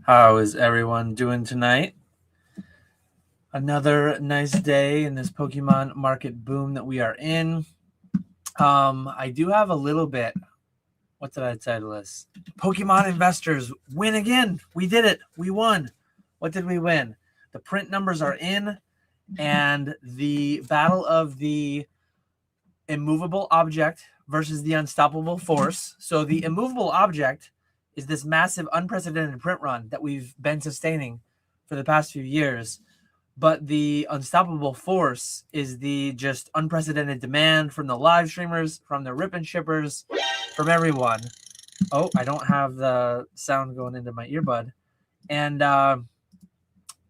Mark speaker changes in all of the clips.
Speaker 1: How is everyone doing tonight? Another nice day in this Pokemon market boom that we are in. I do have a little bit. What did I title this? Pokemon investors win again. We did it. We won. What did we win? The print numbers are in, and the battle of the immovable object versus the unstoppable force. So the immovable object is this massive, unprecedented print run that we've been sustaining for the past few years. But the unstoppable force is the just unprecedented demand from the live streamers, from the rip and shippers, from everyone. Oh, I don't have the sound going into my earbud. And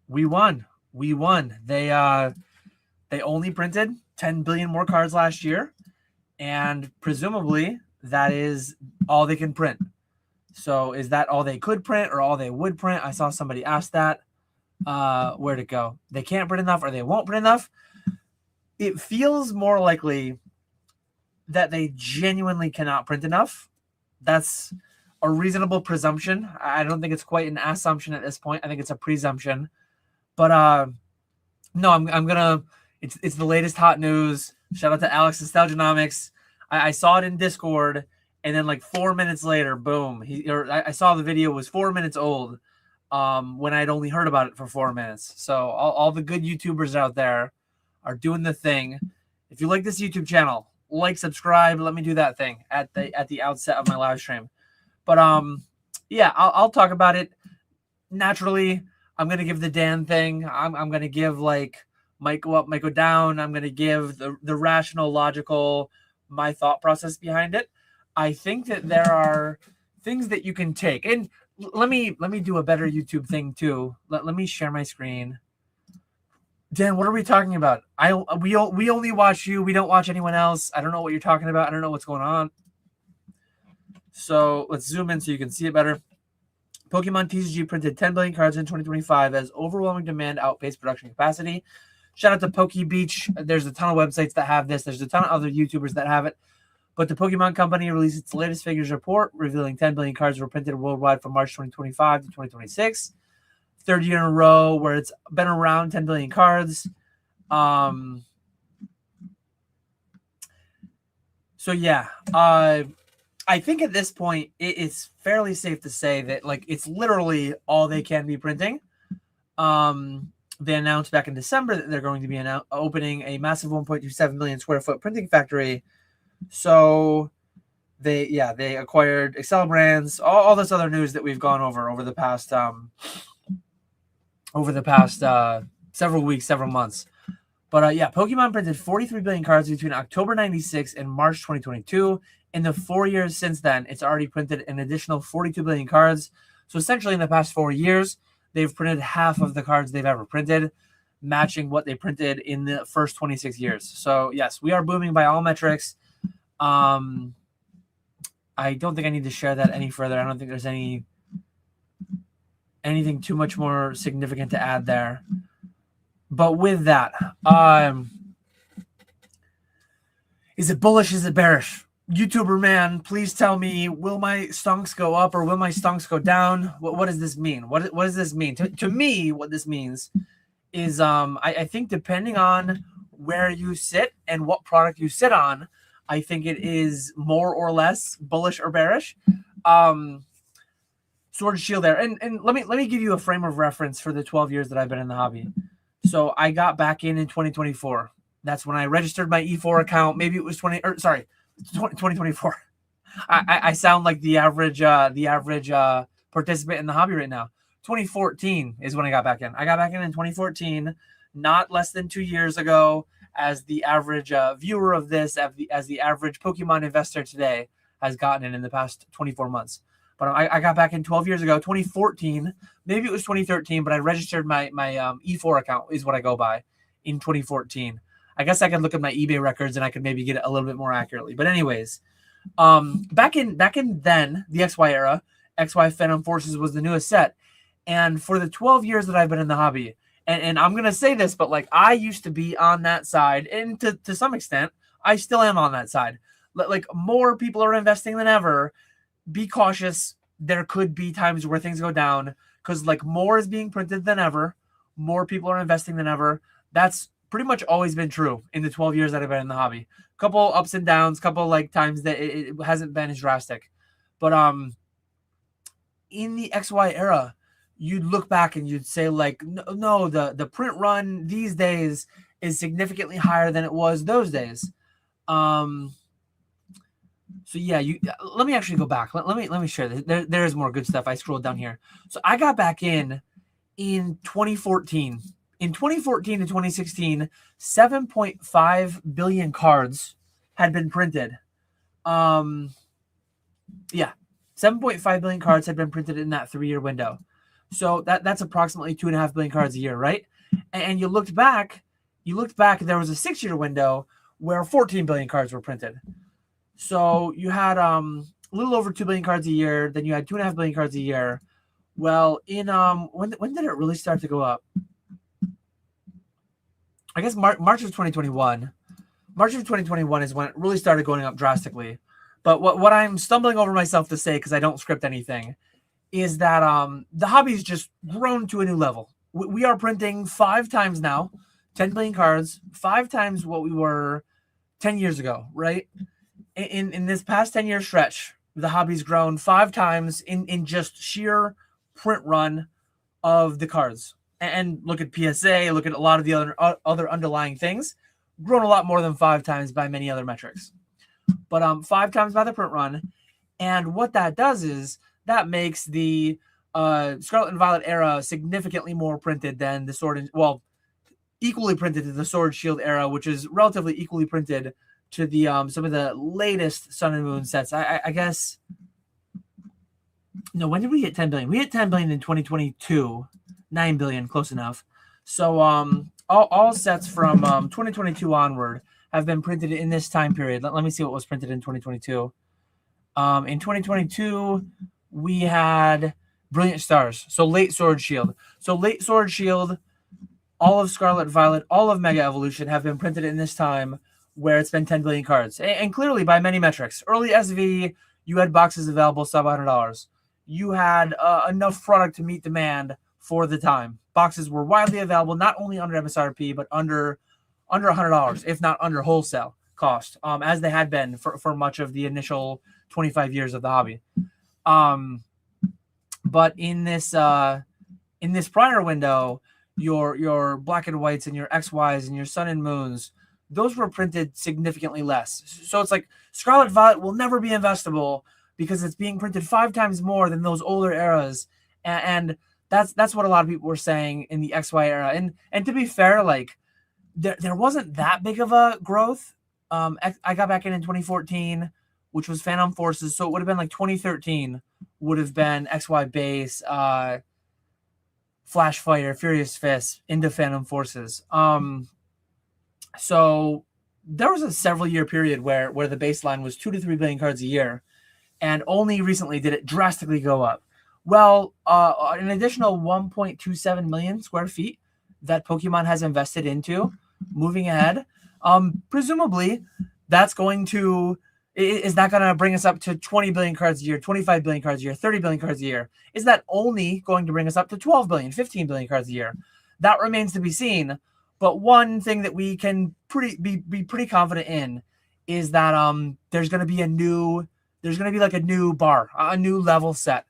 Speaker 1: we won. We won. They only printed 10 billion more cards last year, and presumably that is all they can print. So is that all they could print or all they would print? I saw somebody ask that. Where'd it go? They can't print enough or they won't print enough. It feels more likely that they genuinely cannot print enough. That's a reasonable presumption. I don't think it's quite an assumption at this point. I think it's a presumption. But no, I'm gonna. It's the latest hot news. Shout out to Alex Nostalgianomics. I saw it in Discord, and then like 4 minutes later, boom. I saw the video was 4 minutes old. When I'd only heard about it for 4 minutes. So all the good YouTubers out there are doing the thing. If you like this YouTube channel, like, subscribe, let me do that thing at the outset of my live stream. But yeah, I'll talk about it. Naturally, I'm gonna give the Dan thing. I'm gonna give like might go up, might go down. I'm gonna give the rational, logical, my thought process behind it. I think that there are things that you can take. And let me do a better YouTube thing too. Let me share my screen. Dan, what are we talking about? We only watch you. We don't watch anyone else. I don't know what you're talking about. I don't know what's going on. So let's zoom in so you can see it better. Pokemon TCG printed 10 billion cards in 2025 as overwhelming demand outpaced production capacity. Shout out to PokeBeach. There's a ton of websites that have this. There's a ton of other YouTubers that have it. But the Pokemon Company released its latest figures report, revealing 10 billion cards were printed worldwide from March 2025 to 2026. Third year in a row where it's been around 10 billion cards. So yeah, I think at this point it's fairly safe to say that like it's literally all they can be printing. They announced back in December that they're going to be opening a massive 1.27 million square foot printing factory. So they acquired Excel Brands, all this other news that we've gone over the past several weeks, several months. But yeah, Pokemon printed 43 billion cards between October 96 and March 2022. In the 4 years since then, it's already printed an additional 42 billion cards. So essentially in the past 4 years, they've printed half of the cards they've ever printed, matching what they printed in the first 26 years. So yes, we are booming by all metrics. I don't think I need to share that any further. I don't think there's anything too much more significant to add there. But with that, is it bullish? Is it bearish? YouTuber man, please tell me, will my stonks go up or will my stonks go down? What does this mean? What does this mean? To me, what this means is I think depending on where you sit and what product you sit on, I think it is more or less bullish or bearish. Sword and Shield there. And let me give you a frame of reference for the 12 years that I've been in the hobby. So I got back in 2024. That's when I registered my E4 account. Maybe it was 2024. I sound like the average participant in the hobby right now. 2014 is when I got back in. I got back in 2014, not less than 2 years ago. As the average viewer of this, as the average Pokemon investor today has gotten in the past 24 months. But I got back in 12 years ago, 2014. Maybe it was 2013, but I registered my E4 account is what I go by in 2014. I guess I could look at my eBay records and I could maybe get it a little bit more accurately. But anyways, back in then, the XY era, XY Phantom Forces was the newest set. And for the 12 years that I've been in the hobby, and I'm going to say this, but like I used to be on that side, and to some extent, I still am on that side. Like more people are investing than ever. Be cautious. There could be times where things go down. because like more is being printed than ever, more people are investing than ever. That's pretty much always been true in the 12 years that I've been in the hobby. Couple ups and downs, couple like times that it hasn't been as drastic, but in the XY era, you'd look back and you'd say like, no, the print run these days is significantly higher than it was those days. So yeah, let me actually go back. Let me share this. There is more good stuff. I scrolled down here. So I got back in 2014. In 2014 to 2016, 7.5 billion cards had been printed. Yeah, 7.5 billion cards had been printed in that 3-year window. So that's approximately 2.5 billion cards a year, right? And you looked back, there was a 6-year window where 14 billion cards were printed. So you had a little over 2 billion cards a year, then you had 2.5 billion cards a year. Well, in when did it really start to go up? I guess March of 2021. March of 2021 is when it really started going up drastically. But what I'm stumbling over myself to say, because I don't script anything, is that the hobby's just grown to a new level. We are printing 5 times now, 10 billion cards, 5 times what we were 10 years ago, right? In this past 10-year stretch, the hobby's grown 5 times in just sheer print run of the cards. And look at PSA, look at a lot of the other underlying things, grown a lot more than 5 times by many other metrics. But 5 times by the print run. And what that does is that makes the Scarlet and Violet era significantly more printed than the Sword and, well, equally printed to the Sword Shield era, which is relatively equally printed to the some of the latest Sun and Moon sets. I guess. No, when did we hit 10 billion? We hit 10 billion in 2022. 9 billion, close enough. So all sets from 2022 onward have been printed in this time period. Let me see what was printed in 2022. In 2022, we had Brilliant Stars. So late Sword Shield. So late Sword Shield, all of Scarlet Violet, all of Mega Evolution have been printed in this time where it's been 10 billion cards. And clearly by many metrics. Early SV, you had boxes available sub $100. You had enough product to meet demand for the time. Boxes were widely available, not only under MSRP, but under $100, if not under wholesale cost, as they had been for much of the initial 25 years of the hobby. But in this prior window, your black and whites and your XYs and your Sun and Moons, those were printed significantly less. So it's like Scarlet Violet will never be investable because it's being printed 5 times more than those older eras. And that's what a lot of people were saying in the XY era. And to be fair, like there wasn't that big of a growth. I got back in 2014, which was Phantom Forces. So it would have been like 2013 would have been XY base, Flash Fighter, Furious Fist into Phantom Forces. So there was a several year period where the baseline was 2 to 3 billion cards a year. And only recently did it drastically go up. Well, an additional 1.27 million square feet that Pokemon has invested into moving ahead. Presumably, that's going to, is that going to bring us up to 20 billion cards a year, 25 billion cards a year, 30 billion cards a year? Is that only going to bring us up to 12 billion, 15 billion cards a year? That remains to be seen. But one thing that we can be pretty confident in is that there's going to be like a new bar, a new level set.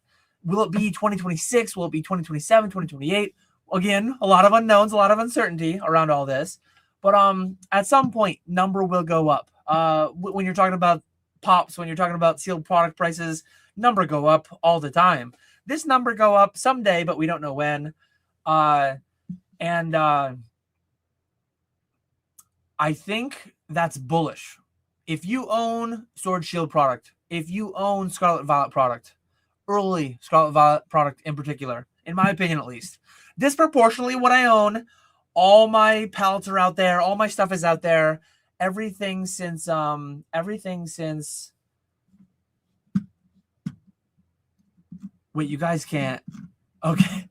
Speaker 1: Will it be 2026? Will it be 2027, 2028? Again, a lot of unknowns, a lot of uncertainty around all this. But at some point, number will go up. When you're talking about pops, when you're talking about sealed product prices, number go up all the time. This number go up someday, but we don't know when. And I think that's bullish. If you own Sword Shield product, if you own Scarlet Violet product, early Scarlet Violet product in particular, in my opinion at least, disproportionately what I own, all my pallets are out there, all my stuff is out there, everything since wait, you guys can't. Okay.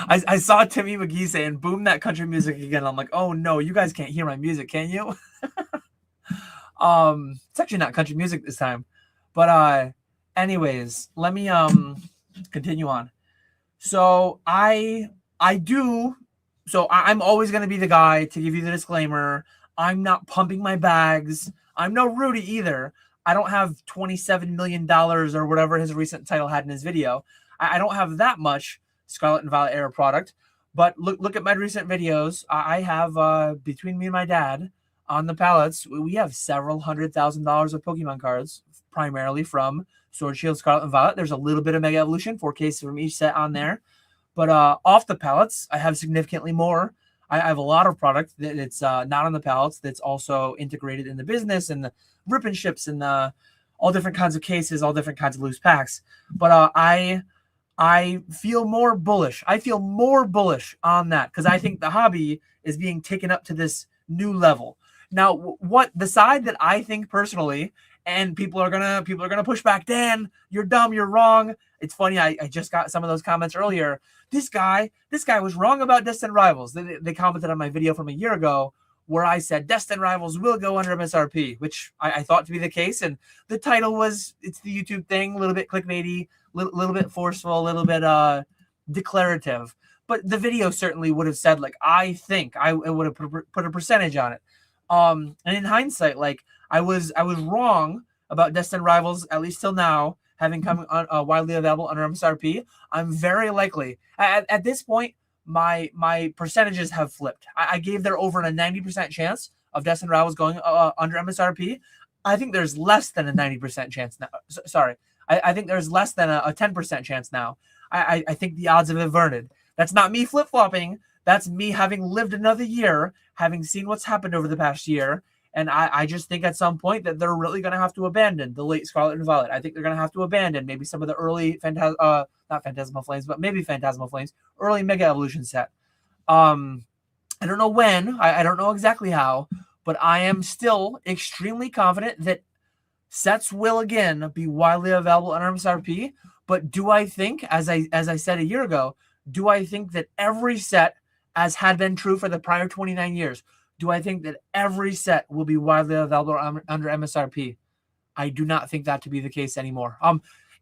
Speaker 1: I saw Timmy McGee saying, boom that country music again. I'm like, oh no, you guys can't hear my music, can you? It's actually not country music this time. But anyways, let me continue on. So I'm always going to be the guy to give you the disclaimer. I'm not pumping my bags. I'm no Rudy either. I don't have $27 million or whatever his recent title had in his video. I don't have that much Scarlet and Violet era product. But look at my recent videos. I have, between me and my dad, on the pallets, we have several $100,000 of Pokemon cards, primarily from Sword Shield, Scarlet, and Violet. There's a little bit of Mega Evolution, 4 cases from each set on there. But off the pallets, I have significantly more. I have a lot of product that's not on the pallets that's also integrated in the business and the rip and ships and all different kinds of cases, all different kinds of loose packs. But I feel more bullish. I feel more bullish on that because I think the hobby is being taken up to this new level. Now, what the side that I think personally, and people are gonna push back, Dan, you're dumb, you're wrong. It's funny, I just got some of those comments earlier. This guy was wrong about Destined Rivals. They commented on my video from a year ago where I said Destined Rivals will go under MSRP, which I thought to be the case. And the title was, it's the YouTube thing, a little bit clickbaity, little bit forceful, a little bit declarative. But the video certainly would have said, like, I think I would have put a percentage on it. And in hindsight, like, I was wrong about Destined Rivals, at least till now, having come widely available under MSRP. I'm very likely at this point, my percentages have flipped. I gave there over a 90% chance of Destined Rivals going under MSRP. I think there's less than a 90% chance now. Sorry, I think there's less than a 10% chance now. I think the odds have inverted. That's not me flip-flopping. That's me having lived another year, having seen what's happened over the past year. And I just think at some point that they're really going to have to abandon the late Scarlet and Violet. I think they're going to have to abandon maybe some of the early not Phantasmal Flames, but maybe Phantasmal Flames, early Mega Evolution set. I don't know when, I don't know exactly how, but I am still extremely confident that sets will again be widely available on MSRP. But do I think, as I said a year ago, do I think that every set, as had been true for the prior 29 years, do I think that every set will be widely available under MSRP? I do not think that to be the case anymore.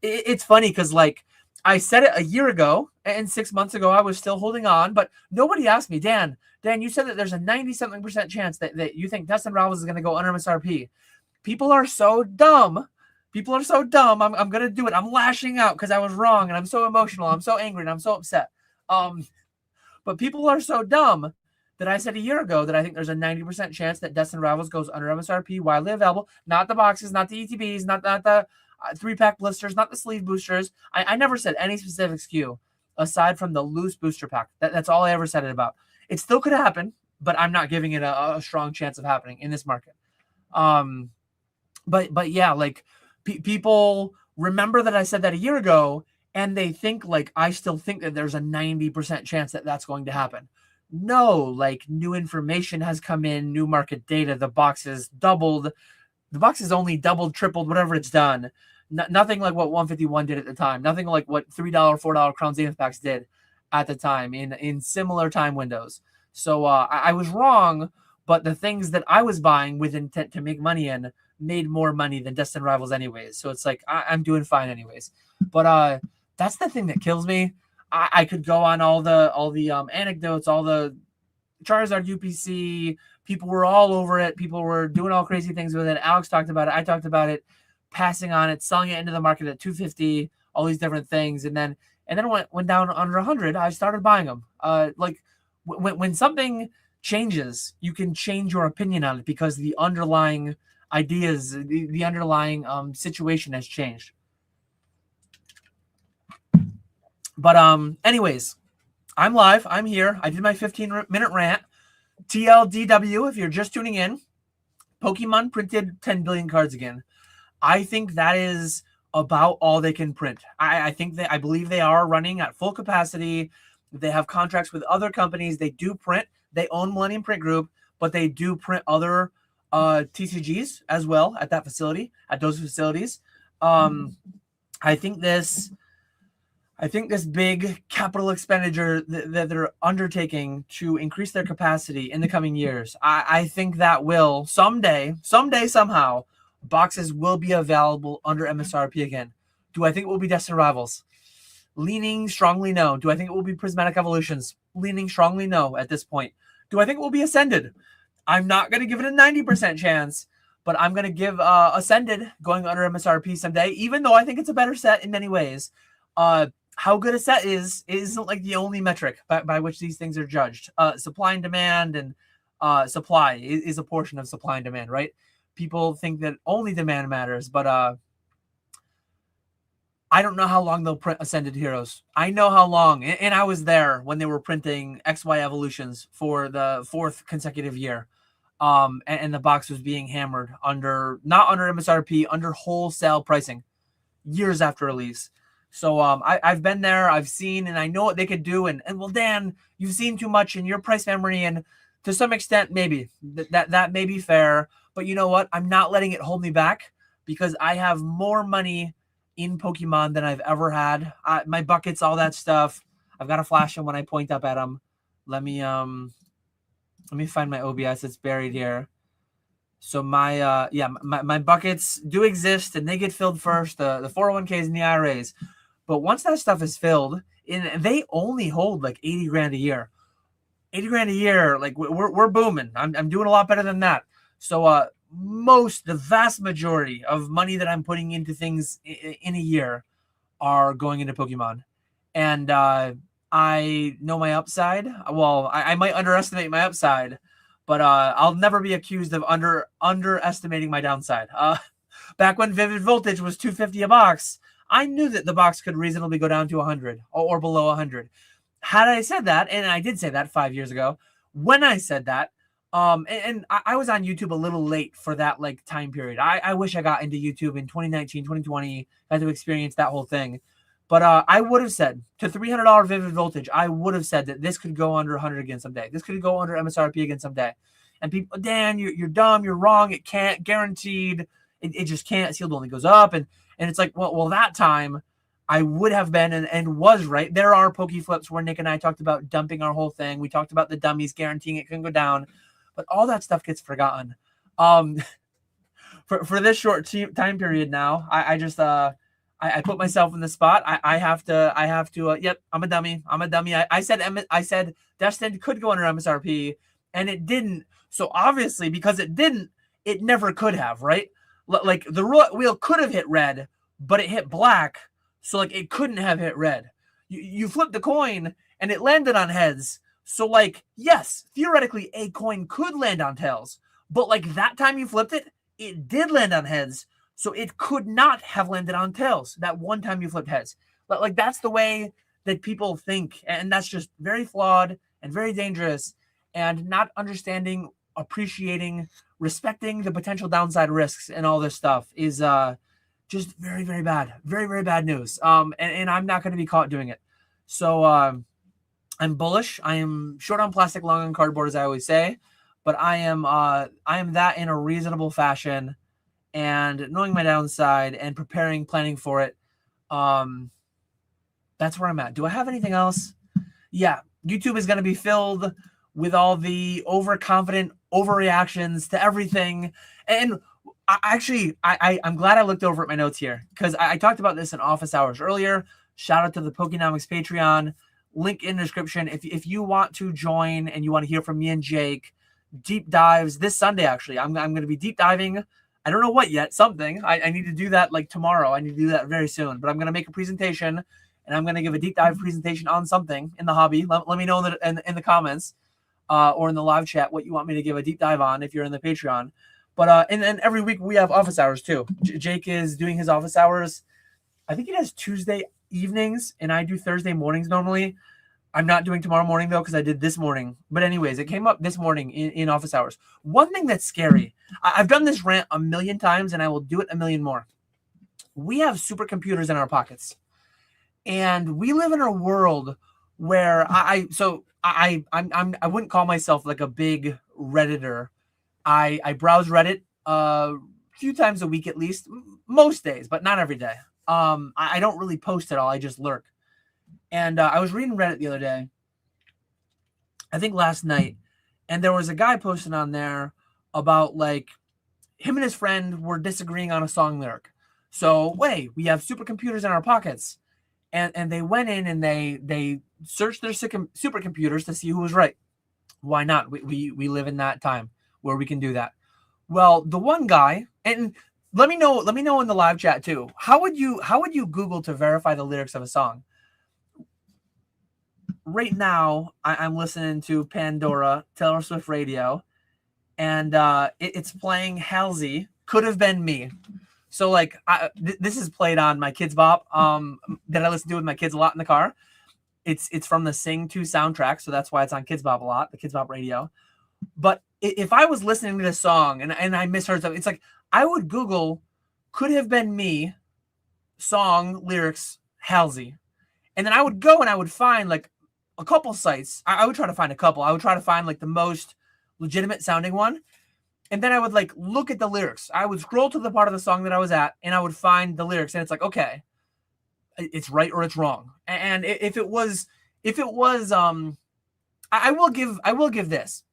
Speaker 1: It's funny because, like, I said it a year ago, and 6 months ago I was still holding on, but nobody asked me, Dan, you said that there's a 90-something% chance that you think Destined Rivals is going to go under MSRP. People are so dumb. People are so dumb. I'm going to do it. I'm lashing out because I was wrong, and I'm so emotional. I'm so angry, and I'm so upset. But people are so dumb that I said a year ago that I think there's a 90% chance that Destined Rivals goes under MSRP, widely available. Not the boxes, not the ETBs, not the 3-pack blisters, not the sleeve boosters. I never said any specific SKU aside from the loose booster pack. That's all I ever said it about. It still could happen, but I'm not giving it a strong chance of happening in this market. But yeah, like people remember that I said that a year ago, and they think like I still think that there's a 90% chance that that's going to happen. No, like new information has come in, new market data. The box is doubled. The box is only doubled, tripled, whatever it's done. Nothing like what 151 did at the time. Nothing like what $3, $4 Crown Zenith packs did at the time in similar time windows. So I was wrong, but the things that I was buying with intent to make money in made more money than Destined Rivals anyways. So it's like I'm doing fine anyways. But that's the thing that kills me. I could go on all the anecdotes, all the Charizard UPC. People were all over it. People were doing all crazy things with it. Alex talked about it. I talked about it. Passing on it, selling it into the market at $250. All these different things, and then went down under 100. I started buying them. Like when something changes, you can change your opinion on it because the underlying ideas, the underlying situation has changed. But anyways, I'm live. I'm here. I did my 15-minute rant. TLDW, if you're just tuning in, Pokemon printed 10 billion cards again. I think that is about all they can print. I believe they are running at full capacity. They have contracts with other companies. They do print. They own Millennium Print Group, but they do print other TCGs as well at those facilities. I think this big capital expenditure that they're undertaking to increase their capacity in the coming years, I think that will someday, somehow, boxes will be available under MSRP again. Do I think it will be Destined Rivals? Leaning strongly no. Do I think it will be Prismatic Evolutions? Leaning strongly no at this point. Do I think it will be Ascended? I'm not going to give it a 90% chance, but I'm going to give Ascended going under MSRP someday, even though I think it's a better set in many ways. How good a set isn't like the only metric by which these things are judged. Supply and demand, and supply is a portion of supply and demand, right? People think that only demand matters, but I don't know how long they'll print Ascended Heroes. I know how long, and I was there when they were printing XY Evolutions for the 4th consecutive year. And the box was being hammered not under MSRP, under wholesale pricing years after release. So I've been there, I've seen, and I know what they could do. And well, Dan, you've seen too much in your price memory, and to some extent, maybe that may be fair. But you know what? I'm not letting it hold me back, because I have more money in Pokemon than I've ever had. My buckets, all that stuff. I've got to flash them when I point up at them. Let me find my OBS. It's buried here. So my buckets do exist, and they get filled first. The 401ks and the IRAs. But once that stuff is filled, and they only hold like 80 grand a year. 80 grand a year, like we're booming. I'm doing a lot better than that. So the vast majority of money that I'm putting into things in a year are going into Pokemon. And I know my upside. Well, I might underestimate my upside, but I'll never be accused of underestimating my downside. Back when Vivid Voltage was $250 a box, I knew that the box could reasonably go down to 100 or below 100. Had I said that, and I did say that 5 years ago, when I said that, and I was on YouTube a little late for that like time period. I wish I got into YouTube in 2019, 2020, got to experience that whole thing. But I would have said, to $300 Vivid Voltage, I would have said that this could go under 100 again someday. This could go under MSRP again someday. And people, Dan, you're dumb, you're wrong, it can't, guaranteed. It just can't. Sealed only goes up. And it's like, well, that time I would have been and was right. There are Poke Flips where Nick and I talked about dumping our whole thing. We talked about the dummies guaranteeing it can go down. But all that stuff gets forgotten. For this short time period now, I just I put myself in the spot. I have to. Yep, I'm a dummy. I said Destined could go under MSRP, and it didn't. So obviously, because it didn't, it never could have, right? Like the roulette wheel could have hit red, but it hit black, so like it couldn't have hit red. You flipped the coin, and it landed on heads. So, like, yes, theoretically, a coin could land on tails. But, like, that time you flipped it, it did land on heads. So, it could not have landed on tails that one time you flipped heads. But, like, that's the way that people think. And that's just very flawed and very dangerous. And not understanding, appreciating, respecting the potential downside risks and all this stuff is just very, very bad. Very, very bad news. And I'm not going to be caught doing it. So, I'm bullish. I am short on plastic, long on cardboard, as I always say, but I am that in a reasonable fashion, and knowing my downside and planning for it. That's where I'm at. Do I have anything else? Yeah, YouTube is going to be filled with all the overconfident overreactions to everything. And I'm glad I looked over at my notes here, because I talked about this in office hours earlier. Shout out to the Pokenomics Patreon. Link in the description. If you want to join and you want to hear from me and Jake, deep dives this Sunday, actually. I'm going to be deep diving. I don't know what yet. Something. I need to do that like tomorrow. I need to do that very soon. But I'm going to make a presentation, and I'm going to give a deep dive presentation on something in the hobby. Let me know in the comments or in the live chat what you want me to give a deep dive on if you're in the Patreon. But and then every week we have office hours too. Jake is doing his office hours. I think he does Tuesday evenings, and I do Thursday mornings normally. I'm not doing tomorrow morning though, because I did this morning. But anyways, it came up this morning in office hours. One thing that's scary, I've done this rant a million times, and I will do it a million more. We have supercomputers in our pockets, and we live in a world where I wouldn't call myself like a big Redditor. I browse Reddit a few times a week at least, most days, but not every day. I don't really post at all. I just lurk. And I was reading Reddit the other day, I think last night, and there was a guy posting on there about like him and his friend were disagreeing on a song lyric. So, wait, we have supercomputers in our pockets. and they went in and they searched their supercomputers to see who was right. Why not? We live in that time where we can do that. Well, the one guy, and let me know in the live chat too. How would you Google to verify the lyrics of a song? Right now, I'm listening to Pandora, Taylor Swift radio, and it's playing Halsey, Could Have Been Me. So like this is played on my Kids Bop that I listen to with my kids a lot in the car. It's from the Sing 2 soundtrack, so that's why it's on Kids Bop a lot, the Kids Bop radio. But if I was listening to this song and I misheard something, it's like I would Google Could Have Been Me song lyrics Halsey. And then I would go and I would find like a couple sites. I would try to find a couple. I would try to find like the most legitimate sounding one. And then I would like look at the lyrics. I would scroll to the part of the song that I was at and I would find the lyrics. And it's like, okay, it's right or it's wrong. And if it was, I will give this.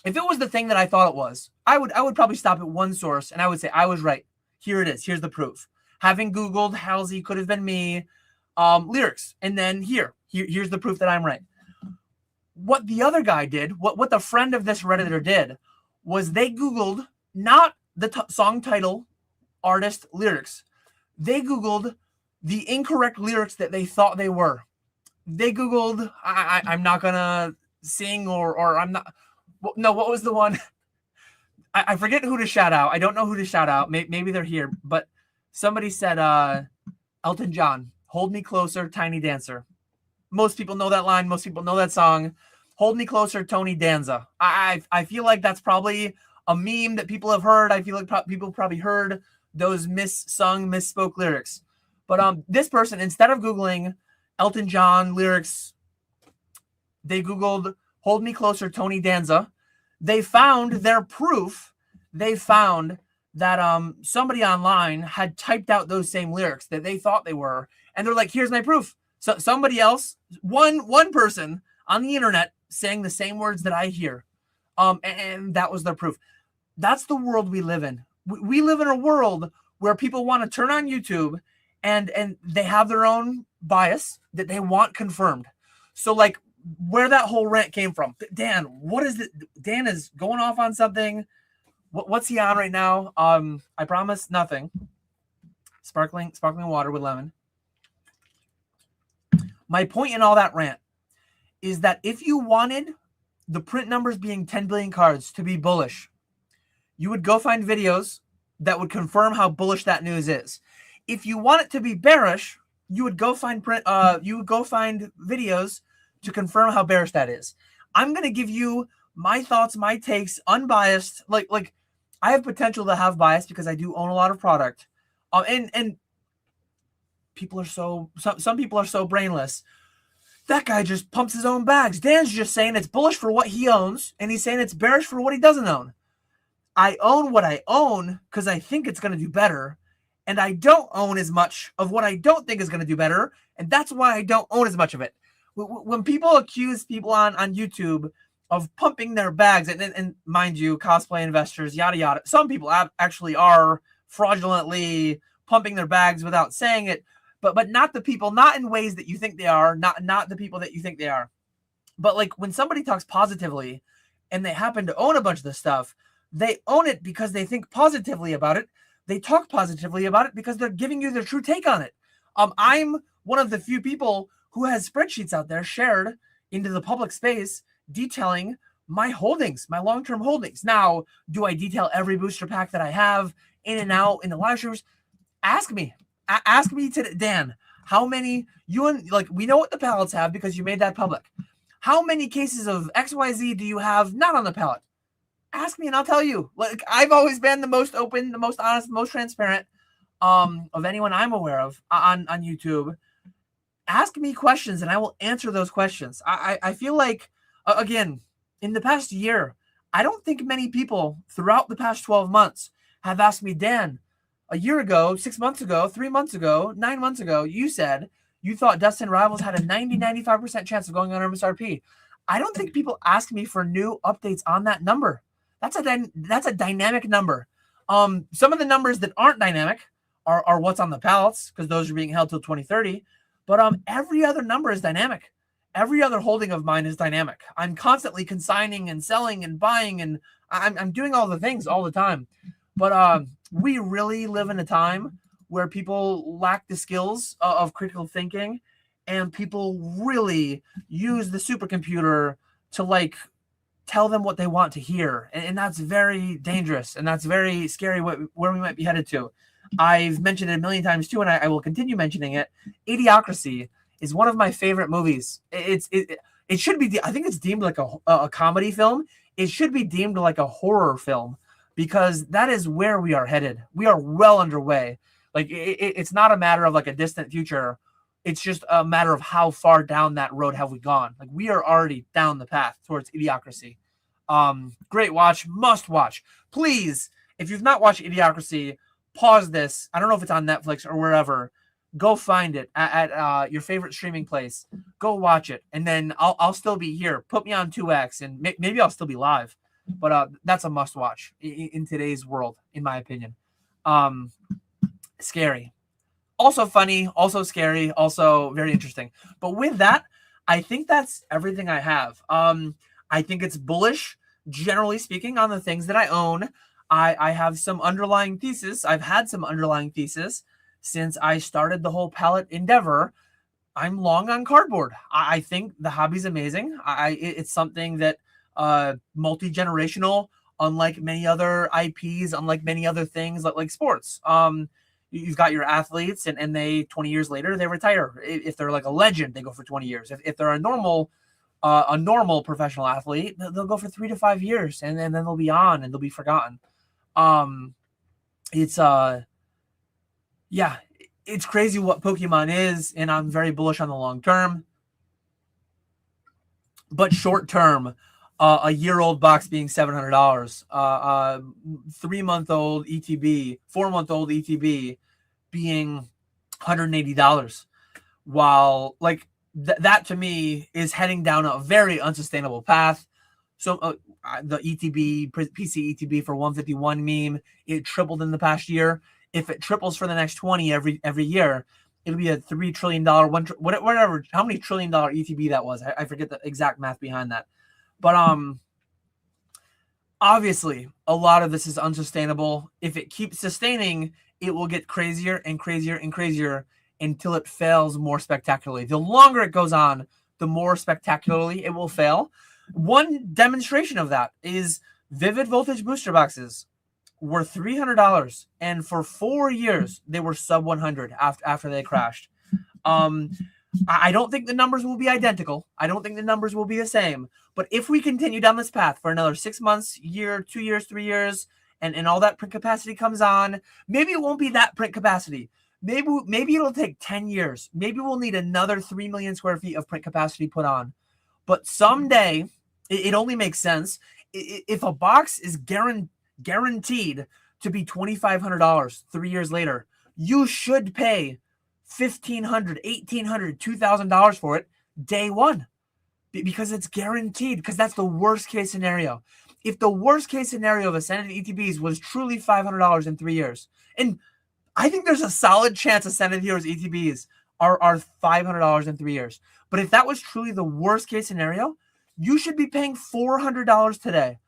Speaker 1: If it was the thing that I thought it was, I would probably stop at one source and I would say, I was right. Here it is. Here's the proof. Having Googled Halsey, Could Have Been Me, lyrics. And then here's the proof that I'm right. What the other guy did, what the friend of this Redditor did, was they Googled not the song title, artist, lyrics. They Googled the incorrect lyrics that they thought they were. They Googled, I'm not going to sing or I'm not. No, what was the one? I forget who to shout out. I don't know who to shout out. Maybe they're here. But somebody said Elton John, Hold Me Closer, Tiny Dancer. Most people know that line. Most people know that song. Hold Me Closer, Tony Danza. I feel like that's probably a meme that people have heard. I feel like people probably heard those misspoke lyrics. But this person, instead of Googling Elton John lyrics, they Googled Hold Me Closer, Tony Danza. They found their proof. They found that somebody online had typed out those same lyrics that they thought they were. And they're like, here's my proof. So somebody else, one person on the internet saying the same words that I hear. And that was their proof. That's the world we live in. We live in a world where people want to turn on YouTube and they have their own bias that they want confirmed. So like where that whole rant came from, Dan, what is it? Dan is going off on something. What's he on right now? I promise nothing. Sparkling water with lemon. My point in all that rant is that if you wanted the print numbers being 10 billion cards to be bullish, you would go find videos that would confirm how bullish that news is. If you want it to be bearish, you would go find videos to confirm how bearish that is. I'm going to give you my thoughts, my takes, unbiased. Like I have potential to have bias because I do own a lot of product. And people are some people are so brainless. That guy just pumps his own bags. Dan's just saying it's bullish for what he owns, and he's saying it's bearish for what he doesn't own. I own what I own because I think it's going to do better, and I don't own as much of what I don't think is going to do better, and that's why I don't own as much of it. When people accuse people on YouTube of pumping their bags, and mind you, cosplay investors, yada, yada, some people actually are fraudulently pumping their bags without saying it, but not the people, not in ways that you think they are, not the people that you think they are. But like when somebody talks positively and they happen to own a bunch of this stuff, they own it because they think positively about it. They talk positively about it because they're giving you their true take on it. I'm one of the few people who has spreadsheets out there shared into the public space detailing my holdings, my long-term holdings. Now, do I detail every booster pack that I have in and out in the live streams? Ask me today, Dan, how many we know what the pallets have because you made that public. How many cases of XYZ do you have not on the pallet? Ask me and I'll tell you. Like I've always been the most open, the most honest, the most transparent of anyone I'm aware of on YouTube. Ask me questions and I will answer those questions. I feel like, again, in the past year, I don't think many people throughout the past 12 months have asked me, Dan, a year ago, 6 months ago, 3 months ago, 9 months ago, you said you thought Destin Rivals had a 95% chance of going on MSRP. I don't think people ask me for new updates on that number. That's a dynamic number. Some of the numbers that aren't dynamic are what's on the pallets because those are being held till 2030. But every other number is dynamic. Every other holding of mine is dynamic. I'm constantly consigning and selling and buying, and I'm doing all the things all the time. But we really live in a time where people lack the skills of critical thinking, and people really use the supercomputer to like tell them what they want to hear, and that's very dangerous, and that's very scary. Where we might be headed to. I've mentioned it a million times too, and I will continue mentioning it. Idiocracy is one of my favorite movies. It should be. I think it's deemed like a comedy film. It should be deemed like a horror film, because that is where we are headed. We are well underway. Like it's not a matter of like a distant future. It's just a matter of how far down that road have we gone. Like we are already down the path towards Idiocracy. Great watch, must watch. Please, if you've not watched Idiocracy, pause this. I don't know if it's on Netflix or wherever. Go find it at your favorite streaming place. Go watch it, and then I'll still be here. Put me on 2X, and maybe I'll still be live. But that's a must watch in today's world, in my opinion. Scary, also funny, also scary, also very interesting. But with that, I think that's everything I have. I think it's bullish, generally speaking, on the things that I own. I have some underlying thesis. I've had some underlying thesis since I started the whole pallet endeavor. I'm long on cardboard. I think the hobby's amazing. It's something that multi-generational, unlike many other IPs, unlike many other things like sports. You've got your athletes, and they 20 years later they retire. If they're like a legend, they go for 20 years. If they're a normal professional athlete, they'll go for 3 to 5 years, and then they'll be on and they'll be forgotten. It's crazy what Pokemon is, and I'm very bullish on the long term. But short term, a year-old box being $700, 3-month-old ETB, 4-month-old ETB being $180, while like that to me is heading down a very unsustainable path. So the ETB, PC ETB for 151 meme, it tripled in the past year. If it triples for the next 20 every year, it'll be a $3 trillion, whatever, how many $1 trillion ETB that was. I forget the exact math behind that. But obviously, a lot of this is unsustainable. If it keeps sustaining, it will get crazier and crazier and crazier until it fails more spectacularly. The longer it goes on, the more spectacularly it will fail. One demonstration of that is Vivid Voltage booster boxes were $300, and for 4 years they were sub 100 after they crashed. I don't think the numbers will be identical. I don't think the numbers will be the same. But if we continue down this path for another 6 months, year, 2 years, 3 years, and all that print capacity comes on, maybe it won't be that print capacity. Maybe it'll take 10 years. Maybe we'll need another 3 million square feet of print capacity put on. But someday, it only makes sense if a box is guaranteed to be $2,500 3 years later. You should pay $1,500, $1,800, $2,000 for it day one, because it's guaranteed, because that's the worst case scenario. If the worst case scenario of Ascended ETBs was truly $500 in 3 years, and I think there's a solid chance Ascended Heroes ETBs are $500 in 3 years. But if that was truly the worst case scenario, you should be paying $400 today.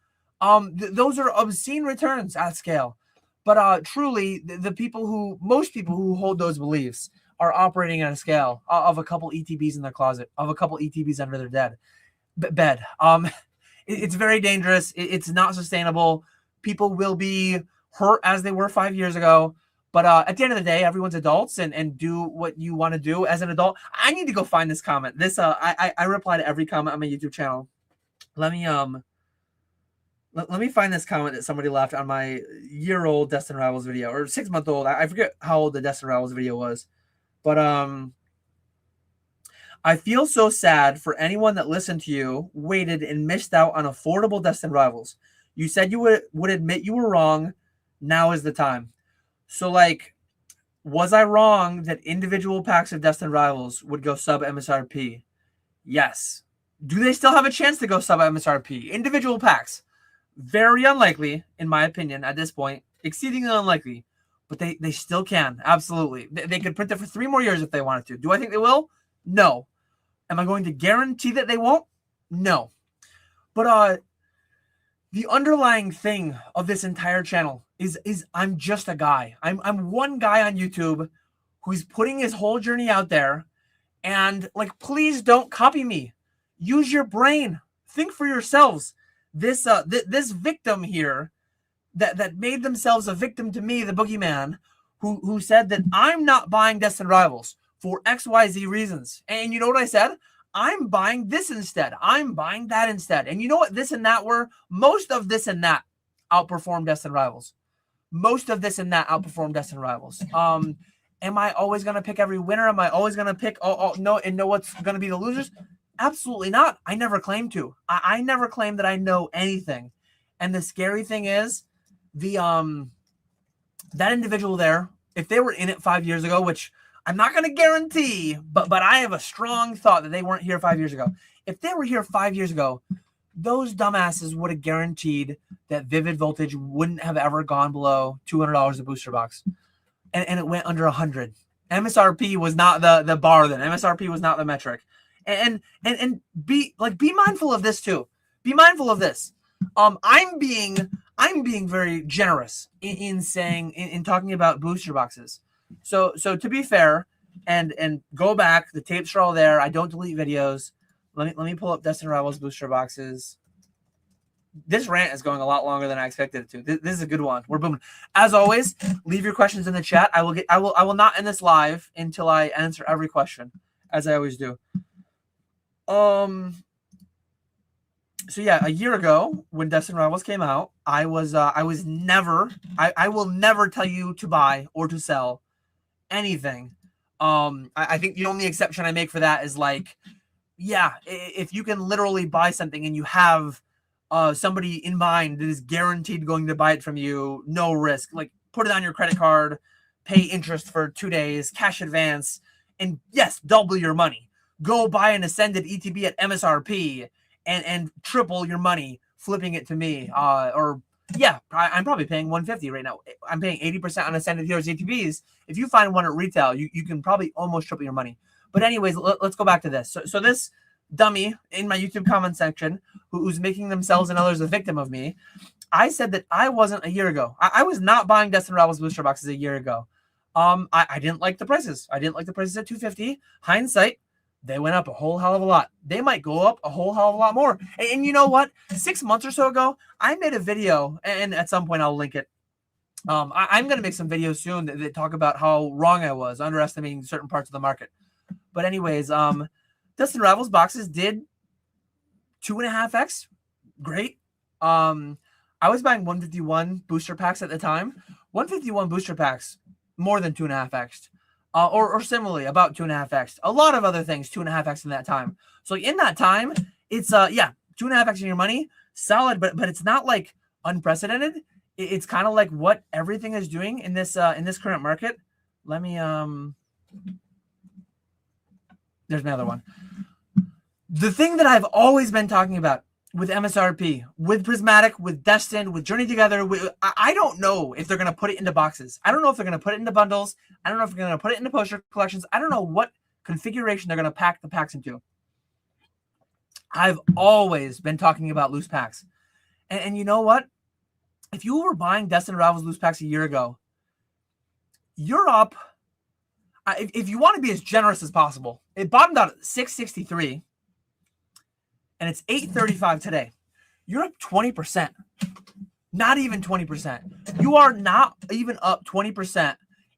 Speaker 1: Those are obscene returns at scale. But truly, most people who hold those beliefs are operating at a scale of a couple ETBs in their closet, of a couple ETBs under their bed. It's very dangerous. It's not sustainable. People will be hurt as they were 5 years ago. But at the end of the day, everyone's adults and do what you want to do as an adult. I need to go find this comment. I reply to every comment on my YouTube channel. Let me find this comment that somebody left on my year-old Destined Rivals video, or 6-month-old. I forget how old the Destined Rivals video was. But I feel so sad for anyone that listened to you, waited, and missed out on affordable Destined Rivals. You said you would admit you were wrong. Now is the time. So, like, was I wrong that individual packs of Destined Rivals would go sub MSRP? Yes. Do they still have a chance to go sub MSRP? Individual packs. Very unlikely, in my opinion, at this point. Exceedingly unlikely. but they still can. Absolutely. They could print it for 3 more years if they wanted to. Do I think they will? No. Am I going to guarantee that they won't? No. But the underlying thing of this entire channel is I'm just a guy. I'm one guy on YouTube who's putting his whole journey out there, and like, please don't copy me. Use your brain. Think for yourselves. This this victim here that made themselves a victim to me, the boogeyman, who said that I'm not buying Destined Rivals for XYZ reasons. And you know what I said? I'm buying this instead. I'm buying that instead. And you know what this and that were? Most of this and that outperformed Destined Rivals. Most of this and that outperformed Destined Rivals. Am I always going to pick every winner? Am I always going to pick no and know what's going to be the losers? Absolutely not. I never claimed to. I never claimed that I know anything. And the scary thing is, the that individual there, if they were in it 5 years ago, which I'm not going to guarantee, but I have a strong thought that they weren't here 5 years ago. If they were here 5 years ago, those dumbasses would have guaranteed that Vivid Voltage wouldn't have ever gone below $200 a booster box. And it went under 100. MSRP was not the bar then. MSRP was not the metric. And be mindful of this too. Be mindful of this. I'm being very generous in saying in talking about booster boxes. So to be fair, and go back, the tapes are all there. I don't delete videos. Let me pull up Destined Rivals booster boxes. This rant is going a lot longer than I expected it to. This is a good one. We're booming. As always, leave your questions in the chat. I will not end this live until I answer every question, as I always do. So yeah, a year ago when Destined Rivals came out, I will never tell you to buy or to sell anything. I think the only exception I make for that is like, yeah, if you can literally buy something and you have somebody in mind that is guaranteed going to buy it from you, no risk, like put it on your credit card, pay interest for 2 days, cash advance, and yes, double your money. Go buy an Ascended ETB at MSRP and triple your money flipping it to me. Or yeah, I'm probably paying $150 right now. I'm paying 80% on Ascended Heroes ETBs. If you find one at retail, you can probably almost triple your money. But anyways, let's go back to this. So this dummy in my YouTube comment section who's making themselves and others a victim of me, I said that I wasn't a year ago. I was not buying Destined Rivals booster boxes a year ago. I didn't like the prices. I didn't like the prices at $250. Hindsight, they went up a whole hell of a lot. They might go up a whole hell of a lot more. And you know what? 6 months or so ago, I made a video, and at some point I'll link it. I'm going to make some videos soon that talk about how wrong I was, underestimating certain parts of the market. But anyways, Destined Rivals boxes did 2.5x. Great. I was buying 151 booster packs at the time. 151 booster packs, more than 2.5x. Or similarly, about 2.5x. A lot of other things, 2.5x in that time. So in that time, it's 2.5x in your money, solid, but it's not like unprecedented. It's kind of like what everything is doing in this current market. Let me there's another one. The thing that I've always been talking about with MSRP, with Prismatic, with Destined, with Journey Together, I don't know if they're going to put it into boxes. I don't know if they're going to put it into bundles. I don't know if they're going to put it into poster collections. I don't know what configuration they're going to pack the packs into. I've always been talking about loose packs. And you know what? If you were buying Destined Rivals loose packs a year ago, you're up. If you want to be as generous as possible, it bottomed out at 663. And it's 835 today. You're up 20%. Not even 20%. You are not even up 20%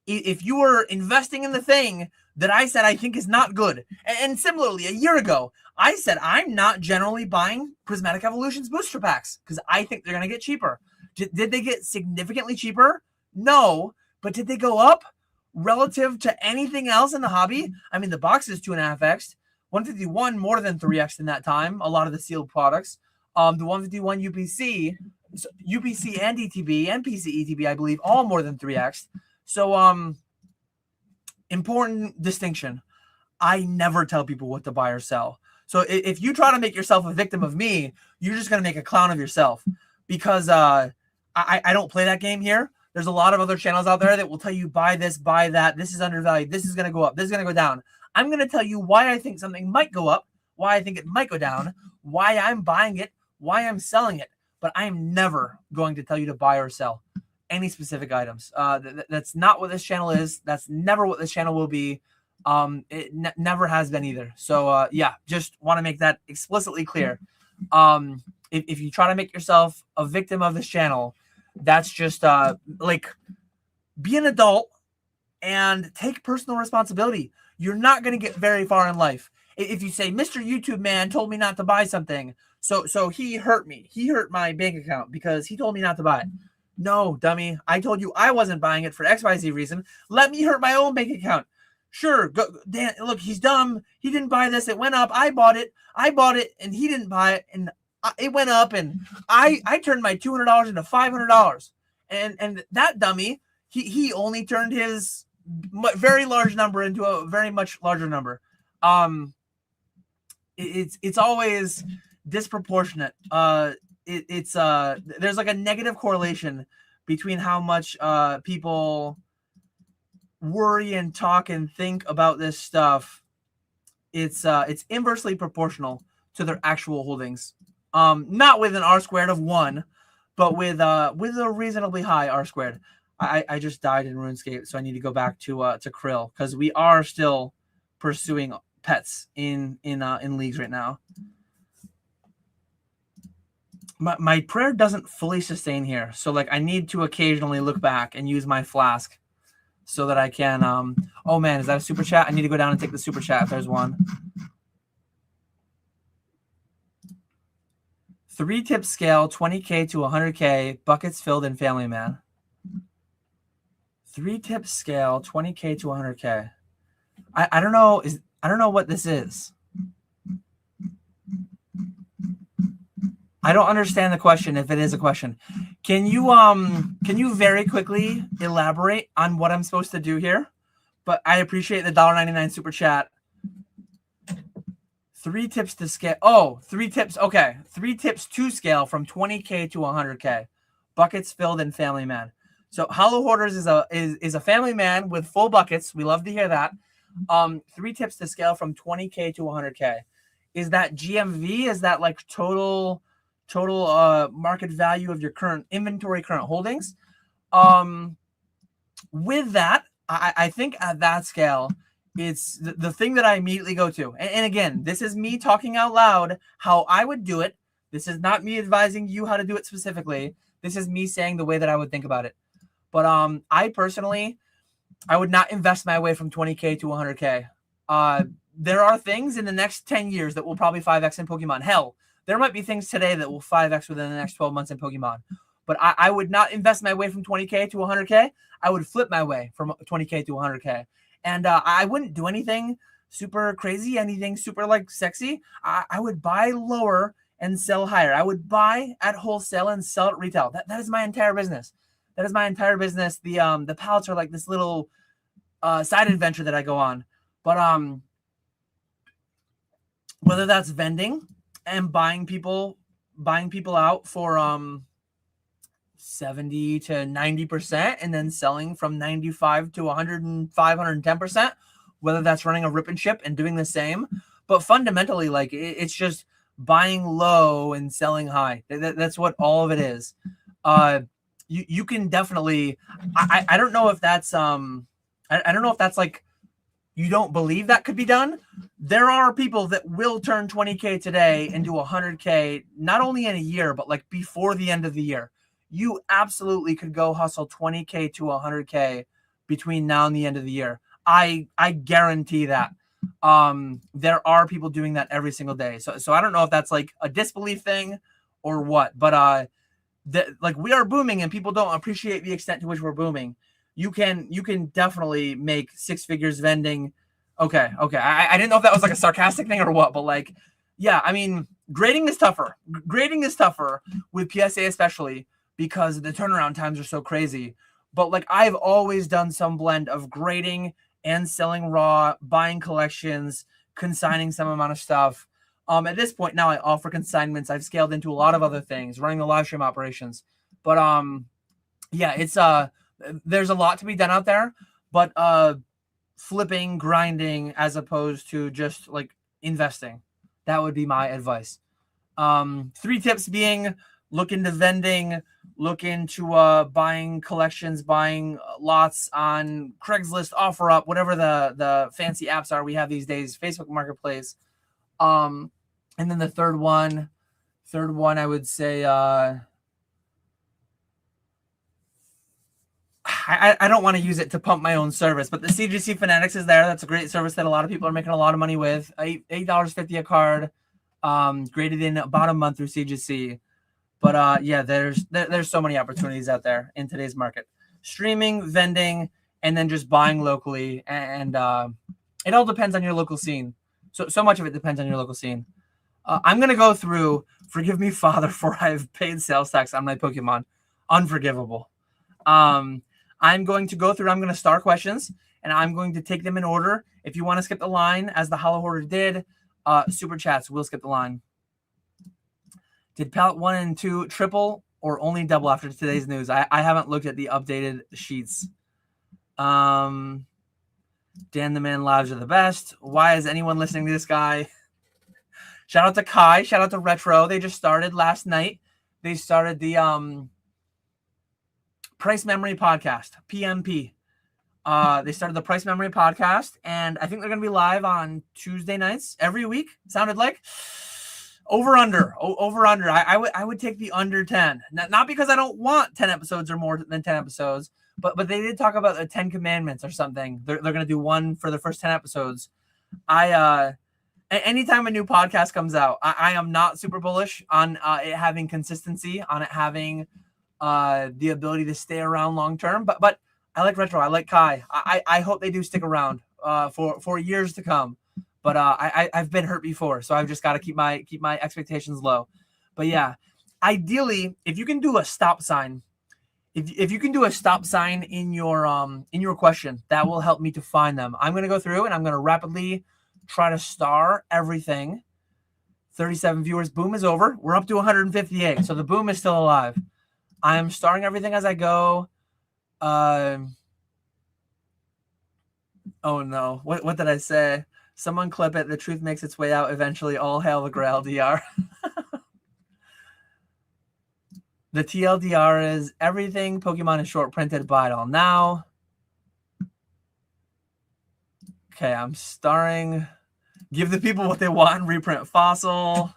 Speaker 1: if you were investing in the thing that I said I think is not good. And similarly, a year ago, I said I'm not generally buying Prismatic Evolutions booster packs because I think they're going to get cheaper. Did they get significantly cheaper? No. But did they go up relative to anything else in the hobby? I mean, the box is 2.5x. 151 more than 3x in that time. A lot of the sealed products. The 151 UPC and ETB and PC ETB, I believe, all more than 3x. So important distinction. I never tell people what to buy or sell. So if you try to make yourself a victim of me, you're just going to make a clown of yourself because I don't play that game here. There's a lot of other channels out there that will tell you buy this, buy that. This is undervalued. This is going to go up. This is going to go down. I'm going to tell you why I think something might go up, why I think it might go down, why I'm buying it, why I'm selling it. But I am never going to tell you to buy or sell any specific items. That's not what this channel is. That's never what this channel will be. It never has been either. So yeah, just want to make that explicitly clear. If you try to make yourself a victim of this channel, that's just like, be an adult and take personal responsibility. You're not going to get very far in life if you say, Mr. YouTube man told me not to buy something, so he hurt me. He hurt my bank account because he told me not to buy it. No, dummy. I told you I wasn't buying it for XYZ reason. Let me hurt my own bank account. Sure, go, Dan, look, he's dumb. He didn't buy this. It went up. I bought it, and he didn't buy it, and it went up, and I turned my $200 into $500. And that dummy, he only turned his very large number into a very much larger number. It's always disproportionate. There's like a negative correlation between how much people worry and talk and think about this stuff. It's inversely proportional to their actual holdings. Not with an R squared of 1, but with a reasonably high R squared. I just died in RuneScape, so I need to go back to Krill, because we are still pursuing pets in leagues right now. My prayer doesn't fully sustain here, so like I need to occasionally look back and use my flask so that I can oh man, is that a super chat? I need to go down and take the super chat if there's one. 3 tip scale, 20K to 100K, buckets filled in family man. 3 tip scale, 20K to 100K. I don't know. I don't know what this is. I don't understand the question, if it is a question. Can you very quickly elaborate on what I'm supposed to do here? But I appreciate the $1.99 super chat. 3 tips to scale. Oh, 3 tips. Okay. 3 tips to scale from 20K to 100K. Buckets filled in family man. So Hollow Hoarders is a family man with full buckets. We love to hear that. 3 tips to scale from 20K to 100K. Is that GMV? Is that like total market value of your current inventory, current holdings? With that, I think at that scale, it's the thing that I immediately go to. And again, this is me talking out loud how I would do it. This is not me advising you how to do it specifically. This is me saying the way that I would think about it. But I personally, I would not invest my way from 20K to 100K. There are things in the next 10 years that will probably 5x in Pokemon. Hell, there might be things today that will 5x within the next 12 months in Pokemon. But I would not invest my way from 20K to 100K. I would flip my way from 20K to 100K. And I wouldn't do anything super crazy, anything super like sexy. I would buy lower and sell higher. I would buy at wholesale and sell at retail. That is my entire business. That is my entire business. The pallets are like this little side adventure that I go on. But whether that's vending and buying people out for 70 to 90% and then selling from 95 to 105, 110%, whether that's running a rip and ship and doing the same. But fundamentally, like it's just buying low and selling high. That's what all of it is. You can definitely, I don't know if that's, I don't know if that's like, you don't believe that could be done. There are people that will turn 20K today into 100K, not only in a year, but like before the end of the year. You absolutely could go hustle 20K to 100K between now and the end of the year. I guarantee that. There are people doing that every single day. So I don't know if that's like a disbelief thing or what, but like we are booming and people don't appreciate the extent to which we're booming. You can definitely make 6 figures vending. Okay. I didn't know if that was like a sarcastic thing or what, but like, yeah, I mean, grading is tougher. Grading is tougher with PSA, especially because the turnaround times are so crazy. But like, I've always done some blend of grading and selling raw, buying collections, consigning some amount of stuff. At this point now, I offer consignments. I've scaled into a lot of other things, running the live stream operations. But yeah, it's There's a lot to be done out there, but flipping, grinding, as opposed to just like investing. That would be my advice. 3 tips being: look into vending, look into buying collections, buying lots on Craigslist, OfferUp, whatever the fancy apps are we have these days, Facebook Marketplace. And then the third one I would say, I don't want to use it to pump my own service, but the CGC Fanatics is there. That's a great service that a lot of people are making a lot of money with. $8.50 a card, graded in about a month through CGC. But yeah, there's so many opportunities out there in today's market. Streaming, vending, and then just buying locally. And it all depends on your local scene. So much of it depends on your local scene. I'm going to go through, forgive me, Father, for I've paid sales tax on my Pokemon. Unforgivable. I'm going to go through, I'm going to star questions, and I'm going to take them in order. If you want to skip the line, as the Hollow Hoarder did, super chats, we'll skip the line. Did pallet 1 and 2 triple or only double after today's news? I haven't looked at the updated sheets. Dan the Man Lives are the best. Why is anyone listening to this guy? Shout out to Kai. Shout out to Retro. They just started last night. They started the Price Memory Podcast, PMP. They started the Price Memory Podcast, and I think they're going to be live on Tuesday nights every week. Sounded like over under. I would take the under 10. Not because I don't want 10 episodes or more than 10 episodes, but they did talk about the 10 commandments or something. They're going to do one for the first 10 episodes. Anytime a new podcast comes out, I am not super bullish on it having consistency, on it having the ability to stay around long term. But I like Retro. I like Kai. I hope they do stick around for years to come. But I've been hurt before, so I've just got to keep my expectations low. But yeah, ideally, if you can do a stop sign, if you can do a stop sign in your question, that will help me to find them. I'm going to go through and I'm going to rapidly try to star everything. 37 viewers. Boom is over. We're up to 158, so the boom is still alive. I am starring everything as I go. Oh no! What did I say? Someone clip it. The truth makes its way out eventually. All hail the Grail DR. The TLDR is everything Pokemon is short printed. Buy it all now. Okay, I'm starring. Give the people what they want. Reprint Fossil.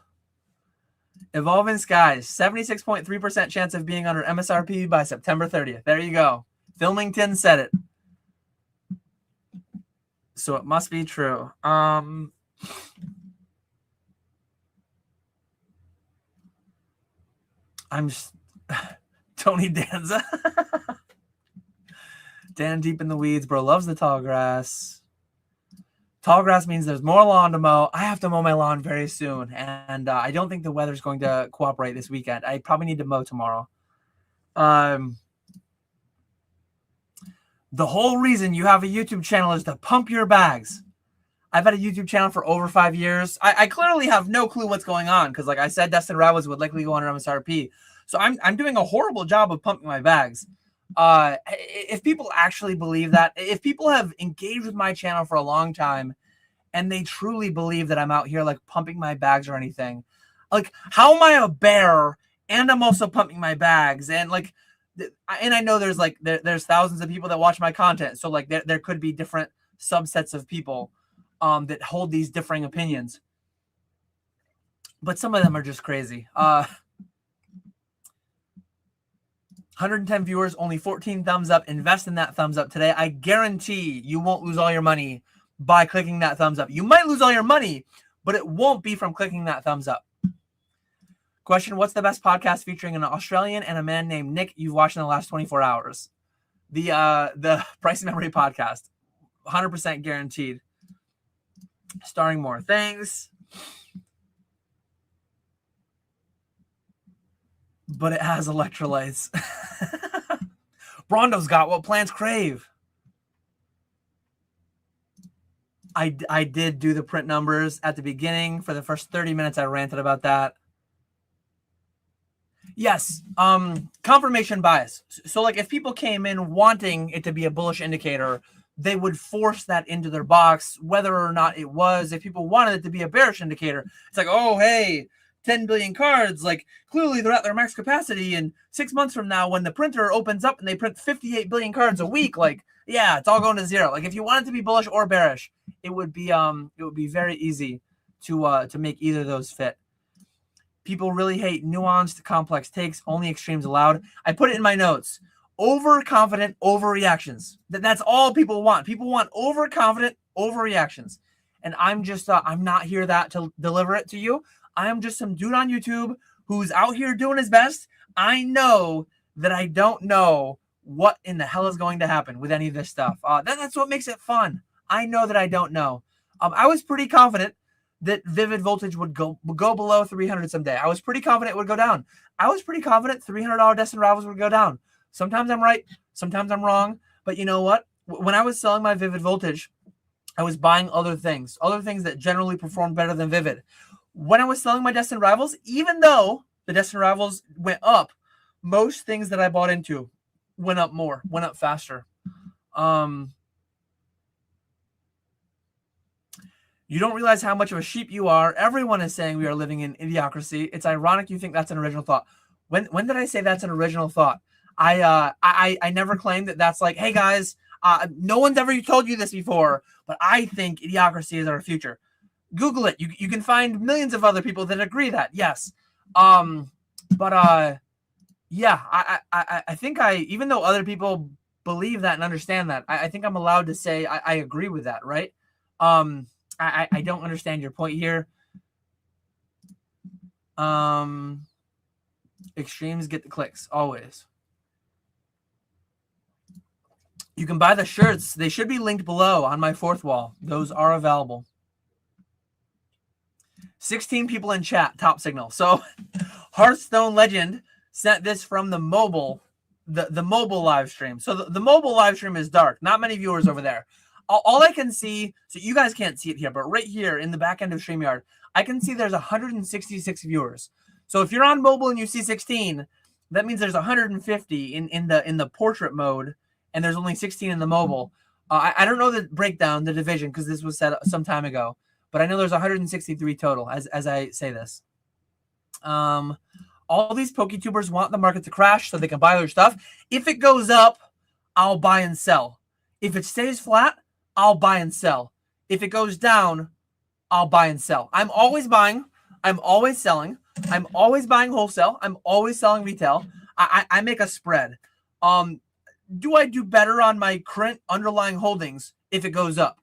Speaker 1: Evolving Skies. 76.3% chance of being under MSRP by September 30th. There you go. Filmington said it. So it must be true. I'm Tony Danza. Dan deep in the weeds, bro. Loves the tall grass. Tall grass means there's more lawn to mow. I have to mow my lawn very soon, and I don't think the weather's going to cooperate this weekend. I probably need to mow tomorrow. The whole reason you have a YouTube channel is to pump your bags. I've had a YouTube channel for over 5 years. I clearly have no clue what's going on because, like I said, Destin Rivals would likely go under MSRP. So I'm doing a horrible job of pumping my bags. If people actually believe that, if people have engaged with my channel for a long time and they truly believe that I'm out here like pumping my bags or anything, like how am I a bear and I'm also pumping my bags? And like, and I know there's like there's thousands of people that watch my content, so like there could be different subsets of people that hold these differing opinions, but some of them are just crazy. 110 viewers, only 14 thumbs up. Invest in that thumbs up today. I guarantee you won't lose all your money by clicking that thumbs up. You might lose all your money, but it won't be from clicking that thumbs up. Question: what's the best podcast featuring an Australian and a man named Nick you've watched in the last 24 hours? The Price Memory Podcast. 100% guaranteed. Starring more things. But it has electrolytes. Brondo's got what plants crave. I did do the print numbers at the beginning. For the first 30 minutes, I ranted about that. Yes. Confirmation bias. So like if people came in wanting it to be a bullish indicator, they would force that into their box, whether or not it was. If people wanted it to be a bearish indicator, it's like, oh, hey, 10 billion cards, like clearly they're at their max capacity. And 6 months from now, when the printer opens up and they print 58 billion cards a week, like, yeah, it's all going to zero. Like if you want it to be bullish or bearish, it would be very easy to make either of those fit. People really hate nuanced, complex takes, only extremes allowed. I put it in my notes. Overconfident overreactions. That's all people want. People want overconfident overreactions. And I'm just, I'm not here to deliver it to you. I am just some dude on YouTube who's out here doing his best. I know that I don't know what in the hell is going to happen with any of this stuff. That's what makes it fun. I know that I don't know. I was pretty confident that Vivid Voltage would go below 300 someday. I was pretty confident it would go down. I was pretty confident $300 Destined Rivals would go down. Sometimes I'm right, sometimes I'm wrong. But you know what? When I was selling my Vivid Voltage, I was buying other things that generally performed better than Vivid. When I was selling my Destined Rivals, even though the Destined Rivals went up, most things that I bought into went up more, went up faster. You don't realize how much of a sheep you are. Everyone is saying we are living in idiocracy. It's ironic you think that's an original thought. When did I say that's an original thought? I never claimed that that's like, hey guys, no one's ever told you this before, but I think idiocracy is our future. Google it. You can find millions of other people that agree that, yes. Yeah, I think even though other people believe that and understand that, I think I'm allowed to say I agree with that, right? I don't understand your point here. Extremes get the clicks, always. You can buy the shirts. They should be linked below on my fourth wall. Those are available. 16 people in chat, top signal. So Hearthstone Legend sent this from the mobile, the mobile live stream. So the mobile live stream is dark. Not many viewers over there. All I can see, so you guys can't see it here, but right here in the back end of StreamYard, I can see there's 166 viewers. So if you're on mobile and you see 16, that means there's 150 in the portrait mode, and there's only 16 in the mobile. I don't know the breakdown, the division, because this was set some time ago, but I know there's 163 total as I say this. All these PokeTubers want the market to crash so they can buy their stuff. If it goes up, I'll buy and sell. If it stays flat, I'll buy and sell. If it goes down, I'll buy and sell. I'm always buying. I'm always selling. I'm always buying wholesale. I'm always selling retail. I make a spread. Do I do better on my current underlying holdings if it goes up?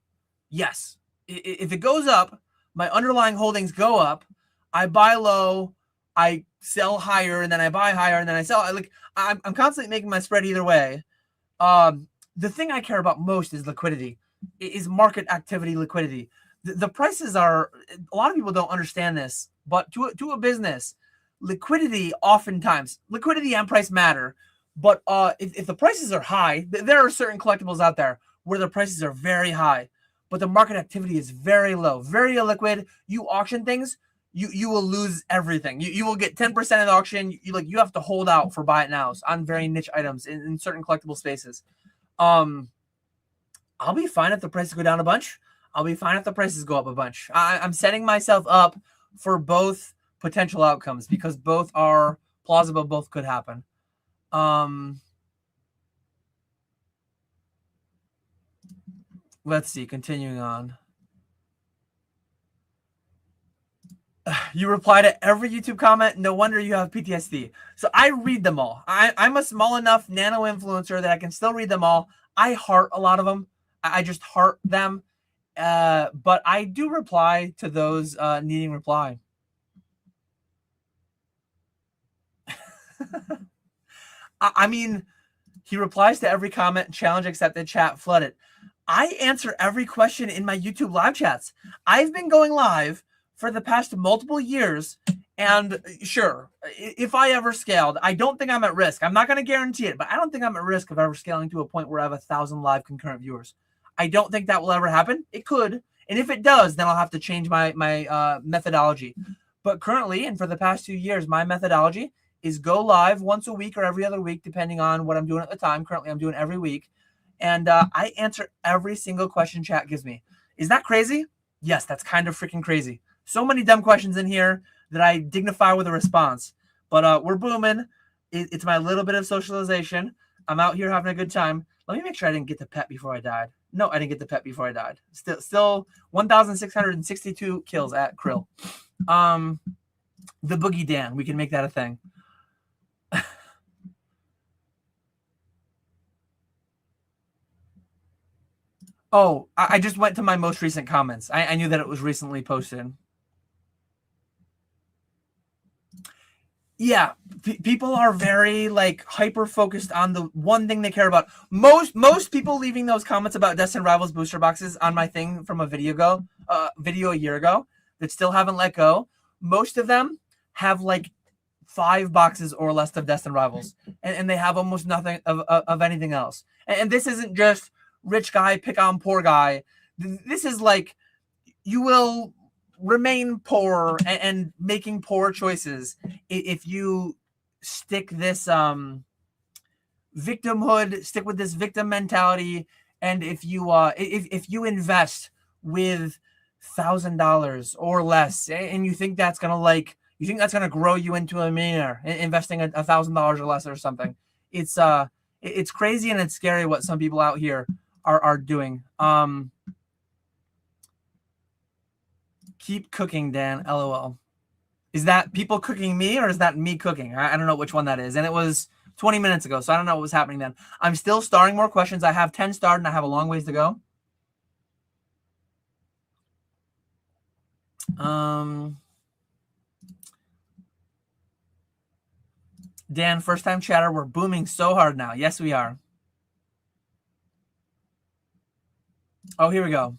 Speaker 1: Yes. If it goes up, my underlying holdings go up. I buy low, I sell higher, and then I buy higher, and then I sell. I'm constantly making my spread either way. The thing I care about most is liquidity. Is market activity liquidity. The prices are, a lot of people don't understand this, but to a business, liquidity and price matter. But if the prices are high, there are certain collectibles out there where the prices are very high, but the market activity is very low, very illiquid. You auction things, you will lose everything. You will get 10% of the auction. You have to hold out for buy it nows on very niche items in certain collectible spaces. I'll be fine if the prices go down a bunch. I'll be fine if the prices go up a bunch. I'm setting myself up for both potential outcomes because both are plausible, both could happen. Let's see, continuing on. You reply to every YouTube comment. No wonder you have PTSD. So I read them all. I'm a small enough nano influencer that I can still read them all. I heart a lot of them. I just heart them. But I do reply to those needing reply. I mean, he replies to every comment, challenge accepted, chat flooded. I answer every question in my YouTube live chats. I've been going live for the past multiple years. And sure, if I ever scaled, I don't think I'm at risk. I'm not going to guarantee it, but I don't think I'm at risk of ever scaling to a point where I have 1,000 live concurrent viewers. I don't think that will ever happen. It could. And if it does, then I'll have to change my methodology. But currently, and for the past 2 years, my methodology is go live once a week or every other week, depending on what I'm doing at the time. Currently, I'm doing every week. And I answer every single question chat gives me. Is that crazy? Yes, that's kind of freaking crazy. So many dumb questions in here that I dignify with a response. But we're booming. It's my little bit of socialization. I'm out here having a good time. Let me make sure I didn't get the pet before I died. No, I didn't get the pet before I died. Still 1,662 kills at Krill. The Boogie Dan. We can make that a thing. Oh, I just went to my most recent comments. I knew that it was recently posted. Yeah, people are very like hyper focused on the one thing they care about. Most people leaving those comments about Destined Rivals booster boxes on my thing from a video a year ago that still haven't let go. Most of them have like 5 boxes or less of Destined Rivals, and they have almost nothing of anything else. And this isn't just rich guy pick on poor guy. This is like you will remain poor and making poor choices if you stick this victimhood, stick with this victim mentality, and if you invest with $1,000 or less, and you think that's gonna grow you into a millionaire, investing $1,000 or less or something. It's crazy and it's scary what some people out here are doing. Keep cooking, Dan. LOL. Is that people cooking me or is that me cooking? I don't know which one that is. And it was 20 minutes ago, so I don't know what was happening then. I'm still starring more questions. I have 10 starred and I have a long ways to go. Dan, first time chatter. We're booming so hard now. Yes, we are. Oh, here we go.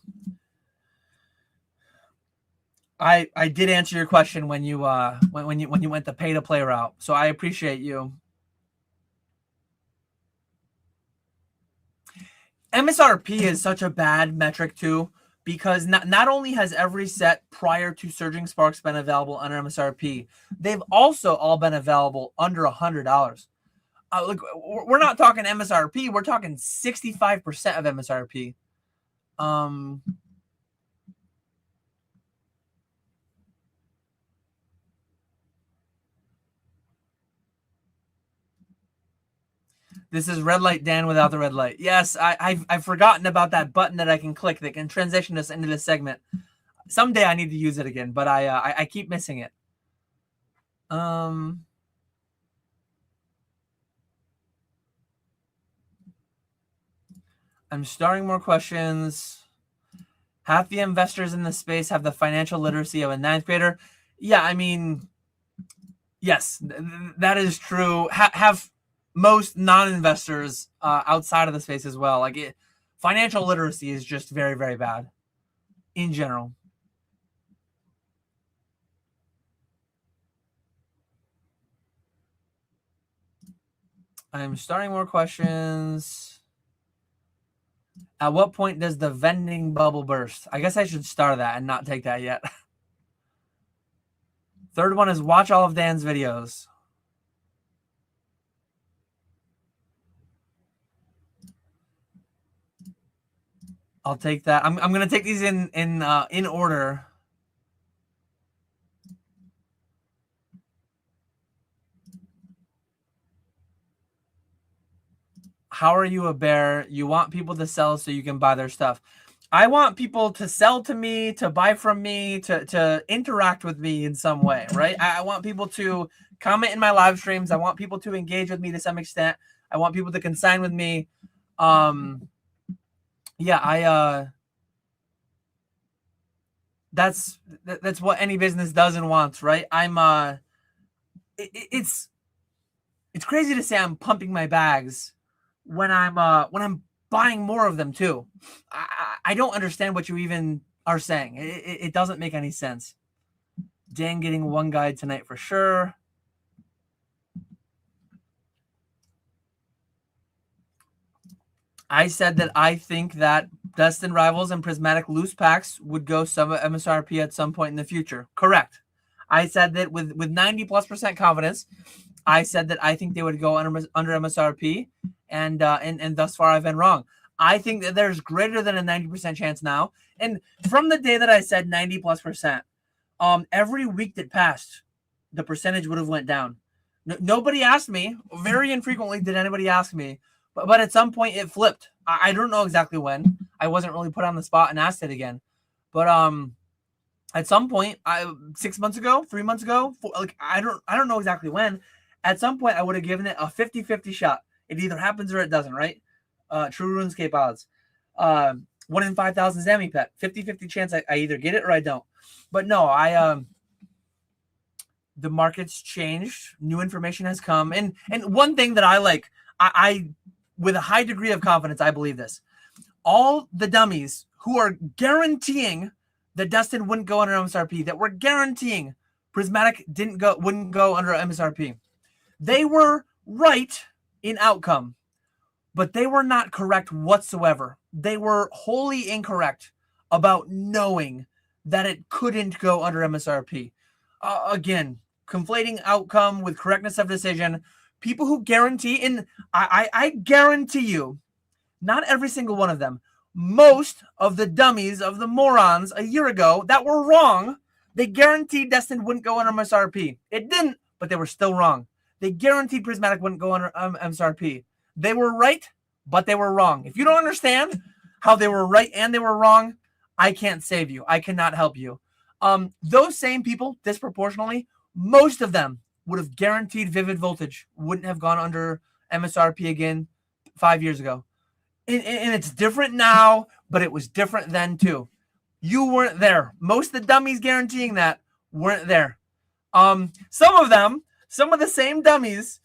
Speaker 1: I did answer your question when you went the pay to play route, so I appreciate you. MSRP is such a bad metric too, because not only has every set prior to Surging Sparks been available under MSRP, they've also all been available under $100. Look, we're not talking MSRP, we're talking 65% of MSRP. This is red light Dan without the red light. Yes, I've forgotten about that button that I can click that can transition us into this segment. Someday I need to use it again, but I keep missing it. I'm starting more questions. Half the investors in the space have the financial literacy of a 9th grader. Yeah, I mean, yes, that is true. Have most non-investors outside of the space as well. Like financial literacy is just very, very bad in general. I'm starting more questions. At what point does the vending bubble burst? I guess I should start that and not take that yet. Third one is watch all of Dan's videos. I'll take that. I'm gonna take these in order. How are you a bear? You want people to sell so you can buy their stuff. I want people to sell to me, to buy from me, to interact with me in some way, right? I want people to comment in my live streams. I want people to engage with me to some extent. I want people to consign with me. Yeah, that's what any business does and wants, right? It's crazy to say I'm pumping my bags when I'm buying more of them too. I don't understand what you even are saying. It doesn't make any sense. Dan getting one guide tonight for sure. I said that I think that Destined Rivals and Prismatic loose packs would go some MSRP at some point in the future. Correct. I said that with 90+% confidence. I said that I think they would go under MSRP, and thus far I've been wrong. I think that there's greater than a 90% chance now. And from the day that I said 90+%, every week that passed, the percentage would have went down. Nobody asked me. Very infrequently did anybody ask me, but at some point it flipped. I don't know exactly when. I wasn't really put on the spot and asked it again, but at some point, 6 months ago, 3 months ago, I don't know exactly when. At some point, I would have given it a 50-50 shot. It either happens or it doesn't, right? True RuneScape odds. 1 in 5,000 Zami pet. 50-50 chance I either get it or I don't. But no, the market's changed. New information has come. And one thing that I like, I with a high degree of confidence, I believe this. All the dummies who are guaranteeing that Destin wouldn't go under MSRP, that were guaranteeing Prismatic wouldn't go under MSRP. They were right in outcome, but they were not correct whatsoever. They were wholly incorrect about knowing that it couldn't go under MSRP. Again, conflating outcome with correctness of decision. People who guarantee, and I guarantee you, not every single one of them, most of the dummies, of the morons a year ago that were wrong, they guaranteed Destin wouldn't go under MSRP. It didn't, but they were still wrong. They guaranteed Prismatic wouldn't go under MSRP. They were right, but they were wrong. If you don't understand how they were right and they were wrong, I can't save you. I cannot help you. Those same people, disproportionately, most of them would have guaranteed Vivid Voltage wouldn't have gone under MSRP again 5 years ago. And it's different now, but it was different then too. You weren't there. Most of the dummies guaranteeing that weren't there. Some of the same dummies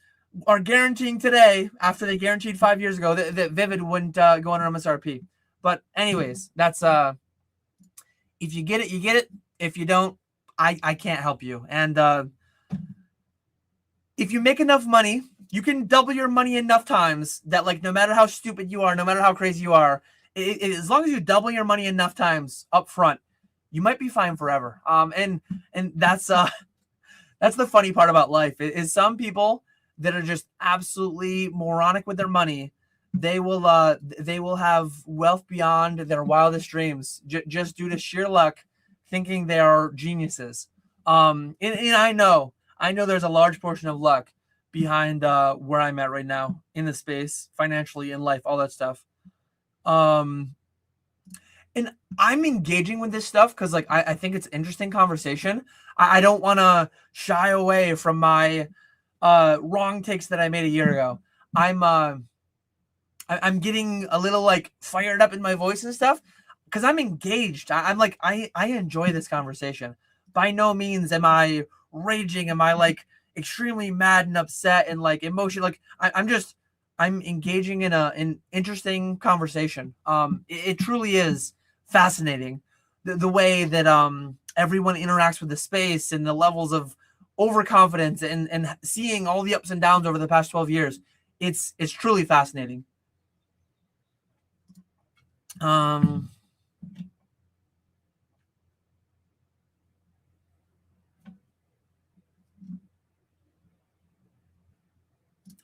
Speaker 1: are guaranteeing today, after they guaranteed 5 years ago, that Vivid wouldn't go under MSRP. But anyways, that's if you get it, you get it. If you don't, I can't help you. And if you make enough money, you can double your money enough times that, like, no matter how stupid you are, no matter how crazy you are, as long as you double your money enough times up front, you might be fine forever. And that's the funny part about life is some people that are just absolutely moronic with their money, they will have wealth beyond their wildest dreams just due to sheer luck, thinking they are geniuses. And I know there's a large portion of luck behind where I'm at right now in the space, financially, in life, all that stuff. And I'm engaging with this stuff because, like, I think it's interesting conversation. I don't want to shy away from my wrong takes that I made a year ago. I'm getting a little, like, fired up in my voice and stuff because I'm engaged. I enjoy this conversation. By no means am I raging. Am I, like, extremely mad and upset and, like, emotional? Like, I'm engaging in an interesting conversation. It truly is fascinating the way that everyone interacts with the space and the levels of overconfidence and seeing all the ups and downs over the past 12 years. It's truly fascinating.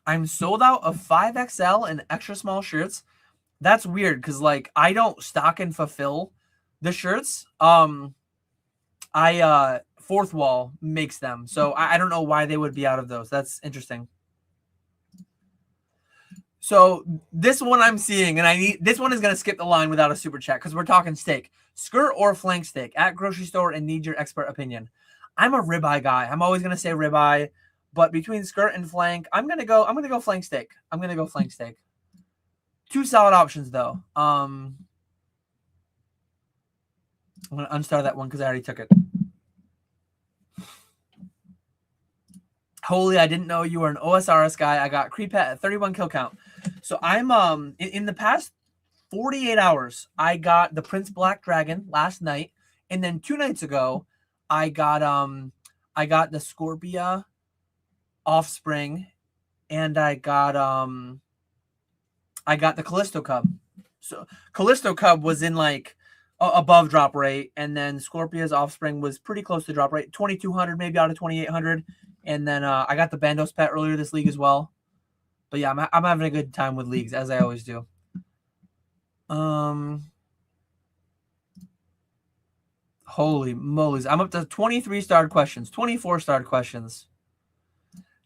Speaker 1: I'm sold out of 5XL and extra small shirts. That's weird because, like, I don't stock and fulfill the shirts. Fourth Wall makes them, so I don't know why they would be out of those. That's interesting. So this one I'm seeing, and this one is gonna skip the line without a super chat because we're talking steak, skirt or flank steak at grocery store, and need your expert opinion. I'm a ribeye guy. I'm always gonna say ribeye. But between skirt and flank, I'm gonna go flank steak. Two solid options though. I'm gonna unstar that one because I already took it. Holy, I didn't know you were an OSRS guy. I got creep at 31 kill count. So I'm in the past 48 hours, I got the Prince Black Dragon last night, and then 2 nights ago, I got the Scorpia Offspring, and I got the Callisto Cub. So Callisto Cub was in, like, above drop rate, and then Scorpia's Offspring was pretty close to drop rate, 2,200 maybe out of 2,800, And then I got the Bandos pet earlier this league as well. But yeah, I'm having a good time with leagues, as I always do. Holy moly. I'm up to 23 starred questions, 24 starred questions.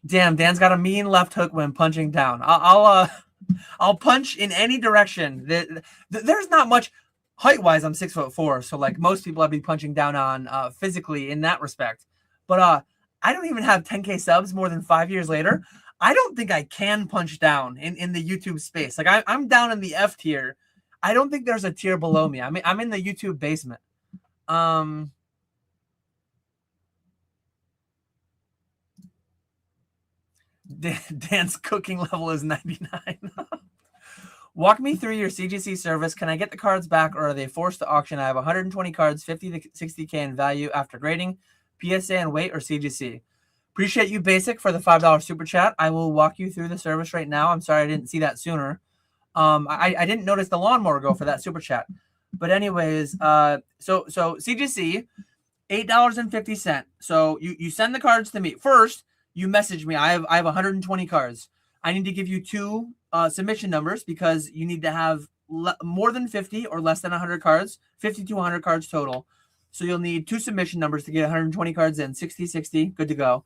Speaker 1: Damn, Dan's got a mean left hook when punching down. I'll punch in any direction. There's not much height-wise. I'm 6'4", so like most people I'd be punching down on physically in that respect. But I don't even have 10K subs more than 5 years later. I don't think I can punch down in the YouTube space. Like I'm down in the F tier. I don't think there's a tier below me. I'm in the YouTube basement. Dan's cooking level is 99. Walk me through your CGC service. Can I get the cards back or are they forced to auction? I have 120 cards, 50 to 60K in value after grading, PSA and weight or CGC. Appreciate you, Basic, for the $5 super chat. I will walk you through the service right now. I'm sorry I didn't see that sooner. I didn't notice the lawnmower go for that super chat. But anyways, so CGC, $8.50. So you send the cards to me. First, you message me. I have 120 cards. I need to give you 2 submission numbers because you need to have more than 50 or less than 100 cards, 50 to 100 cards total. So you'll need 2 submission numbers to get 120 cards in, 60, good to go.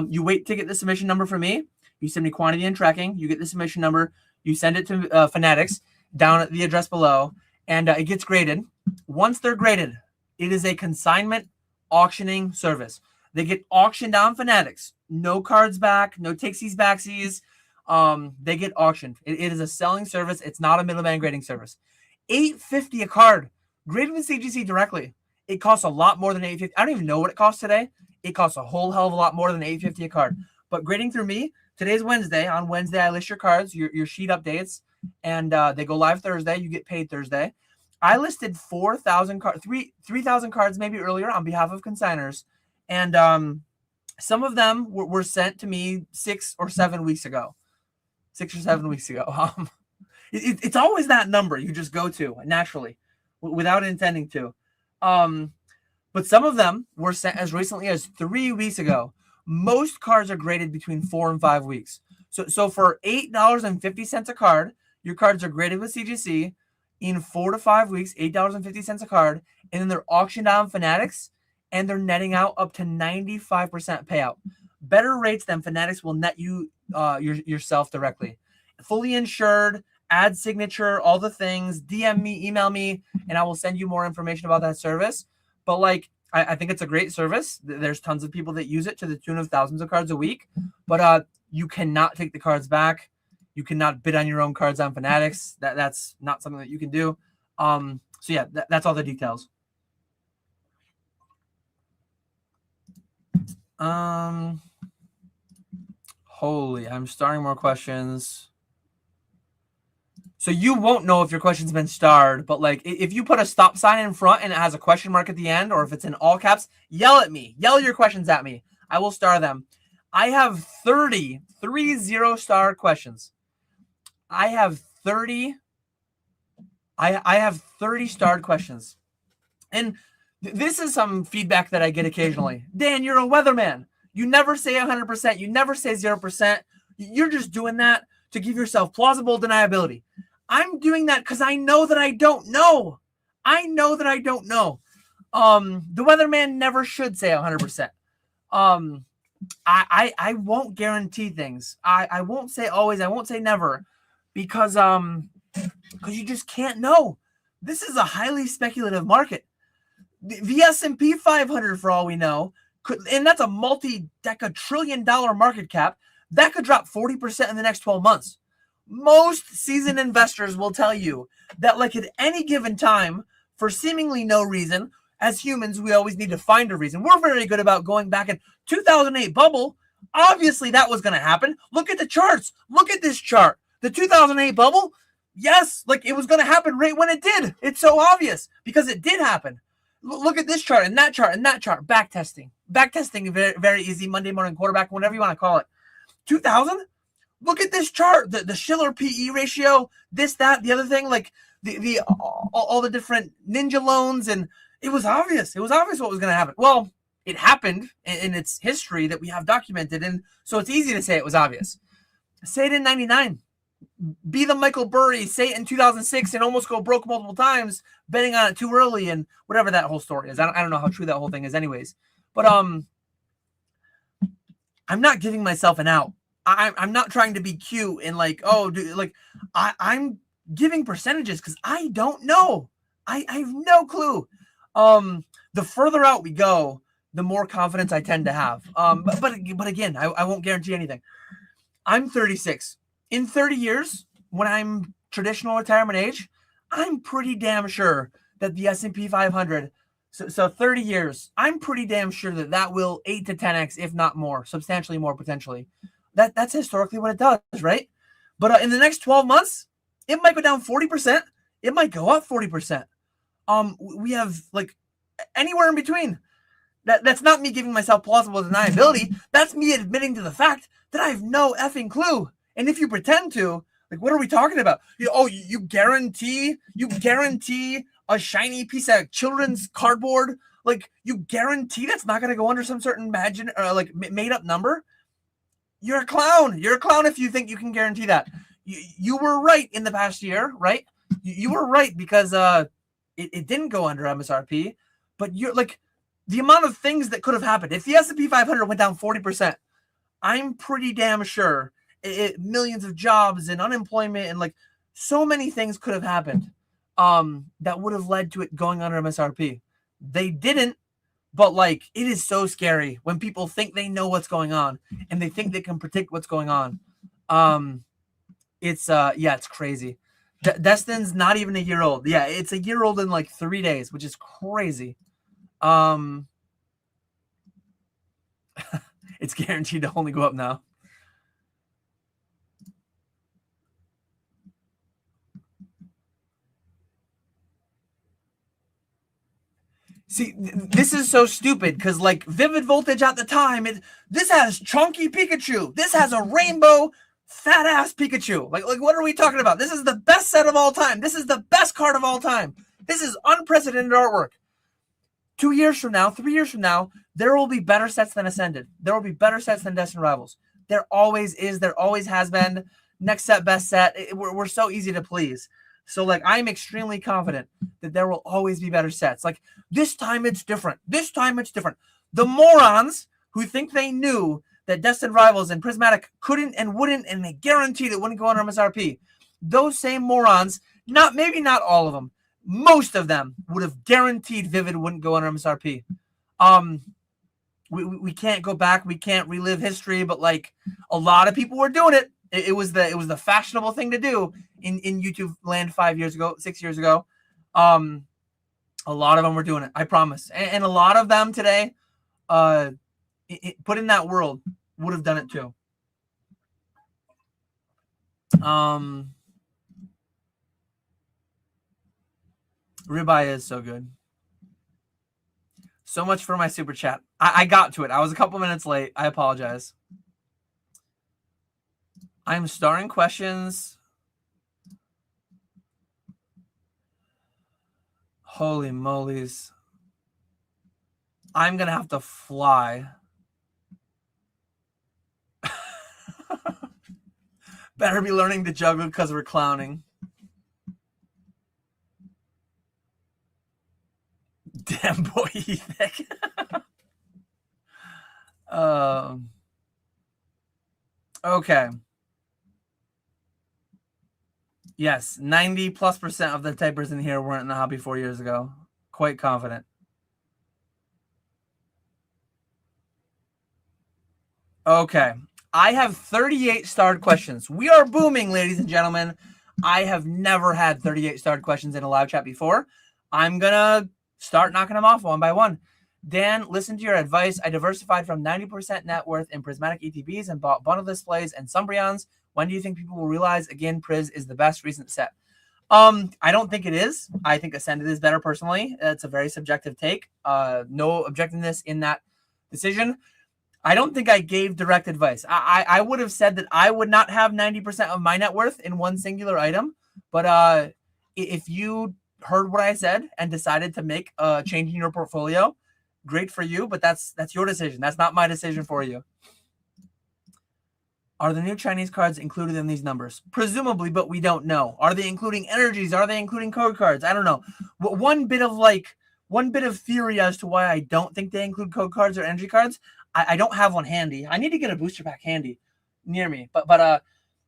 Speaker 1: You wait to get the submission number from me. You send me quantity and tracking. You get the submission number. You send it to Fanatics down at the address below, and it gets graded. Once they're graded, it is a consignment auctioning service. They get auctioned on Fanatics. No cards back, no takesies backsies. They get auctioned. It is a selling service. It's not a middleman grading service. $8.50 a card, graded with CGC directly. It costs a lot more than $8.50. I don't even know what it costs today. It costs a whole hell of a lot more than $8.50 a card. But grading through me, today's Wednesday. On Wednesday, I list your cards, your sheet updates, and they go live Thursday. You get paid Thursday. I listed 4,000 cards, 3,000 cards maybe earlier on behalf of consigners, and some of them were sent to me 6 or 7 weeks ago. 6 or 7 weeks ago. It's always that number you just go to naturally, without intending to. But some of them were sent as recently as 3 weeks ago. Most cards are graded between 4 and 5 weeks. So for $8.50 a card, your cards are graded with CGC in 4 to 5 weeks, $8.50 a card, and then they're auctioned on Fanatics, and they're netting out up to 95% payout. Better rates than Fanatics will net you yourself directly. Fully insured, add signature, all the things. DM me, email me, and I will send you more information about that service. But like, I think it's a great service. There's tons of people that use it to the tune of thousands of cards a week. But you cannot take the cards back. You cannot bid on your own cards on Fanatics. That's not something that you can do. So yeah, that's all the details. Holy, I'm starting more questions. So you won't know if your question's been starred, but like if you put a stop sign in front and it has a question mark at the end, or if it's in all caps, yell at me. Yell your questions at me. I will star them. I have 30 star questions. I have 30 starred questions. And this is some feedback that I get occasionally. Dan, you're a weatherman. You never say 100%. You never say 0%. You're just doing that to give yourself plausible deniability. I'm doing that because I know that I don't know. I know that I don't know. The weatherman never should say 100%. I won't guarantee things. I won't say always. I won't say never, because you just can't know. This is a highly speculative market. The S&P 500, for all we know, and that's a multi-trillion-dollar market cap, that could drop 40% in the next 12 months. Most seasoned investors will tell you that, like, at any given time, for seemingly no reason, as humans, we always need to find a reason. We're very good about going back in 2008 bubble. Obviously, that was going to happen. Look at the charts. Look at this chart. The 2008 bubble, yes, like it was going to happen right when it did. It's so obvious because it did happen. Look at this chart and that chart and that chart. Back testing. Back testing, very, very easy. Monday morning quarterback, whatever you want to call it. 2000? Look at this chart. The Schiller PE ratio, this, that, the other thing, like all the different ninja loans, and it was obvious. It was obvious what was going to happen. Well, it happened in its history that we have documented. And so it's easy to say it was obvious. Say it in 99. Be the Michael Burry, say it in 2006 and almost go broke multiple times, betting on it too early and whatever that whole story is. I don't know how true that whole thing is anyways. But I'm not giving myself an out. I'm not trying to be cute and like, oh, dude, like I'm giving percentages because I don't know. I have no clue. The further out we go, the more confidence I tend to have. But again, I won't guarantee anything. I'm 36. In 30 years, when I'm traditional retirement age, I'm pretty damn sure that the S&P 500, so 30 years, I'm pretty damn sure that will 8 to 10x, if not more, substantially more potentially. That's historically what it does, right? But in the next 12 months, it might go down 40%. It might go up 40%. We have like anywhere in between. That's not me giving myself plausible deniability. That's me admitting to the fact that I have no effing clue. And if you pretend to, like, what are we talking about? You guarantee a shiny piece of children's cardboard? Like, you guarantee that's not going to go under some certain made up number? You're a clown. You're a clown if you think you can guarantee that. You were right in the past year, right? You were right because it didn't go under MSRP. But you're like the amount of things that could have happened if the S&P 500 went down 40%. I'm pretty damn sure millions of jobs and unemployment and like so many things could have happened that would have led to it going under MSRP. They didn't, but like it is so scary when people think they know what's going on and they think they can predict what's going on. It's crazy. Destin's not even a year old. Yeah, it's a year old in like 3 days, which is crazy. It's guaranteed to only go up now. See, this is so stupid because like Vivid Voltage at the time, this has chunky Pikachu. This has a rainbow fat ass Pikachu. Like what are we talking about? This is the best set of all time. This is the best card of all time. This is unprecedented artwork. 2 years from now, 3 years from now, there will be better sets than Ascended. There will be better sets than Destined Rivals. There always is. There always has been. Next set, best set. We're so easy to please. So, like, I'm extremely confident that there will always be better sets. Like, this time it's different. This time it's different. The morons who think they knew that Destined Rivals and Prismatic couldn't and wouldn't, and they guaranteed it wouldn't go under MSRP. Those same morons, maybe not all of them, most of them would have guaranteed Vivid wouldn't go under MSRP. We can't go back. We can't relive history, but like a lot of people were doing it. It was the fashionable thing to do in YouTube land 6 years ago. A lot of them were doing it. I promise. And a lot of them today, put in that world, would have done it too. Ribeye is so good. So much for my super chat. I got to it. I was a couple minutes late. I apologize. I'm starring questions. Holy molies. I'm going to have to fly. Better be learning to juggle because we're clowning. Damn boy, Ethic. Okay. Yes, 90+% of the typers in here weren't in the hobby 4 years ago. Quite confident. Okay. I have 38 starred questions. We are booming, ladies and gentlemen. I have never had 38 starred questions in a live chat before. I'm going to start knocking them off one by one. Dan, listen to your advice. I diversified from 90% net worth in prismatic ETBs and bought bundle displays and Sumbrions. When do you think people will realize, again, Priz is the best recent set? I don't think it is. I think Ascended is better personally. It's a very subjective take. No objectiveness in that decision. I don't think I gave direct advice. I would have said that I would not have 90% of my net worth in one singular item. But if you heard what I said and decided to make a change in your portfolio, great for you, but that's your decision. That's not my decision for you. Are the new Chinese cards included in these numbers? Presumably, but we don't know. Are they including energies? Are they including code cards? I don't know. One bit of theory as to why I don't think they include code cards or energy cards. I don't have one handy. I need to get a booster pack handy near me. But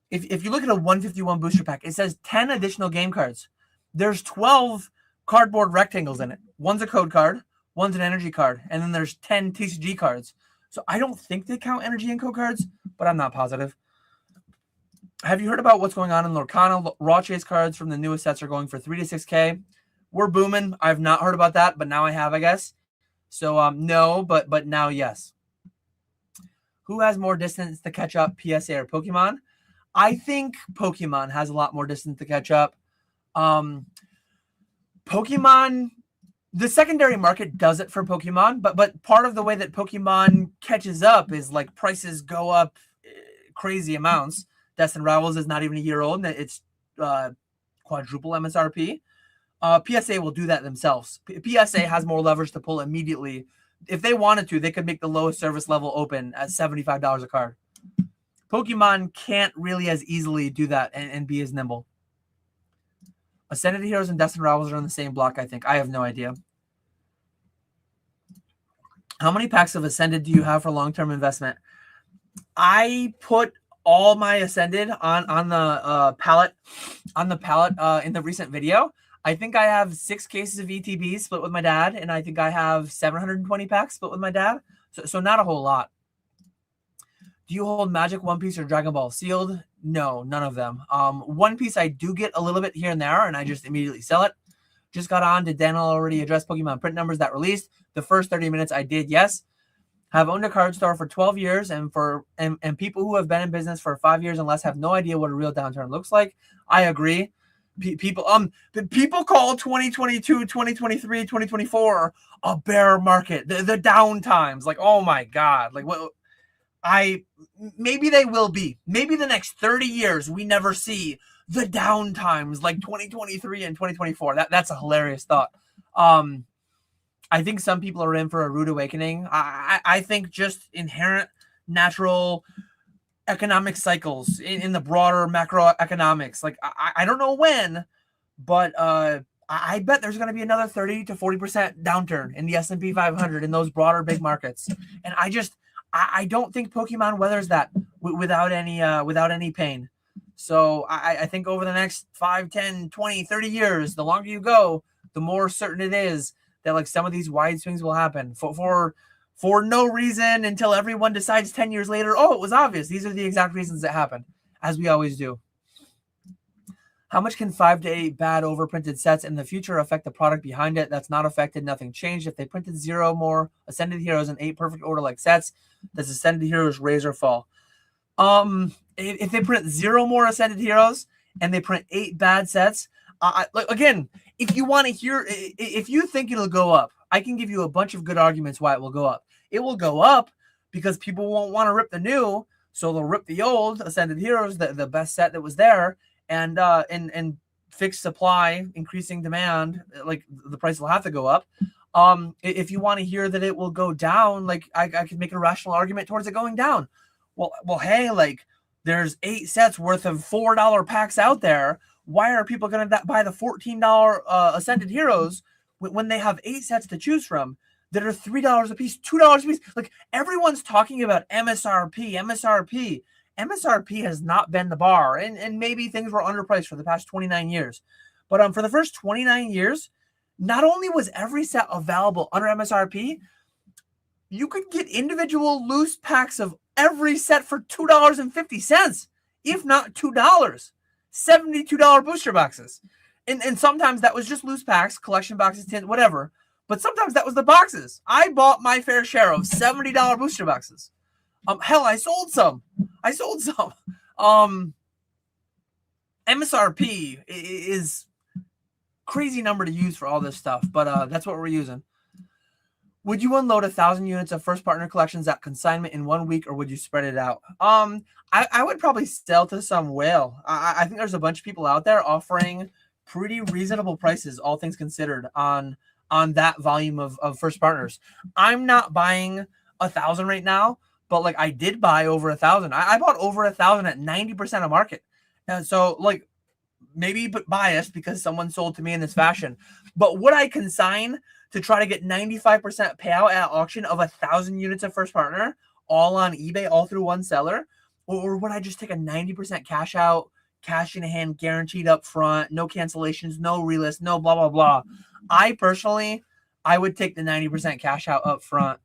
Speaker 1: if you look at a 151 booster pack, it says 10 additional game cards. There's 12 cardboard rectangles in it. One's a code card, one's an energy card, and then there's 10 TCG cards. So I don't think they count energy and code cards, but I'm not positive. Have you heard about what's going on in Lorcana? Raw chase cards from the newest sets are going for 3 to 6K. We're booming. I've not heard about that, but now I have, I guess. So no, but now yes. Who has more distance to catch up, PSA or Pokemon? I think Pokemon has a lot more distance to catch up. Pokemon, the secondary market does it for Pokemon, but part of the way that Pokemon catches up is like prices go up crazy amounts. Destined Rivals is not even a year old, and it's quadruple MSRP. PSA will do that themselves. PSA has more leverage to pull immediately. If they wanted to, they could make the lowest service level open at $75 a card. Pokemon can't really as easily do that and be as nimble. Ascended Heroes and Destined Rivals are on the same block, I think. I have no idea. How many packs of Ascended do you have for long-term investment? I put all my Ascended on the pallet in the recent video. I think I have 6 cases of ETBs split with my dad, and I think I have 720 packs split with my dad. So not a whole lot. Do you hold Magic, One Piece, or Dragon Ball sealed? No, none of them. One Piece I do get a little bit here and there, and I just immediately sell it. Just got on. Did Daniel already address Pokemon print numbers that released? The first 30 minutes I did, yes. Have owned a card store for 12 years, and people who have been in business for 5 years and less have no idea what a real downturn looks like. I agree. People call 2022, 2023, 2024 a bear market. The down times. Like, oh my God. Like, what? Maybe they will be. Maybe the next 30 years we never see the down times like 2023 and 2024. That's a hilarious thought. I think some people are in for a rude awakening. I think just inherent natural economic cycles in the broader macroeconomics. Like I don't know when, but I bet there's going to be another 30 to 40% downturn in the S&P 500 in those broader big markets. And I don't think Pokemon weathers that without any pain. So I think over the next 5, 10, 20, 30 years, the longer you go, the more certain it is that like some of these wide swings will happen for no reason until everyone decides 10 years later, oh, it was obvious. These are the exact reasons that happen, as we always do. How much can 5 to 8 bad overprinted sets in the future affect the product behind it? That's not affected. Nothing changed. If they printed 0 more Ascended Heroes and 8 perfect order like sets, does Ascended Heroes raise or fall? If they print 0 more Ascended Heroes and they print 8 bad sets, again, if you want to hear, if you think it'll go up, I can give you a bunch of good arguments why it will go up. It will go up because people won't want to rip the new, so they'll rip the old Ascended Heroes, the best set that was there, and fixed supply, increasing demand, like the price will have to go up. If you want to hear that it will go down, like I could make a rational argument towards it going down. Well, hey, like there's 8 sets worth of $4 packs out there. Why are people going to buy the $14 Ascended Heroes when they have 8 sets to choose from that are $3 a piece, $2 a piece? Like everyone's talking about MSRP. MSRP has not been the bar, and maybe things were underpriced for the past 29 years. But for the first 29 years, not only was every set available under MSRP, you could get individual loose packs of every set for $2.50, if not $2. $72 booster boxes. And sometimes that was just loose packs, collection boxes, tins, whatever. But sometimes that was the boxes. I bought my fair share of $70 booster boxes. Hell, I sold some. MSRP is crazy number to use for all this stuff, but that's what we're using. Would you unload 1,000 units of first partner collections at consignment in 1 week, or would you spread it out? I would probably sell to some whale. I think there's a bunch of people out there offering pretty reasonable prices, all things considered, on on that volume of first partners. I'm not buying 1,000 right now, but like I did buy over 1,000. I bought over 1,000 at 90% of market. And so like maybe biased because someone sold to me in this fashion, but would I consign to try to get 95% payout at auction of 1,000 units of first partner all on eBay, all through one seller? Or would I just take a 90% cash out, cash in hand, guaranteed up front, no cancellations, no relist, no blah, blah, blah? I personally, I would take the 90% cash out up front.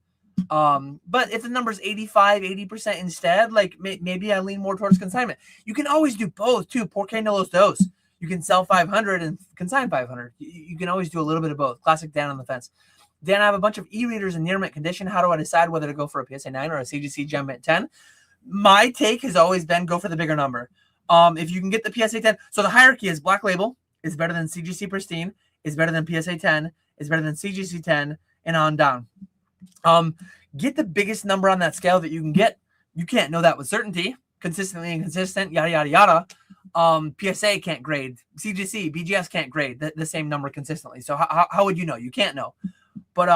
Speaker 1: But if the number's 85, 80% instead, like maybe I lean more towards consignment. You can always do both too. Por qué no los dos? You can sell 500 and consign 500. You can always do a little bit of both. Classic Dan on the fence. Dan, I have a bunch of e-readers in near mint condition. How do I decide whether to go for a PSA 9 or a CGC Gem Mint 10? My take has always been go for the bigger number. If you can get the PSA 10, so the hierarchy is Black Label is better than CGC Pristine, is better than PSA 10, is better than CGC 10, and on down. Get the biggest number on that scale that you can get. You can't know that with certainty. Consistently inconsistent, yada, yada, yada. PSA can't grade. CGC, BGS can't grade the same number consistently. So how would you know? You can't know. But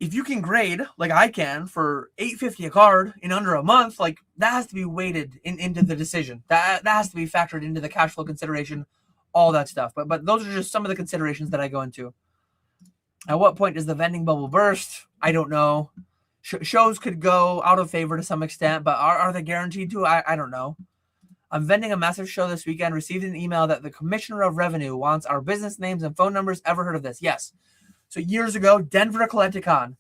Speaker 1: if you can grade like I can for $850 a card in under a month, like that has to be weighted into the decision. That has to be factored into the cash flow consideration, all that stuff. But those are just some of the considerations that I go into. At what point does the vending bubble burst? I don't know. Shows could go out of favor to some extent, but are they guaranteed to? I don't know. I'm vending a massive show this weekend. Received an email that the Commissioner of Revenue wants our business names and phone numbers. Ever heard of this? Yes. So years ago, Denver Collecticon,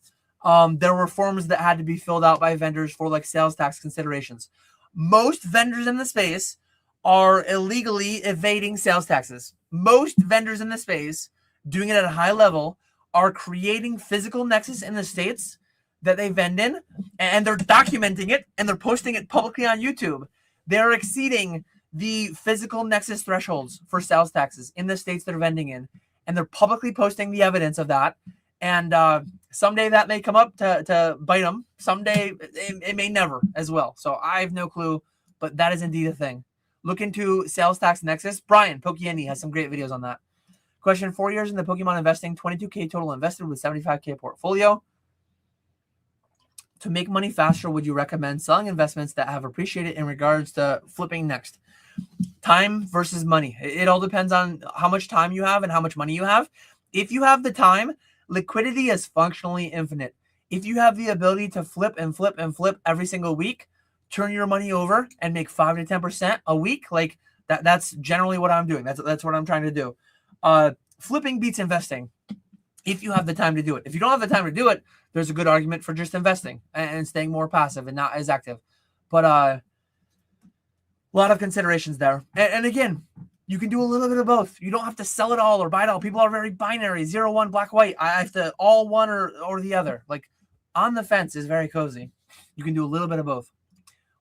Speaker 1: there were forms that had to be filled out by vendors for like sales tax considerations. Most vendors in the space are illegally evading sales taxes. Most vendors in the space doing it at a high level are creating physical nexus in the states that they vend in, and they're documenting it and they're posting it publicly on YouTube. They're exceeding the physical nexus thresholds for sales taxes in the states they're vending in, and they're publicly posting the evidence of that. And someday that may come up to bite them. Someday it may never as well. So I have no clue, but that is indeed a thing. Look into sales tax nexus. Brian Pokieni has some great videos on that. Question: 4 years in the Pokemon investing, 22K total invested with 75K portfolio. To make money faster, would you recommend selling investments that have appreciated in regards to flipping next? Time versus money. It all depends on how much time you have and how much money you have. If you have the time, liquidity is functionally infinite. If you have the ability to flip and flip and flip every single week, turn your money over and make 5 to 10% a week, like that's generally what I'm doing. That's what I'm trying to do. Flipping beats investing if you have the time to do it. If you don't have the time to do it, there's a good argument for just investing and staying more passive and not as active. But a lot of considerations there. And again, you can do a little bit of both. You don't have to sell it all or buy it all. People are very binary, 0-1, black, white. I have to all one or the other. Like on the fence is very cozy. You can do a little bit of both.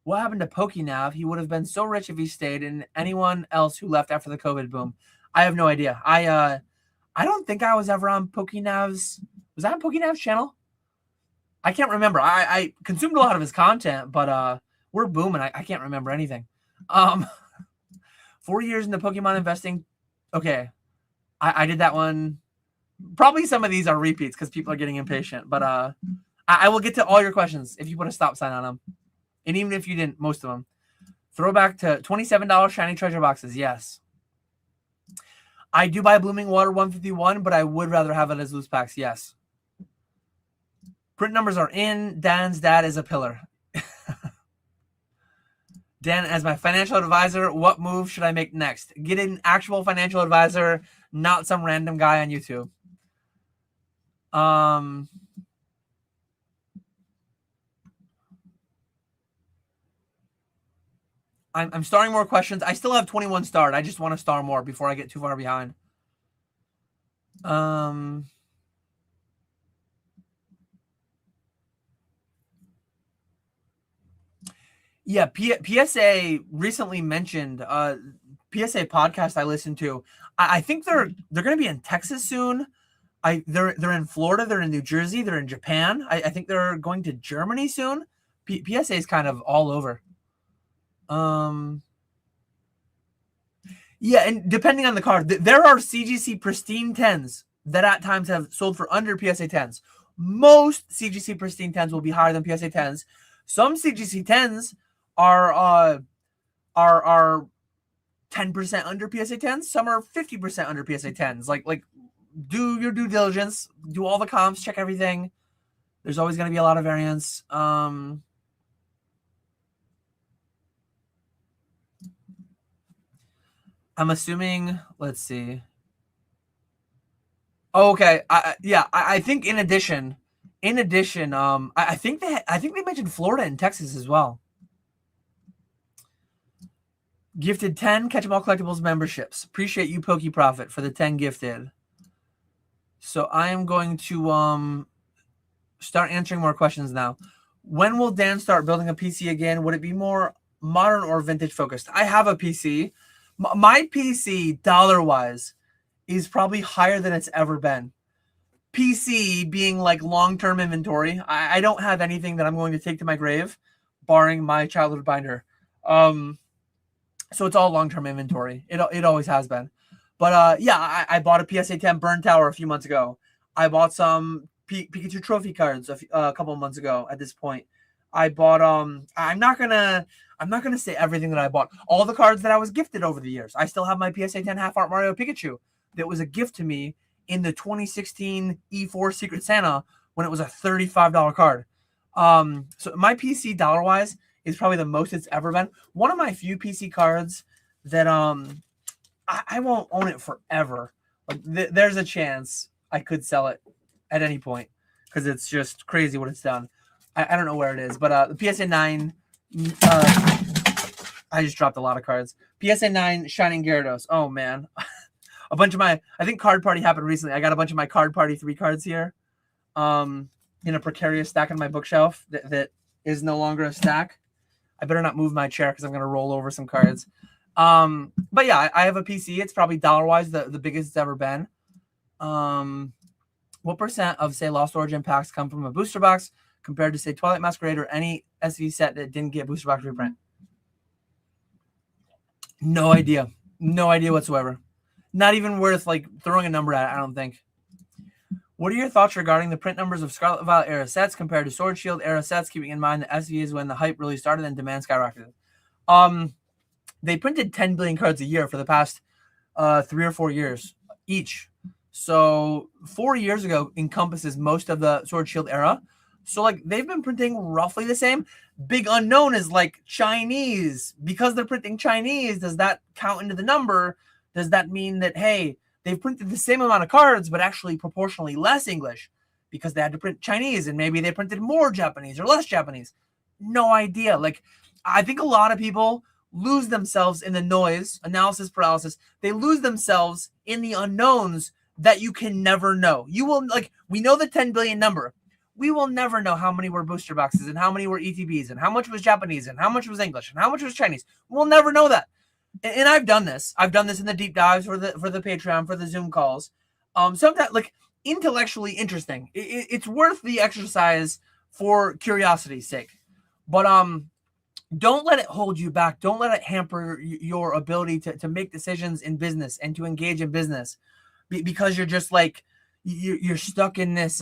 Speaker 1: What happened to PokeNav? He would have been so rich if he stayed, and anyone else who left after the COVID boom. I have no idea. I don't think I was ever on PokeNav's. Was I on PokeNav's channel? I can't remember. I consumed a lot of his content, but we're booming. I can't remember anything. 4 years into Pokemon investing. Okay. I did that one. Probably some of these are repeats because people are getting impatient, but I will get to all your questions if you put a stop sign on them. And even if you didn't, most of them. Throwback to $27 shiny treasure boxes. Yes. I do buy Blooming Water 151, but I would rather have it as loose packs. Yes. Print numbers are in. Dan's dad is a pillar. Dan, as my financial advisor, what move should I make next? Get an actual financial advisor, not some random guy on YouTube. I'm starring more questions. I still have 21 starred. I just want to star more before I get too far behind. Yeah, PSA recently mentioned PSA podcast I listened to. I think they're going to be in Texas soon. They're in Florida. They're in New Jersey. They're in Japan. I think they're going to Germany soon. PSA is kind of all over. Yeah, and depending on the card, there are CGC Pristine 10s that at times have sold for under PSA 10s. Most CGC Pristine 10s will be higher than PSA 10s. Some CGC 10s are 10% under PSA 10s. Some are 50% under PSA 10s. Like do your due diligence, do all the comps, check everything. There's always going to be a lot of variance. I'm assuming, let's see. Oh, okay. I think in addition, I think they mentioned Florida and Texas as well. Gifted 10 Catch 'em All Collectibles memberships. Appreciate you, Pokey Profit, for the 10 gifted. So I am going to start answering more questions now. When will Dan start building a PC again? Would it be more modern or vintage focused? I have a PC. My PC, dollar-wise, is probably higher than it's ever been. PC being like long-term inventory. I don't have anything that I'm going to take to my grave, barring my childhood binder. So it's all long-term inventory. It always has been. But yeah, I bought a PSA 10 Burn Tower a few months ago. I bought some Pikachu trophy cards a couple of months ago. At this point, I bought I'm not gonna say everything that I bought. All the cards that I was gifted over the years. I still have my PSA 10 Half Art Mario Pikachu that was a gift to me in the 2016 E4 Secret Santa when it was a $35 card. So my PC dollar-wise is probably the most it's ever been. One of my few PC cards that I won't own it forever. Like there's a chance I could sell it at any point because it's just crazy what it's done. I don't know where it is, but the PSA 9. I just dropped a lot of cards. PSA 9 Shining Gyarados. Oh man, a bunch of my. I think Card Party happened recently. I got a bunch of my Card Party 3 cards here, in a precarious stack on my bookshelf that is no longer a stack. I better not move my chair because I'm gonna roll over some cards. But yeah, I have a PC. It's probably dollar-wise the biggest it's ever been. What percent of, say, Lost Origin packs come from a booster box compared to, say, Twilight Masquerade or any SV set that didn't get booster box reprint? No idea. No idea whatsoever. Not even worth, like, throwing a number at it, I don't think. What are your thoughts regarding the print numbers of Scarlet Violet era sets compared to Sword Shield era sets, keeping in mind that SV is when the hype really started and demand skyrocketed? They printed 10 billion cards a year for the past 3 or 4 years each. So 4 years ago encompasses most of the Sword Shield era. So like they've been printing roughly the same. Big unknown is like Chinese. Because they're printing Chinese, does that count into the number? Does that mean that, hey, they've printed the same amount of cards, but actually proportionally less English because they had to print Chinese and maybe they printed more Japanese or less Japanese? No idea. Like, I think a lot of people lose themselves in the noise, analysis paralysis. They lose themselves in the unknowns that you can never know. You will, like, we know the 10 billion number. We will never know how many were booster boxes and how many were ETBs and how much was Japanese and how much was English and how much was Chinese. We'll never know that. And I've done this. I've done this in the deep dives for the Patreon, for the Zoom calls. Sometimes, like, intellectually interesting. It's worth the exercise for curiosity's sake. But don't let it hold you back. Don't let it hamper your ability to make decisions in business and to engage in business, because you're just like you're stuck in this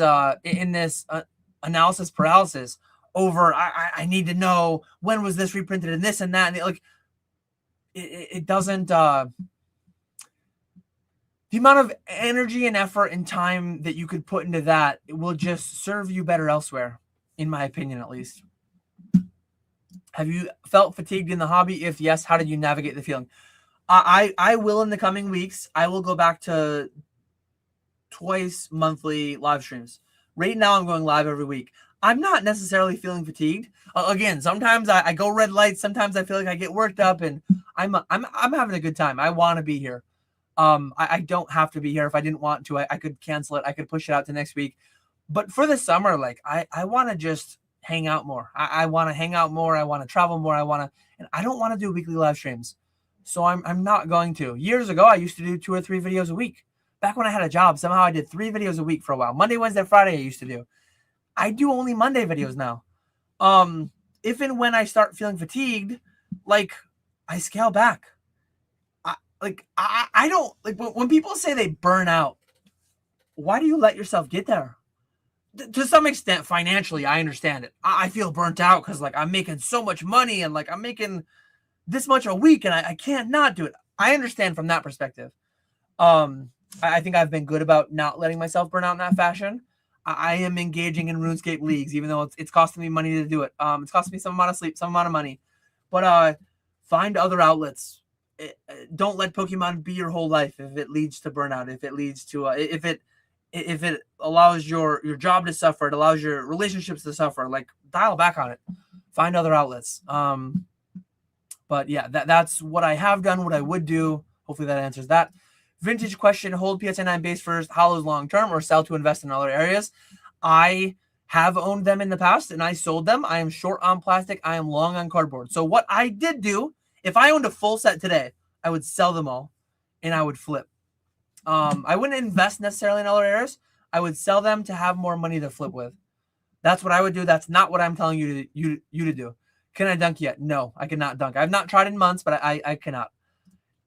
Speaker 1: analysis paralysis over I need to know when was this reprinted and this and that, and like it doesn't. The amount of energy and effort and time that you could put into that, it will just serve you better elsewhere, in my opinion, at least. Have you felt fatigued in the hobby? If yes, how did you navigate the feeling? I will in the coming weeks. I will go back to twice monthly live streams. Right now, I'm going live every week. I'm not necessarily feeling fatigued. Again, sometimes I go red lights. Sometimes I feel like I get worked up, and I'm having a good time. I want to be here. I don't have to be here. If I didn't want to, I could cancel it. I could push it out to next week. But for the summer, like I want to just hang out more. I want to hang out more. I want to travel more. And I don't want to do weekly live streams. So I'm not going to. Years ago, I used to do 2 or 3 videos a week. Back when I had a job, somehow I did 3 videos a week for a while. Monday, Wednesday, Friday, I used to do. I do only Monday videos now. If and when I start feeling fatigued, like I scale back. I don't like when people say they burn out. why do you let yourself get there? To some extent, financially, I understand it. I feel burnt out because like I'm making so much money and like I'm making this much a week and I can't not do it. I understand from that perspective. I think I've been good about not letting myself burn out in that fashion. I am engaging in RuneScape leagues, even though it's costing me money to do it. It's costing me some amount of sleep, some amount of money. But find other outlets. Don't let Pokemon be your whole life. If it leads to burnout, if it leads to if it allows your job to suffer, it allows your relationships to suffer. Like dial back on it. Find other outlets. But yeah, that's what I have done. What I would do. Hopefully that answers that. Vintage question, hold PSA 9 base first, hollows long term, or sell to invest in other areas. I have owned them in the past and I sold them. I am short on plastic. I am long on cardboard. So what I did do, if I owned a full set today, I would sell them all and I would flip. I wouldn't invest necessarily in other areas. I would sell them to have more money to flip with. That's what I would do. That's not what I'm telling you to do. Can I dunk yet? No, I cannot dunk. I've not tried in months, but I cannot.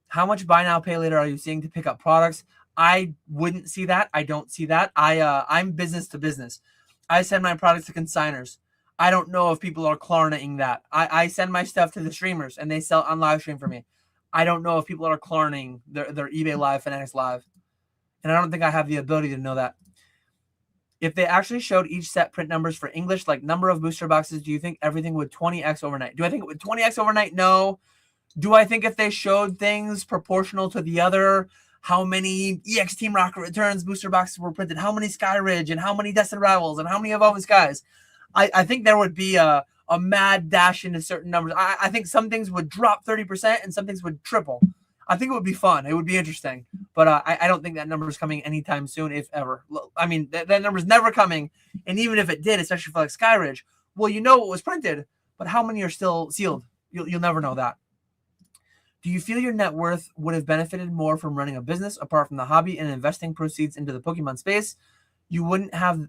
Speaker 1: How much buy now, pay later are you seeing to pick up products? I wouldn't see that. I don't see that. I'm business to business. I send my products to consigners. I don't know if people are Klarnaing that. I send my stuff to the streamers and they sell on live stream for me. I don't know if people are Klarnaing their eBay Live, Fanatics Live. And I don't think I have the ability to know that. If they actually showed each set print numbers for English, like number of booster boxes, do you think everything would 20x overnight? Do I think it would 20x overnight? No. Do I think if they showed things proportional to the other, how many EX Team Rocket Returns booster boxes were printed, how many Sky Ridge, and how many Destined Rivals, and how many Evolving Skies, I think there would be a mad dash into certain numbers. I think some things would drop 30% and some things would triple. I think it would be fun. It would be interesting. But I don't think that number is coming anytime soon, if ever. I mean, that number is never coming. And even if it did, especially for like Sky Ridge, well, you know what was printed, but how many are still sealed? You'll never know that. Do you feel your net worth would have benefited more from running a business apart from the hobby and investing proceeds into the Pokemon space? You wouldn't have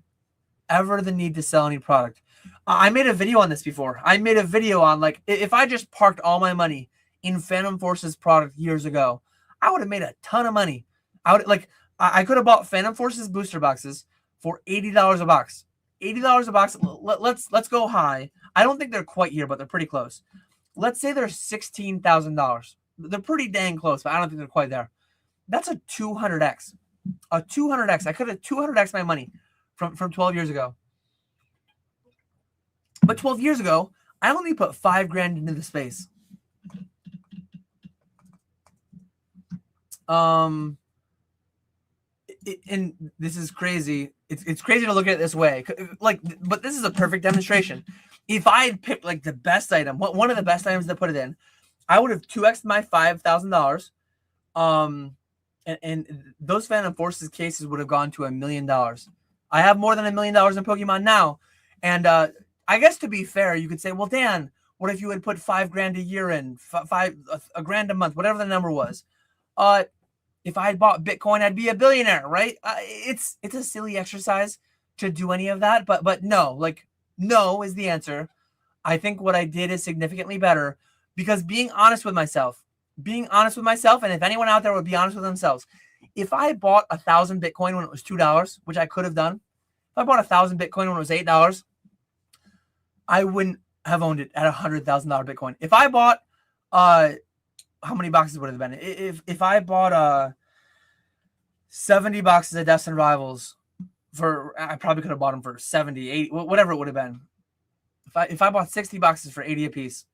Speaker 1: ever the need to sell any product. I made a video on this before. I made a video on like if I just parked all my money in Phantom Forces product years ago, I would have made a ton of money. I could have bought Phantom Forces booster boxes for $80 a box. $80 a box. Let's go high. I don't think they're quite here, but they're pretty close. Let's say they're $16,000. They're pretty dang close, but I don't think they're quite there. That's a 200x. A 200x. I could have 200x my money from 12 years ago. But 12 years ago, I only put $5,000 into the space. And this is crazy. It's crazy to look at it this way. But this is a perfect demonstration. If I had picked like the best item, one of the best items to put it in, I would have 2x'd my $5,000. And those Phantom Forces cases would have gone to $1 million. I have more than $1 million in Pokemon now. And I guess to be fair, you could say, well, Dan, what if you had put $5,000 a year in, $1,000 a month, whatever the number was? If I had bought Bitcoin, I'd be a billionaire, right? It's a silly exercise to do any of that, but no, no is the answer. I think what I did is significantly better because being honest with myself, and if anyone out there would be honest with themselves, if I bought 1,000 Bitcoin when it was $2, which I could have done, if I bought 1,000 Bitcoin when it was $8, I wouldn't have owned it at $100,000 Bitcoin. If I bought, how many boxes would it have been? If I bought 70 boxes of Destined Rivals I probably could have bought them for 70, 80, whatever it would have been. If I bought 60 boxes for 80 a piece,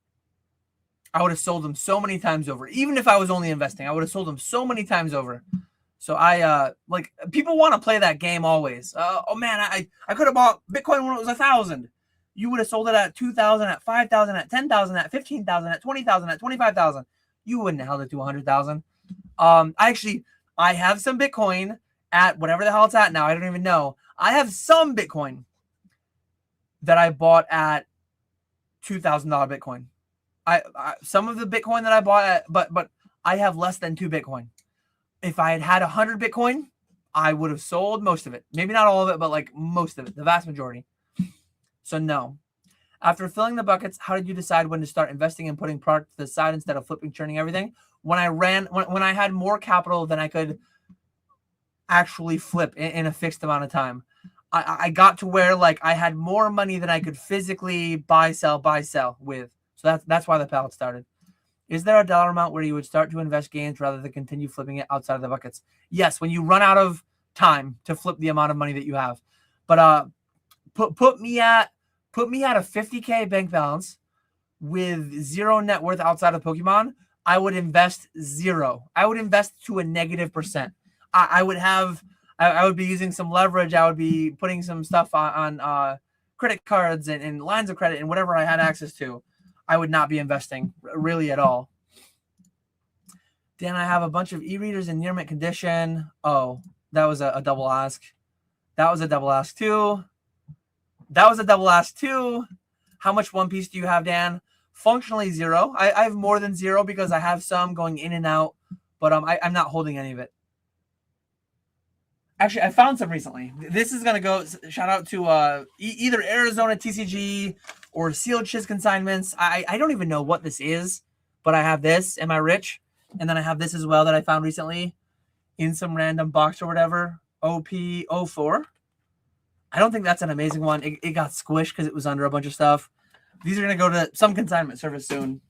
Speaker 1: I would have sold them so many times over. Even if I was only investing, I would have sold them so many times over. So people want to play that game always. Oh man, I could have bought Bitcoin when it was 1,000. You would have sold it at 2,000, at 5,000, at 10,000, at 15,000, at 20,000, at 25,000. You wouldn't have held it to 100,000. I have some Bitcoin at whatever the hell it's at now. I don't even know. I have some Bitcoin that I bought at $2,000 Bitcoin. Some of the Bitcoin that I bought at, but I have less than 2 Bitcoin. If I had 100 Bitcoin, I would have sold most of it. Maybe not all of it, but like most of it, the vast majority. So no. After filling the buckets, how did you decide when to start investing and putting product to the side instead of flipping, churning everything? When I had more capital than I could actually flip in a fixed amount of time. I got to where like I had more money than I could physically buy, sell with. So that's why the pallet started. Is there a dollar amount where you would start to invest gains rather than continue flipping it outside of the buckets? Yes, when you run out of time to flip the amount of money that you have. But put me at a 50K bank balance with zero net worth outside of Pokemon. I would invest zero. I would invest to a -%. I would be using some leverage. I would be putting some stuff on credit cards and lines of credit and whatever I had access to. I would not be investing really at all. Dan, I have a bunch of e-readers in near mint condition. Oh, that was a double ask. That was a double ask too. How much One Piece do you have, Dan? Functionally zero. I have more than zero because I have some going in and out, but I'm not holding any of it. Actually, I found some recently. This is gonna go shout out to either Arizona TCG or Sealed Chiz Consignments. I don't even know what this is, but I have this. Am I rich? And then I have this as well that I found recently in some random box or whatever. OP04. I don't think that's an amazing one. It got squished because it was under a bunch of stuff. These are going to go to some consignment service soon.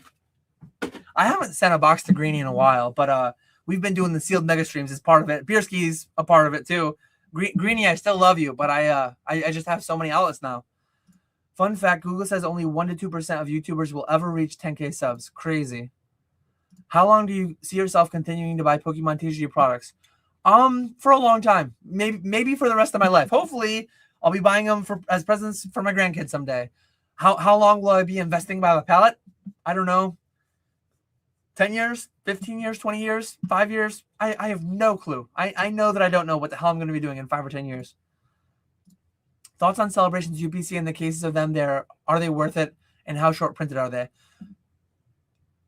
Speaker 1: I haven't sent a box to Greenie in a while, but we've been doing the sealed mega streams as part of it. Beerski's a part of it too. Greenie, I still love you, but I just have so many outlets now. Fun fact, Google says only 1% to 2% of YouTubers will ever reach 10K subs. Crazy. How long do you see yourself continuing to buy Pokemon TCG products? For a long time. Maybe for the rest of my life. Hopefully, I'll be buying them as presents for my grandkids someday. How long will I be investing by the pallet? I don't know. 10 years, 15 years, 20 years, 5 years? I have no clue. I know that I don't know what the hell I'm going to be doing in 5 or 10 years. Thoughts on Celebrations UPC and the cases of them there. Are they worth it? And how short printed are they?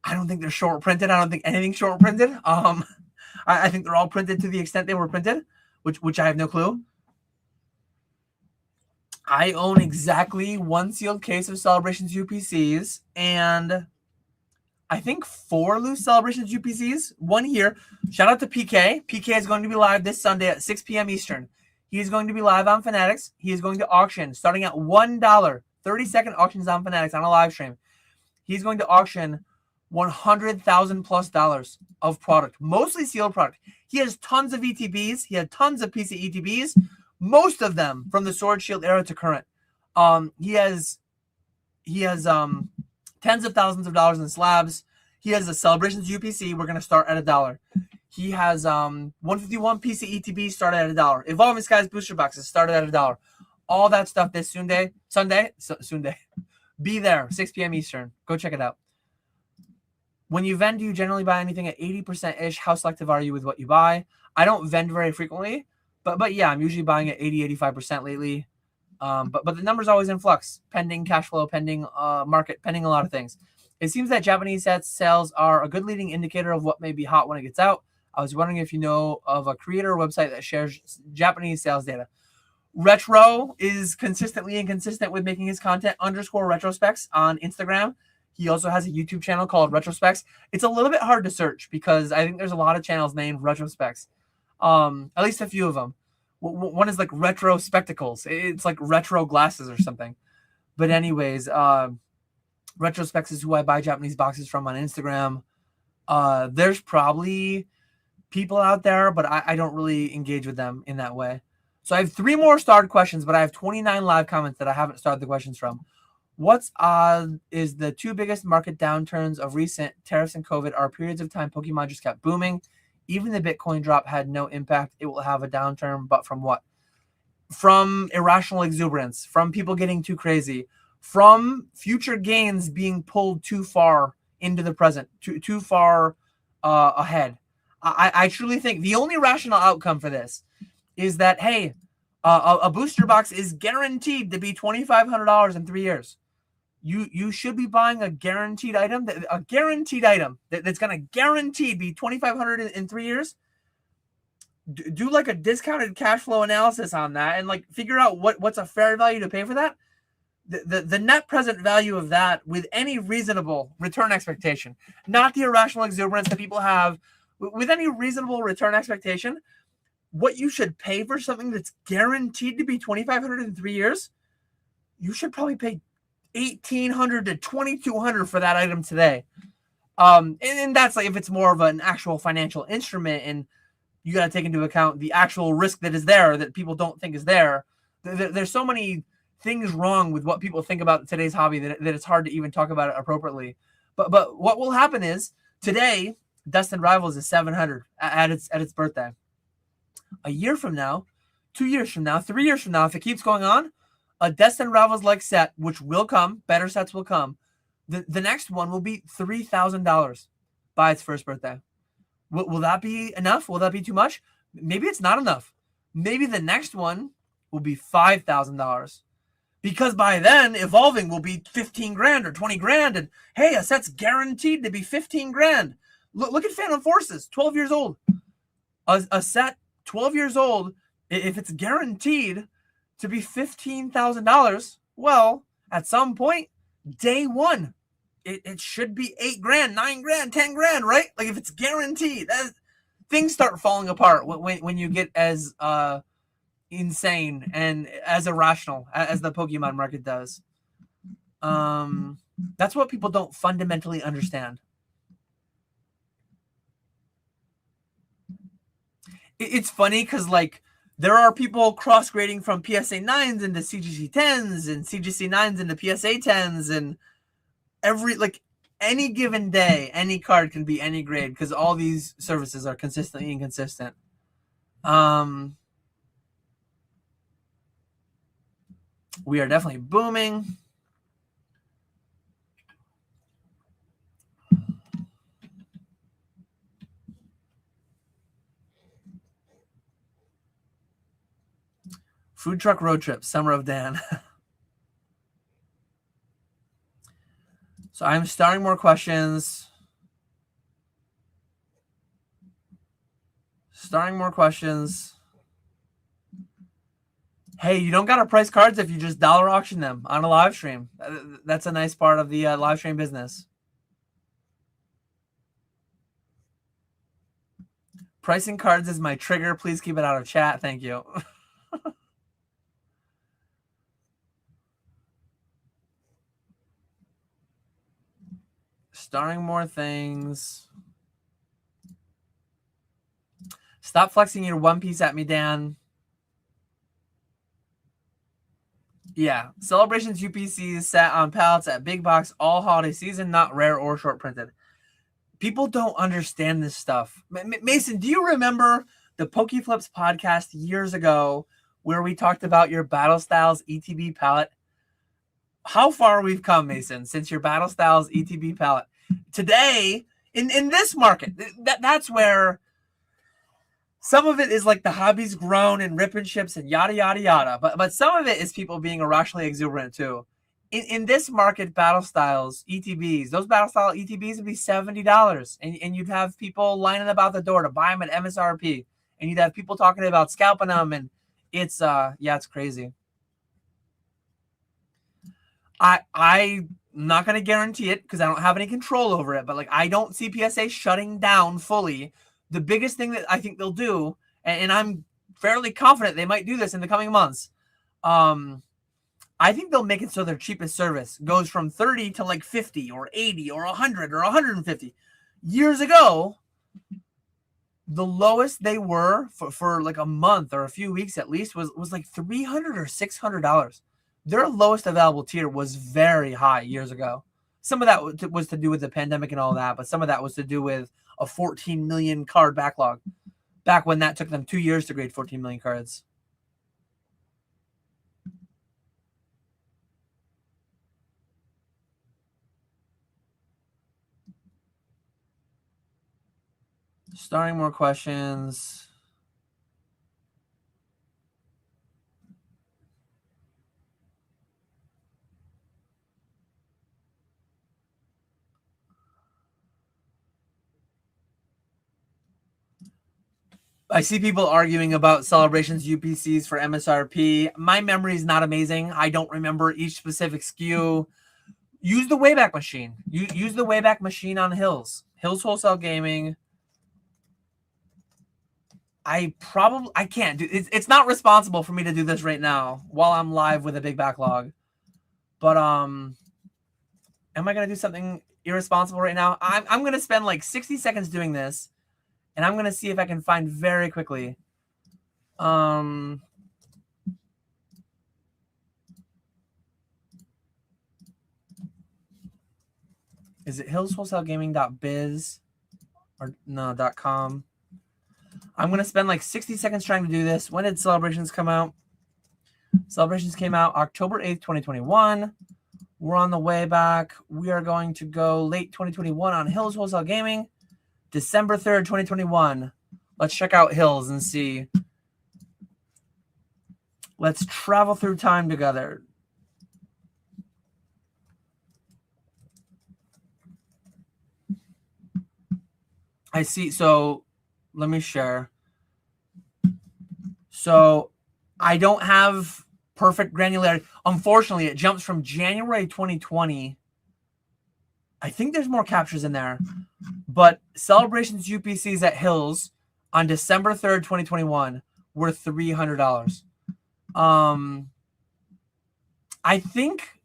Speaker 1: I don't think they're short printed. I don't think anything's short printed. I think they're all printed to the extent they were printed, which I have no clue. I own exactly one sealed case of Celebrations UPCs and I think 4 loose Celebrations UPCs. One here. Shout out to PK. PK is going to be live this Sunday at 6 p.m. Eastern. He is going to be live on Fanatics. He is going to auction starting at $1. 30-second auctions on Fanatics on a live stream. He's going to auction $100,000+ of product, mostly sealed product. He has tons of ETBs. He had tons of PC ETBs, most of them from the Sword Shield era to current. He has tens of thousands of dollars in slabs. He has a Celebrations UPC. We're going to start at $1. He has 151 PC ETBs started at $1. Evolving Skies booster boxes started at $1. All that stuff this Sunday. Be there, 6 p.m. Eastern. Go check it out. When you vend, do you generally buy anything at 80%-ish? How selective are you with what you buy? I don't vend very frequently, but yeah, I'm usually buying at 80-85% lately. But the number's always in flux, pending cash flow, pending market, pending a lot of things. It seems that Japanese sets sales are a good leading indicator of what may be hot when it gets out. I was wondering if you know of a creator website that shares Japanese sales data. Retro is consistently inconsistent with making his content _retrospecs on Instagram. He also has a YouTube channel called Retrospecs. It's a little bit hard to search because I think there's a lot of channels named Retrospecs. At least a few of them. One is like Retro Spectacles. It's like retro glasses or something. But anyways, Retrospecs is who I buy Japanese boxes from on Instagram. There's probably people out there, but I don't really engage with them in that way. So I have 3 more starred questions, but I have 29 live comments that I haven't started the questions from. What's odd is the 2 biggest market downturns of recent tariffs and COVID are periods of time Pokemon just kept booming. Even the Bitcoin drop had no impact. It will have a downturn, but from what? From irrational exuberance, from people getting too crazy, from future gains being pulled too far into the present, too far ahead. I truly think the only rational outcome for this is that, hey, a booster box is guaranteed to be $2,500 in 3 years. You should be buying a guaranteed item, that's going to guaranteed be $2,500 in 3 years. Do like a discounted cash flow analysis on that and like figure out what's a fair value to pay for that. The net present value of that with any reasonable return expectation, not the irrational exuberance that people have, with any reasonable return expectation, what you should pay for something that's guaranteed to be $2,500 in 3 years, you should probably pay $1,800 to $2,200 for that item today. And that's like if it's more of an actual financial instrument, and you got to take into account the actual risk that is there that people don't think is there. There's so many things wrong with what people think about today's hobby that it's hard to even talk about it appropriately. But what will happen is today, Destined Rivals is $700 at its birthday. A year from now, 2 years from now, 3 years from now, if it keeps going on, a Destined Rivals like set, which will come, better sets will come. The next one will be $3,000 by its first birthday. Will that be enough? Will that be too much? Maybe it's not enough. Maybe the next one will be $5,000. Because by then, evolving will be 15 grand or 20 grand. And hey, a set's guaranteed to be 15 grand. Look at Phantom Forces, 12 years old. A set, 12 years old, if it's guaranteed to be $15,000, well, at some point, day one, it should be 8 grand, 9 grand, 10 grand, right? Like if it's guaranteed, things start falling apart when you get as insane and as irrational as the Pokemon market does. That's what people don't fundamentally understand. It's funny because like there are people cross-grading from PSA 9s into CGC 10s and CGC 9s into PSA 10s, and any given day, any card can be any grade because all these services are consistently inconsistent. We are definitely booming. Food truck road trip, Summer of Dan. So I'm starting more questions. Hey, you don't got to price cards if you just dollar auction them on a live stream. That's a nice part of the live stream business. Pricing cards is my trigger. Please keep it out of chat. Thank you. Starting more things. Stop flexing your One Piece at me, Dan. Yeah, Celebrations UPCs sat on pallets at Big Box all holiday season, not rare or short printed. People don't understand this stuff. Mason, do you remember the Pokeflips podcast years ago where we talked about your Battle Styles ETB palette? How far we've come, Mason, since your Battle Styles ETB palette. Today, in this market, that's where some of it is like the hobby's grown and ripping ships and yada, yada, yada. But some of it is people being irrationally exuberant too. In this market, Battle Styles, ETBs, those Battle Style ETBs would be $70. And you'd have people lining about the door to buy them at MSRP. And you'd have people talking about scalping them. And it's crazy. I'm not going to guarantee it because I don't have any control over it. But like, I don't see PSA shutting down fully. The biggest thing that I think they'll do, and I'm fairly confident they might do this in the coming months, I think they'll make it so their cheapest service goes from 30 to like 50 or 80 or 100 or 150. Years ago, the lowest they were for like a month or a few weeks at least was like $300 or $600. Their lowest available tier was very high years ago. Some of that was to do with the pandemic and all that, but some of that was to do with a 14 million card backlog back when that took them 2 years to grade 14 million cards. Starting more questions. I see people arguing about Celebrations UPCs for MSRP. My memory is not amazing. I don't remember each specific SKU. Use the Wayback Machine. Use the Wayback Machine on Hills. Hills Wholesale Gaming. I can't do it's not responsible for me to do this right now while I'm live with a big backlog. But am I gonna do something irresponsible right now? I'm gonna spend like 60 seconds doing this, and I'm gonna see if I can find very quickly. Is it hillswholesalegaming.biz or no .com? I'm gonna spend like 60 seconds trying to do this. When did Celebrations come out? Celebrations came out October 8th, 2021. We're on the way back. We are going to go late 2021 on Hills Wholesale Gaming. December 3rd, 2021. Let's check out Hills and see. Let's travel through time together. I see. So let me share. So I don't have perfect granularity. Unfortunately, it jumps from January 2020. I think there's more captures in there. But Celebrations UPCs at Hills on December 3rd, 2021 were $300. I think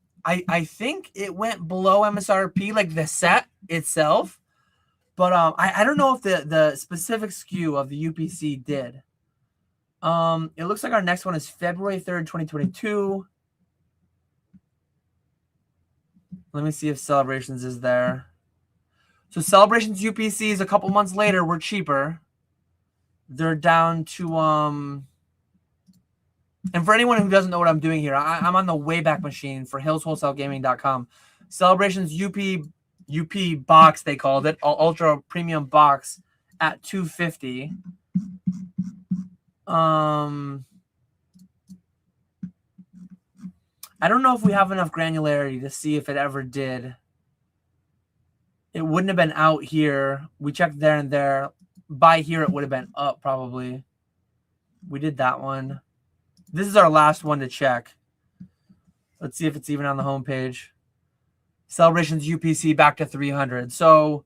Speaker 1: it went below MSRP, like the set itself. But I don't know if the specific SKU of the UPC did. It looks like our next one is February 3rd, 2022. Let me see if Celebrations is there. So Celebrations UPCs a couple months later were cheaper. They're down to and for anyone who doesn't know what I'm doing here, I'm on the Wayback Machine for hillswholesalegaming.com. Celebrations UP box, they called it, ultra premium box at $250. I don't know if we have enough granularity to see if it ever did. It wouldn't have been out here. We checked there and there. By here, it would have been up probably. We did that one. This is our last one to check. Let's see if it's even on the homepage. Celebrations UPC back to 300. So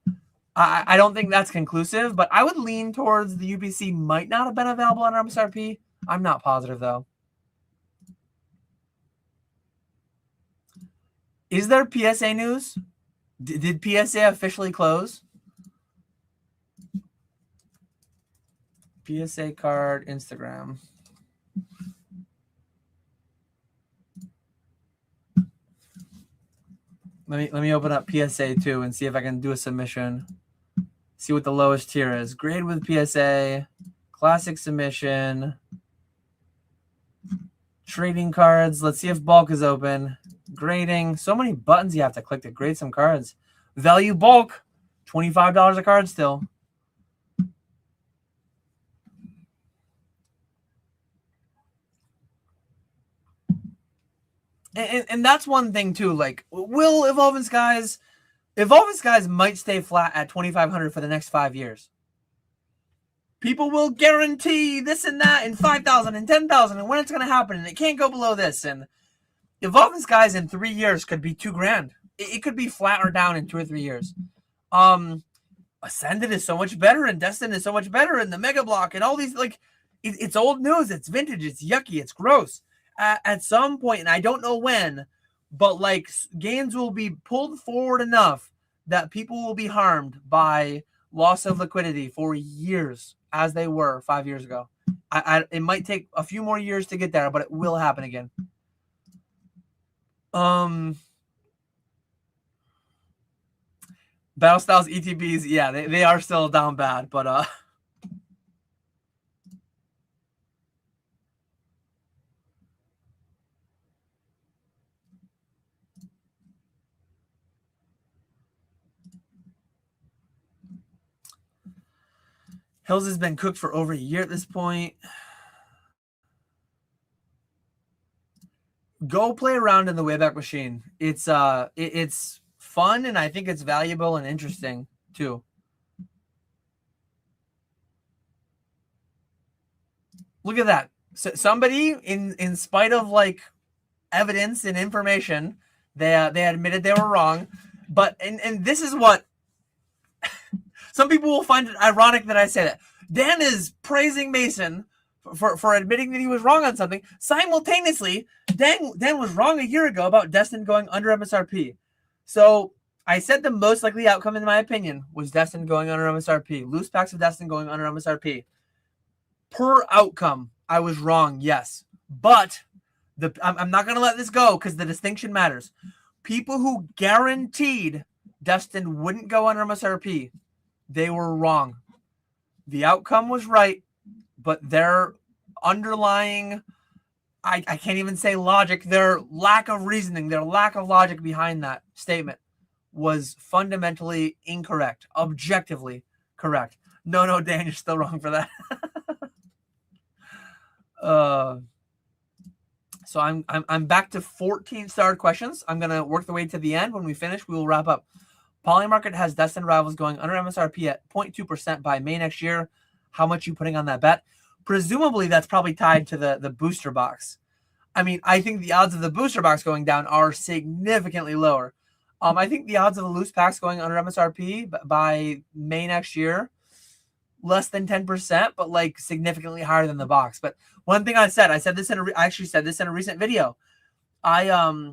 Speaker 1: I don't think that's conclusive, but I would lean towards the UPC might not have been available on MSRP. I'm not positive, though. Is there PSA news? Did PSA officially close? PSA card, Instagram. Let me open up PSA too and see if I can do a submission. See what the lowest tier is. Grade with PSA, classic submission, trading cards. Let's see if bulk is open. Grading. So many buttons you have to click to grade some cards. Value bulk, $25 a card still. And that's one thing too. Like, will Evolve and Skies might stay flat at 2,500 for the next 5 years. People will guarantee this and that and 5,000 and 10,000 and when it's going to happen and it can't go below this. And Evolve and Skies in 3 years could be $2,000. It could be flat or down in 2 or 3 years. Ascended is so much better and Destined is so much better and the Mega Block and all these, like, it's old news. It's vintage. It's yucky. It's gross. At some point, and I don't know when, but like gains will be pulled forward enough that people will be harmed by loss of liquidity for years, as they were 5 years ago. It might take a few more years to get there, but it will happen again. Battle Styles ETBs, yeah, they are still down bad, but Hills has been cooked for over a year at this point. Go play around in the Wayback Machine. It's fun, and I think it's valuable and interesting too. Look at that. So somebody, in spite of like evidence and information, they admitted they were wrong. But and this is what some people will find it ironic that I say that. Dan is praising Mason for admitting that he was wrong on something. Simultaneously, Dan was wrong a year ago about Destin going under MSRP. So I said the most likely outcome, in my opinion, was Destin going under MSRP. Loose packs of Destin going under MSRP. Per outcome, I was wrong, yes. But I'm not going to let this go because the distinction matters. People who guaranteed Destin wouldn't go under MSRP, they were wrong. The outcome was right, but their underlying, I can't even say logic, their lack of reasoning, their lack of logic behind that statement was fundamentally incorrect, objectively correct. No, Dan, you're still wrong for that. So I'm back to 14 starred questions. I'm gonna work the way to the end. When we finish, we will wrap up. Polymarket has Destin Rivals going under MSRP at 0.2% by May next year. How much you putting on that bet? Presumably, that's probably tied to the booster box. I mean, I think the odds of the booster box going down are significantly lower. I think the odds of the loose packs going under MSRP by May next year, less than 10%, but like significantly higher than the box. But one thing I actually said this in a recent video. I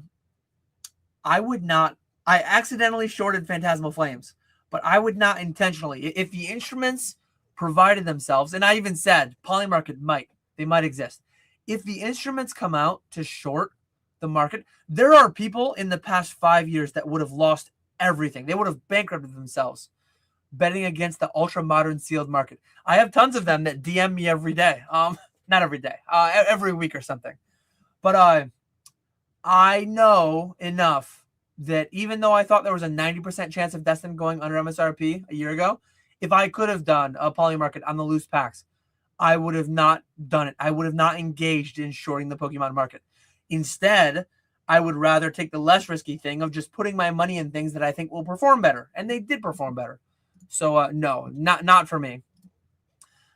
Speaker 1: accidentally shorted Phantasmal Flames, but I would not intentionally. If the instruments provided themselves, and I even said Polymarket they might exist. If the instruments come out to short the market, there are people in the past 5 years that would have lost everything. They would have bankrupted themselves betting against the ultra modern sealed market. I have tons of them that DM me every day. Not every day, every week or something. But I know enough that even though I thought there was a 90% chance of Destin going under MSRP a year ago, if I could have done a Polymarket on the loose packs, I would have not done it. I would have not engaged in shorting the Pokemon market. Instead, I would rather take the less risky thing of just putting my money in things that I think will perform better. And they did perform better. So no, not for me.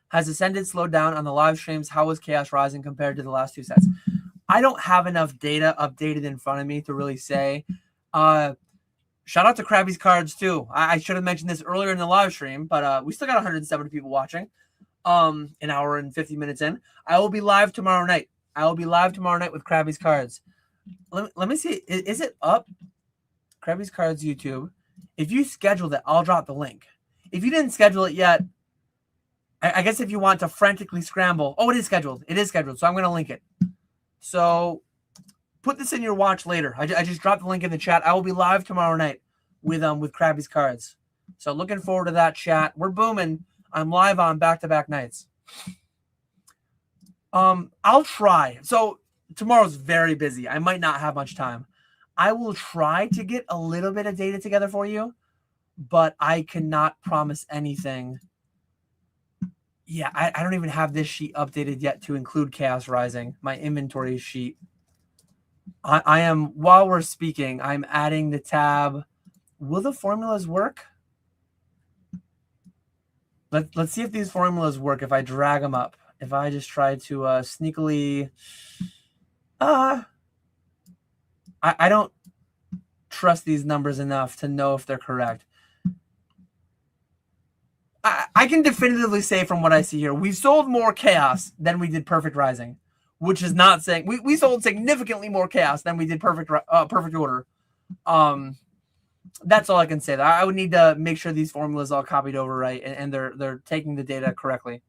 Speaker 1: Has Ascended slowed down on the live streams? How was Chaos Rising compared to the last two sets? I don't have enough data updated in front of me to really say. Shout out to Krabby's Cards too. I should have mentioned this earlier in the live stream, but we still got 170 people watching. An hour and 50 minutes in. I will be live tomorrow night. With Krabby's Cards. Let me see. Is it up? Krabby's Cards YouTube. If you scheduled it, I'll drop the link. If you didn't schedule it yet, I guess if you want to frantically scramble. Oh, it is scheduled. So I'm going to link it. So put this in your watch later. I just dropped the link in the chat. I will be live tomorrow night with Krabby's Cards. So looking forward to that chat. We're booming. I'm live on back-to-back nights. I'll try. So tomorrow's very busy. I might not have much time. I will try to get a little bit of data together for you, but I cannot promise anything. Yeah, I don't even have this sheet updated yet to include Chaos Rising, my inventory sheet. I am, while we're speaking, I'm adding the tab. Will the formulas work? Let's see if these formulas work if I drag them up. If I just try to sneakily... I don't trust these numbers enough to know if they're correct. I can definitively say from what I see here, we've sold more Chaos than we did Perfect Rising, which is not saying we sold significantly more Chaos than we did Perfect Order. That's all I can say. I would need to make sure these formulas all copied over right and they're taking the data correctly.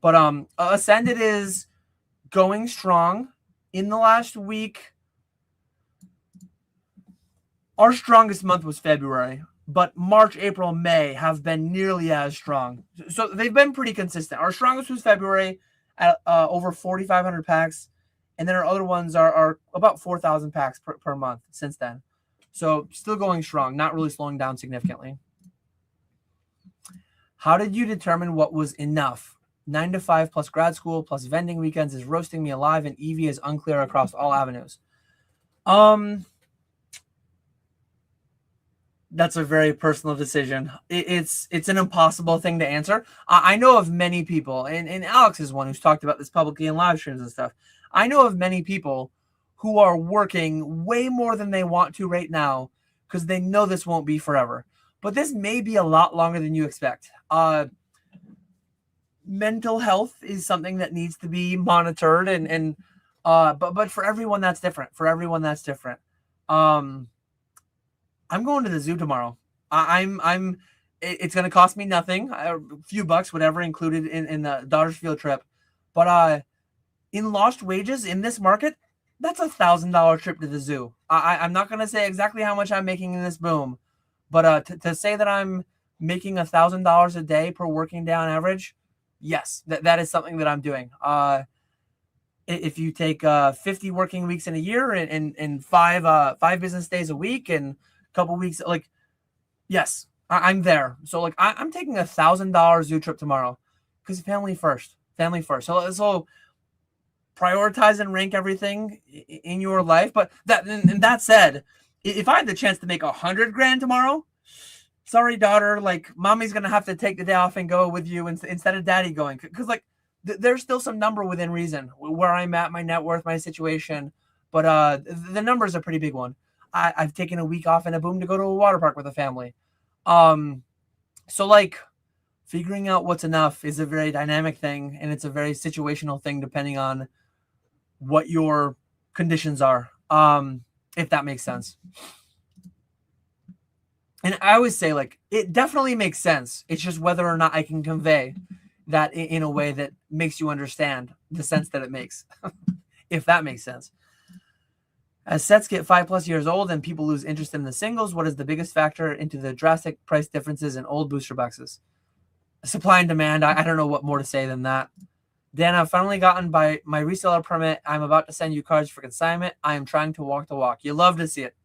Speaker 1: But Ascended is going strong. In the last week, our strongest month was February, but March, April, May have been nearly as strong. So they've been pretty consistent. Our strongest was February at over 4,500 packs, and then our other ones are about 4,000 packs per month since then. So still going strong, not really slowing down significantly. How did you determine what was enough? 9 to 5 plus grad school plus vending weekends is roasting me alive, and EV is unclear across all avenues. That's a very personal decision. It's an impossible thing to answer. I know of many people, and Alex is one who's talked about this publicly in live streams and stuff. I know of many people who are working way more than they want to right now because they know this won't be forever. But this may be a lot longer than you expect. mental health is something that needs to be monitored, but for everyone that's different. I'm going to the zoo tomorrow. It's going to cost me nothing, a few bucks, whatever, included in the daughter's field trip. But in lost wages in this market, that's $1,000 trip to the zoo. I'm not going to say exactly how much I'm making in this boom, but to say that I'm making $1,000 a day per working day on average, yes, that is something that I'm doing. If you take 50 working weeks in a year and five business days a week and a couple weeks, like, yes, I'm there. So like I'm taking $1,000 zoo trip tomorrow because family first. So prioritize and rank everything in your life. But that said, if I had the chance to make $100,000 tomorrow, sorry, daughter, like mommy's gonna have to take the day off and go with you instead of daddy going, because like there's still some number within reason where I'm at, my net worth, my situation, but the number is a pretty big one. I've taken a week off in a boom to go to a water park with a family. So like figuring out what's enough is a very dynamic thing, and it's a very situational thing depending on what your conditions are, if that makes sense. And I always say, like, it definitely makes sense. It's just whether or not I can convey that in a way that makes you understand the sense that it makes, if that makes sense. As sets get 5+ years old and people lose interest in the singles, what is the biggest factor into the drastic price differences in old booster boxes? Supply and demand. I don't know what more to say than that. Dan, I've finally gotten by my reseller permit. I'm about to send you cards for consignment. I am trying to walk the walk. You love to see it.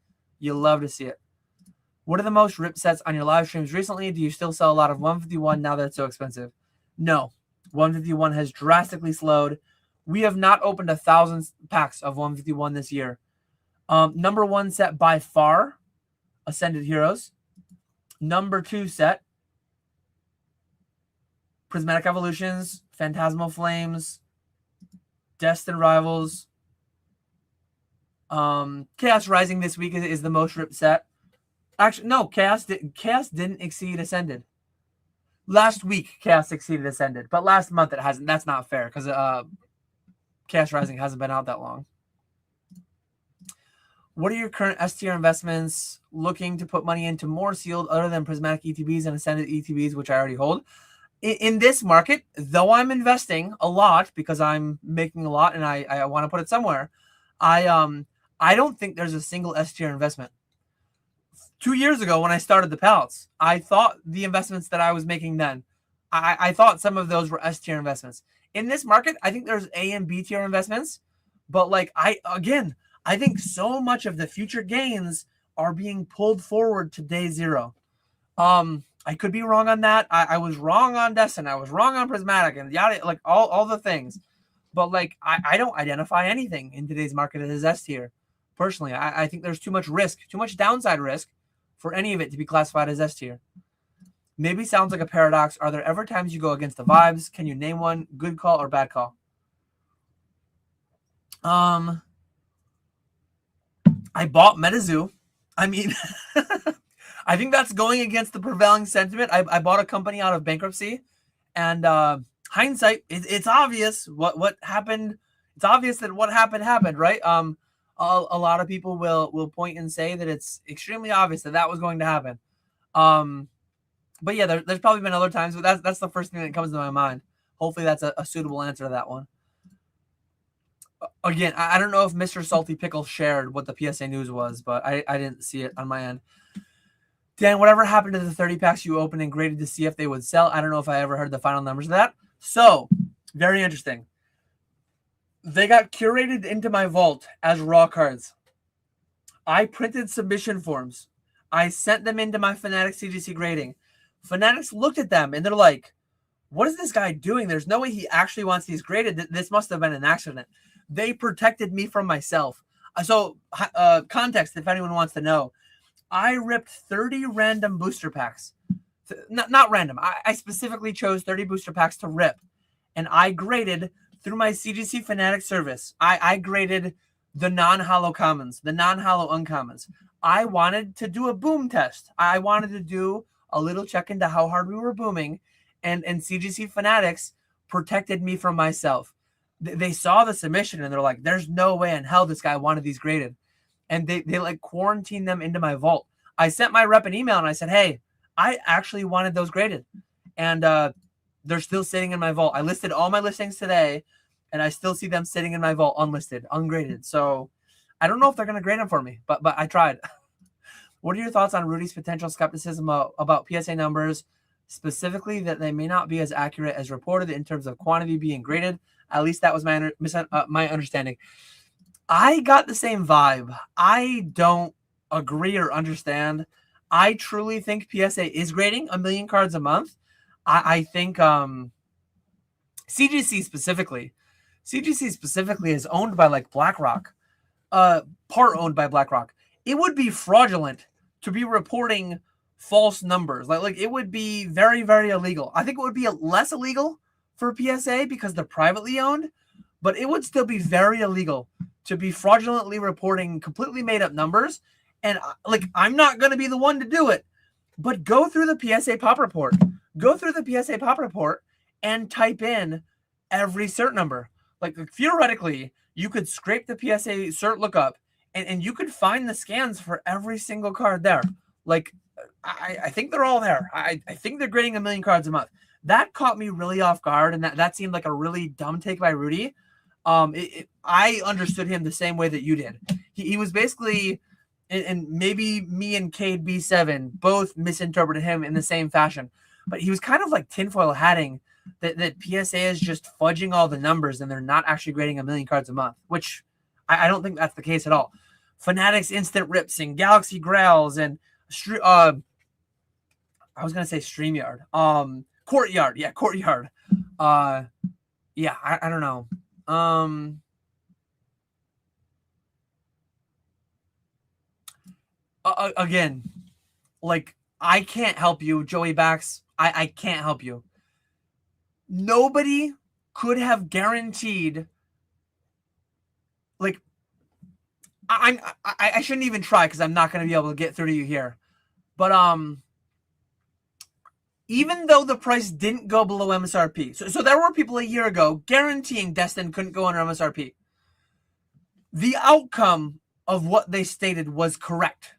Speaker 1: What are the most ripped sets on your live streams recently? Do you still sell a lot of 151 now that it's so expensive? No. 151 has drastically slowed. We have not opened 1,000 packs of 151 this year. Number one set by far, Ascended Heroes. Number two set, Prismatic Evolutions, Phantasmal Flames, Destined Rivals. Chaos Rising this week is the most ripped set. Actually, no, Chaos didn't exceed Ascended. Last week, Chaos exceeded Ascended, but last month it hasn't. That's not fair because Chaos Rising hasn't been out that long. What are your current S tier investments? Looking to put money into more sealed other than Prismatic ETBs and Ascended ETBs, which I already hold. In this market, though I'm investing a lot because I'm making a lot and I want to put it somewhere, I don't think there's a single S tier investment. 2 years ago when I started the pallets, I thought the investments that I was making then, I thought some of those were S tier investments. In this market, I think there's A and B tier investments, but like I think so much of the future gains are being pulled forward to day zero. I could be wrong on that. I was wrong on Destin. I was wrong on Prismatic and yada, like all the things. But like I don't identify anything in today's market as S tier. Personally, I think there's too much risk, too much downside risk for any of it to be classified as S tier. Maybe sounds like a paradox. Are there ever times you go against the vibes? Can you name one? Good call or bad call? I bought MetaZoo. I mean, I think that's going against the prevailing sentiment. I bought a company out of bankruptcy, and hindsight, it's obvious what happened. It's obvious that what happened, right? A lot of people will point and say that it's extremely obvious that was going to happen. But yeah, there's probably been other times, but that's the first thing that comes to my mind. Hopefully that's a suitable answer to that one. Again, I don't know if Mr. Salty Pickle shared what the PSA news was, but I didn't see it on my end. Dan, whatever happened to the 30 packs you opened and graded to see if they would sell? I don't know if I ever heard the final numbers of that. So, very interesting. They got curated into my vault as raw cards. I printed submission forms. I sent them into my Fanatics CGC grading. Fanatics looked at them and they're like, what is this guy doing? There's no way he actually wants these graded. This must have been an accident. They protected me from myself. So, context, if anyone wants to know, I ripped 30 random booster packs. Not random. I specifically chose 30 booster packs to rip. And I graded through my CGC Fanatic service. I graded the non-hollow commons, the non-hollow uncommons. I wanted to do a boom test. I wanted to do a little check into how hard we were booming. And CGC Fanatics protected me from myself. They saw the submission and they're like, there's no way in hell this guy wanted these graded. And they like quarantined them into my vault. I sent my rep an email and I said, hey, I actually wanted those graded. And they're still sitting in my vault. I listed all my listings today and I still see them sitting in my vault unlisted, ungraded. So I don't know if they're going to grade them for me, but I tried. What are your thoughts on Rudy's potential skepticism about PSA numbers, specifically that they may not be as accurate as reported in terms of quantity being graded? At least that was my understanding. I got the same vibe. I don't agree or understand. I truly think PSA is grading 1 million cards a month. I think CGC specifically is owned by like BlackRock, part owned by BlackRock. It would be fraudulent to be reporting false numbers. Like it would be very, very illegal. I think it would be less illegal for PSA because they're privately owned, but it would still be very illegal to be fraudulently reporting completely made up numbers. And like, I'm not going to be the one to do it, but go through the PSA pop report. Go through the PSA pop report and type in every cert number. Like theoretically, you could scrape the PSA cert lookup and you could find the scans for every single card there. Like, I think they're all there. I think they're grading 1 million cards a month. That caught me really off guard, and that seemed like a really dumb take by Rudy. I understood him the same way that you did. He was basically, and maybe me and Cade B7 both misinterpreted him in the same fashion, but he was kind of like tinfoil hatting that PSA is just fudging all the numbers and they're not actually grading 1 million cards a month, which I don't think that's the case at all. Fanatics Instant Rips and Galaxy Grails and I was gonna say StreamYard. Courtyard. Yeah, Courtyard. Yeah, I don't know. Again, like I can't help you, Joey Bax. I can't help you. Nobody could have guaranteed. Like, I shouldn't even try because I'm not going to be able to get through to you here. But even though the price didn't go below MSRP, so there were people a year ago guaranteeing Destin couldn't go under MSRP. The outcome of what they stated was correct,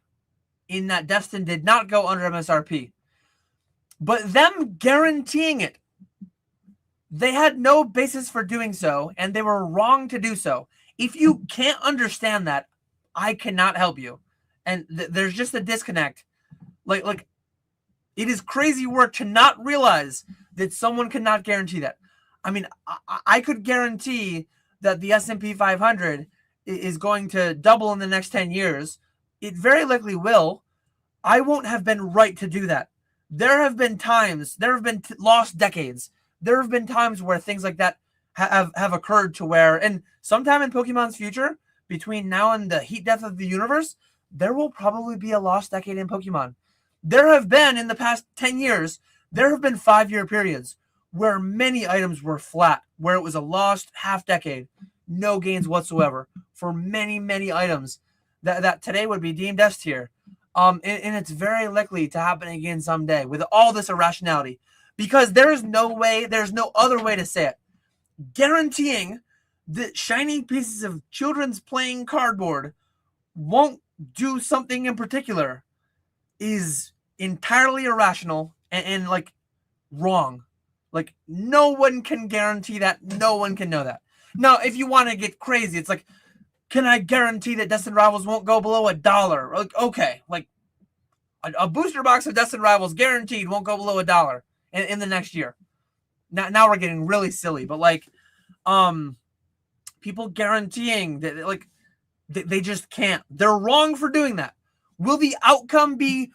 Speaker 1: in that Destin did not go under MSRP. But them guaranteeing it, they had no basis for doing so, and they were wrong to do so. If you can't understand that, I cannot help you. And there's just a disconnect. Like it is crazy work to not realize that someone cannot guarantee that. I mean, I could guarantee that the S&P 500 is going to double in the next 10 years. It very likely will. I won't have been right to do that. There have been times, there have been lost decades. There have been times where things like that have occurred to where, and sometime in Pokemon's future, between now and the heat death of the universe, there will probably be a lost decade in Pokemon. There have been, in the past 10 years, there have been 5-year periods where many items were flat, where it was a lost half decade, no gains whatsoever for many, many items that today would be deemed S tier. And it's very likely to happen again someday with all this irrationality, because there's no other way to say it. Guaranteeing that shiny pieces of children's playing cardboard won't do something in particular is entirely irrational and like wrong. Like no one can guarantee that. No one can know that. Now, if you want to get crazy, it's like, can I guarantee that Destined Rivals won't go below $1? Like, okay, like a booster box of Destined Rivals guaranteed won't go below $1 in the next year. Now we're getting really silly, but like, people guaranteeing that, like, they just can't. They're wrong for doing that. Will the outcome be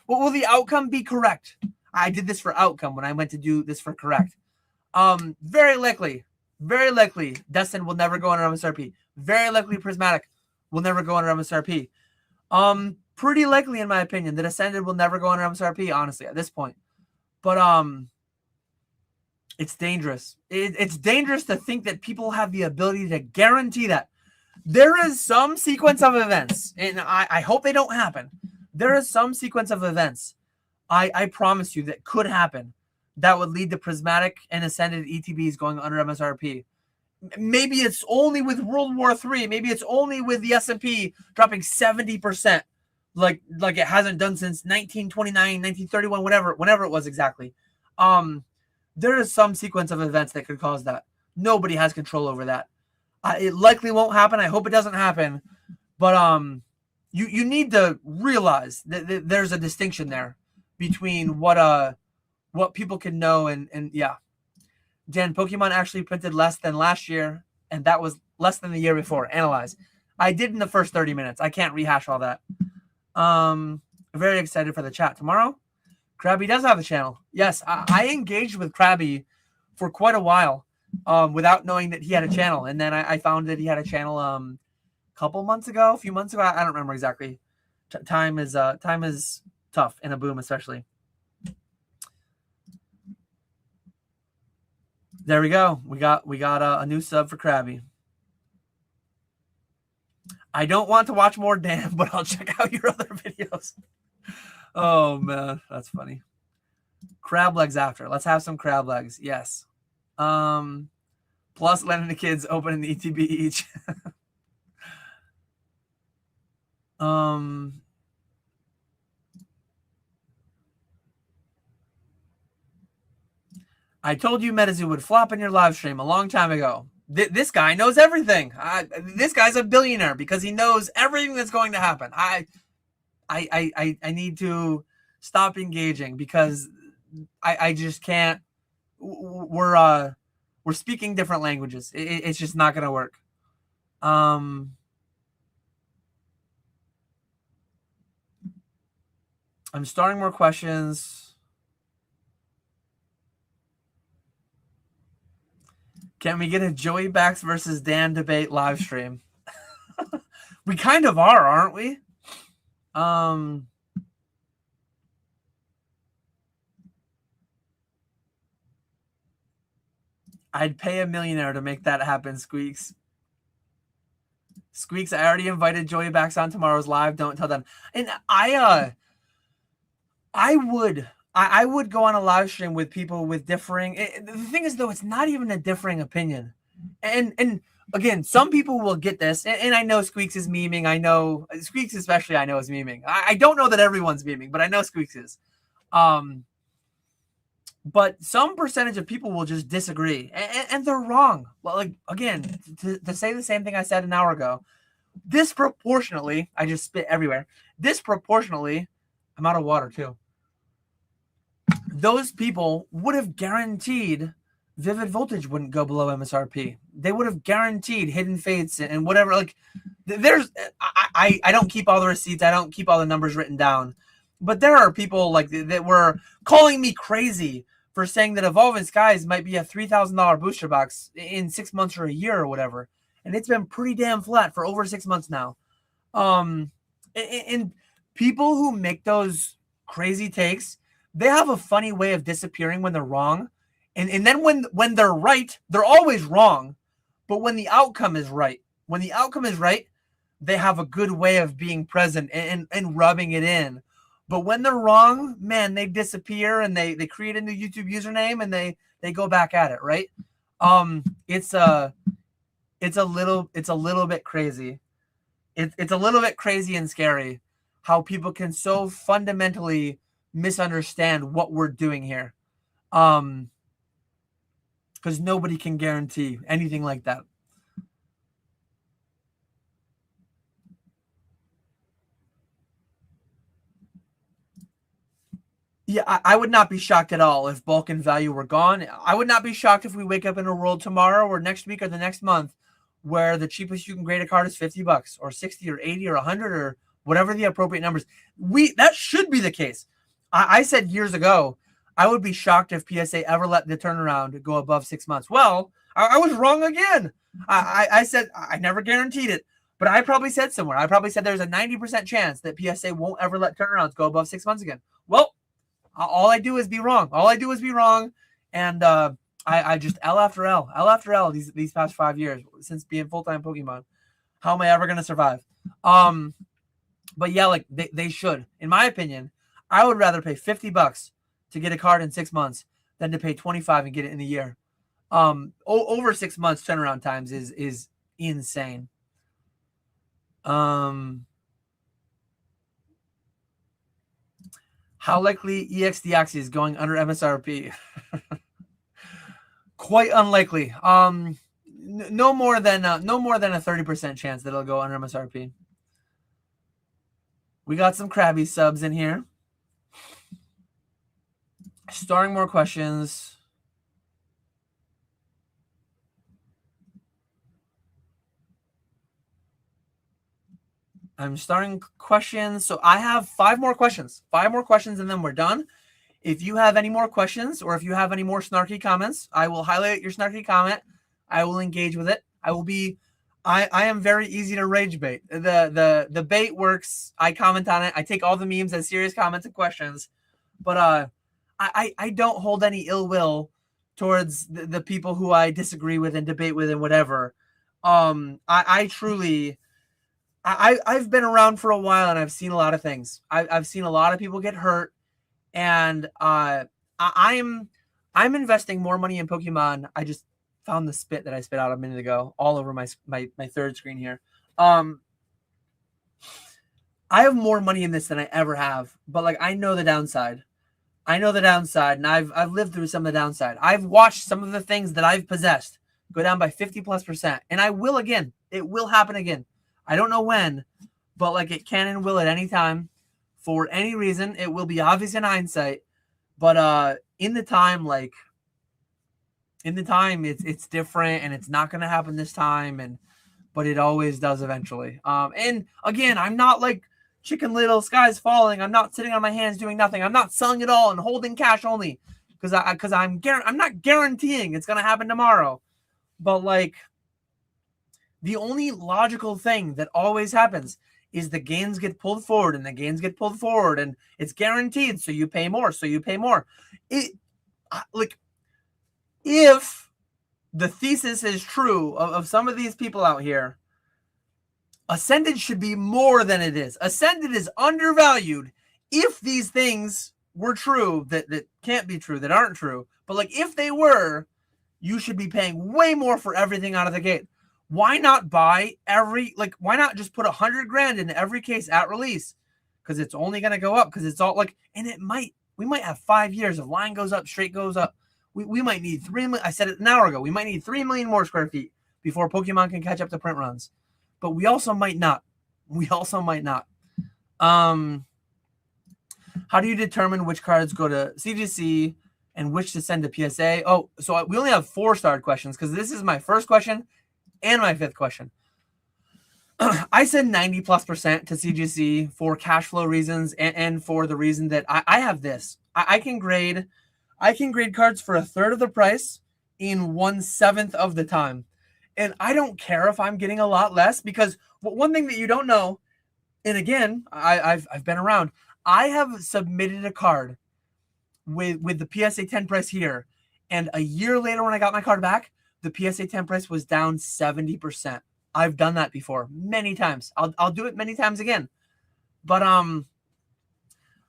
Speaker 1: correct? I did this for outcome when I went to do this for correct. Very likely, Destin will never go under MSRP. Very likely, Prismatic will never go under MSRP. Pretty likely, in my opinion, that Ascended will never go under MSRP, honestly, at this point. But it's dangerous. It's dangerous to think that people have the ability to guarantee that. There is some sequence of events, and I hope they don't happen. There is some sequence of events, I promise you, that could happen that would lead to prismatic and ascended ETBs going under MSRP. Maybe it's only with World War III. Maybe it's only with the S&P dropping 70%, like it hasn't done since 1929, 1931, whenever it was exactly. There is some sequence of events that could cause that. Nobody has control over that. It likely won't happen. I hope it doesn't happen. But you need to realize that there's a distinction there between what people can know and yeah. Dan, Pokemon actually printed less than last year, and that was less than the year before. Analyze. I did in the first 30 minutes. I can't rehash all that. Very excited for the chat tomorrow. Krabby does have a channel. Yes, I engaged with Krabby for quite a while without knowing that he had a channel. And then I found that he had a channel a few months ago. I don't remember exactly. Time is tough in a boom, especially. There we go. We got a new sub for Krabby. I don't want to watch more Dan, but I'll check out your other videos. Oh man, that's funny. Crab legs after. Let's have some crab legs. Yes. Plus letting the kids open the ETB each. I told you MetaZoo would flop in your live stream a long time ago. This guy knows everything. This guy's a billionaire because he knows everything that's going to happen. I need to stop engaging because I just can't. We're speaking different languages. It's just not going to work. I'm starting more questions. Can we get a Joey Backs versus Dan debate live stream? We kind of are, aren't we? I'd pay a millionaire to make that happen, Squeaks. Squeaks, I already invited Joey Backs on tomorrow's live. Don't tell them. And I would go on a live stream with people with differing. The thing is, though, it's not even a differing opinion. And again, some people will get this. And I know Squeaks is memeing. I know Squeaks, especially, I know is memeing. I don't know that everyone's memeing, but I know Squeaks is. But some percentage of people will just disagree. And they're wrong. Well, like, again, to say the same thing I said an hour ago, disproportionately, I just spit everywhere. Disproportionately, I'm out of water, too. Those people would have guaranteed Vivid Voltage wouldn't go below MSRP. They would have guaranteed Hidden Fates and whatever. Like, I don't keep all the receipts. I don't keep all the numbers written down. But there are people like that were calling me crazy for saying that Evolving Skies might be a $3,000 booster box in 6 months or a year or whatever. And it's been pretty damn flat for over 6 months now. And people who make those crazy takes, they have a funny way of disappearing when they're wrong. And then when they're right, they're always wrong. But when the outcome is right, they have a good way of being present and rubbing it in. But when they're wrong, man, they disappear and they create a new YouTube username and they go back at it, right? It's a little bit crazy. It's a little bit crazy and scary how people can so fundamentally misunderstand what we're doing here. Because nobody can guarantee anything like that. Yeah, I would not be shocked at all if bulk and value were gone. I would not be shocked if we wake up in a world tomorrow or next week or the next month where the cheapest you can grade a card is $50 or 60 or 80 or 100 or whatever the appropriate numbers. That should be the case. I said years ago, I would be shocked if PSA ever let the turnaround go above 6 months. Well, I was wrong again. I said I never guaranteed it, but I probably said somewhere. I probably said there's a 90% chance that PSA won't ever let turnarounds go above 6 months again. Well, all I do is be wrong. And I just L after L these past 5 years since being full-time Pokemon. How am I ever going to survive? But yeah, like they should. In my opinion, I would rather pay $50 to get a card in 6 months than to pay 25 and get it in a year. Over 6 months turnaround times is insane. How likely EXDX is going under MSRP? Quite unlikely. No more than a 30% chance that it'll go under MSRP. We got some crabby subs in here. Starting more questions. I'm starting questions. So I have 5 more questions. 5 more questions and then we're done. If you have any more questions or if you have any more snarky comments, I will highlight your snarky comment. I will engage with it. I am very easy to rage bait. The bait works. I comment on it. I take all the memes as serious comments and questions. But I don't hold any ill will towards the people who I disagree with and debate with and whatever. I truly, I've been around for a while and I've seen a lot of things. I've seen a lot of people get hurt, and I'm investing more money in Pokemon. I just found the spit that I spit out a minute ago all over my third screen here. I have more money in this than I ever have, but like I know the downside. And I've lived through some of the downside. I've watched some of the things that I've possessed go down by 50+%, and I will again. It will happen again. I don't know when, but like it can and will at any time, for any reason. It will be obvious in hindsight, but in the time, it's different, and it's not going to happen this time, but it always does eventually. And again, I'm not like Chicken Little, sky's falling. I'm not sitting on my hands doing nothing. I'm not selling it all and holding cash only because I'm not guaranteeing it's going to happen tomorrow. But like the only logical thing that always happens is the gains get pulled forward and the gains get pulled forward and it's guaranteed. So you pay more. If the thesis is true of some of these people out here, Ascended should be more than it is. Ascended is undervalued. If these things were true, that can't be true, that aren't true, but like if they were, you should be paying way more for everything out of the gate. Why not buy why not just put $100,000 into every case at release? Because it's only going to go up, because it's all like, and we might have 5 years of line goes up, straight goes up. We might need 3 million. I said it an hour ago. We might need 3 million more square feet before Pokemon can catch up to print runs. But we also might not. How do you determine which cards go to CGC and which to send to PSA? Oh, so we only have 4 starred questions because this is my first question and my 5th question. I said 90+% to CGC for cash flow reasons and for the reason that I have this. I can grade cards for 1/3 of the price in 1/7 of the time. And I don't care if I'm getting a lot less, because one thing that you don't know, and again, I've been around, I have submitted a card with the PSA 10 price here, and a year later when I got my card back, the PSA 10 price was down 70%. I've done that before many times. I'll do it many times again. But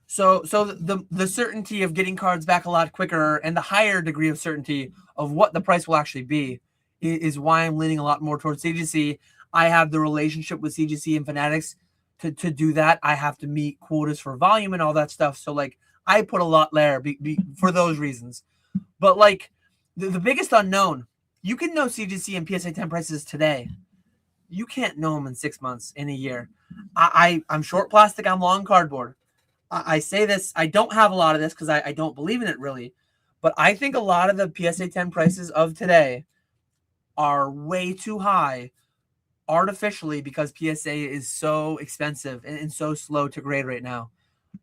Speaker 1: so the certainty of getting cards back a lot quicker and the higher degree of certainty of what the price will actually be is why I'm leaning a lot more towards CGC. I have the relationship with CGC and Fanatics to do that. I have to meet quotas for volume and all that stuff. So like I put a lot there for those reasons. But like the biggest unknown, you can know CGC and PSA 10 prices today. You can't know them in 6 months, in a year. I'm short plastic. I'm long cardboard. I say this. I don't have a lot of this because I don't believe in it really. But I think a lot of the PSA 10 prices of today are way too high artificially because PSA is so expensive and so slow to grade right now.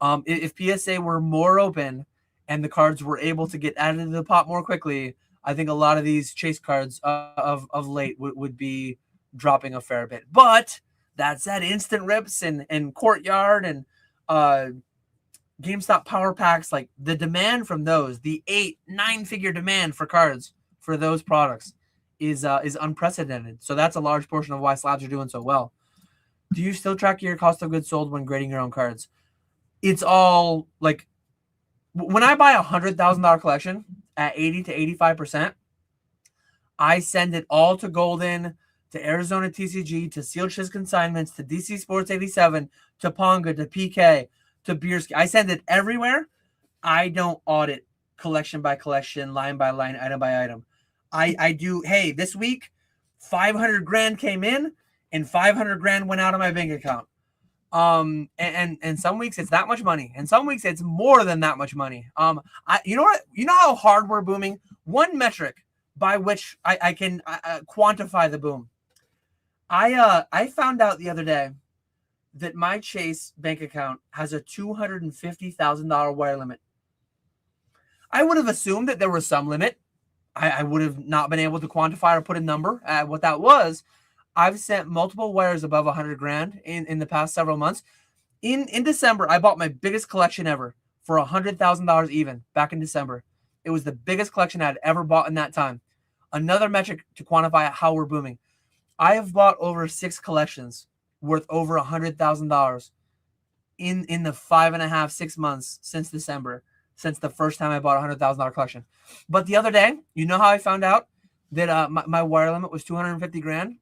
Speaker 1: If PSA were more open and the cards were able to get added to the pot more quickly, I think a lot of these chase cards of late would be dropping a fair bit. But that said, instant rips and courtyard and GameStop power packs, like the demand from those, the 8-9 figure demand for cards for those products is unprecedented. So that's a large portion of why slabs are doing so well. Do you still track your cost of goods sold when grading your own cards? It's all like when I buy $100,000 collection, at 80 to 85%. I send it all to Golden, to Arizona TCG, to Sealed Shiz Consignments, to DC Sports 87, to Ponga, to PK, to Bierski. I send it everywhere. I don't audit collection by collection, line by line, item by item. I do, hey, this week, 500 grand came in and 500 grand went out of my bank account. And some weeks it's that much money, and some weeks it's more than that much money. You know what? You know how hard we're booming? One metric by which I can quantify the boom. I found out the other day that my Chase bank account has a $250,000 wire limit. I would have assumed that there was some limit. I would have not been able to quantify or put a number at what that was. I've sent multiple wires above 100 grand in the past several months. In December, I bought my biggest collection ever for $100,000 even back in December. It was the biggest collection I'd ever bought in that time. Another metric to quantify how we're booming. I have bought over 6 collections worth over $100,000 in the 5.5, 6 months since December, since the first time I bought a $100,000 collection. But the other day, you know how I found out that my wire limit was 250 grand?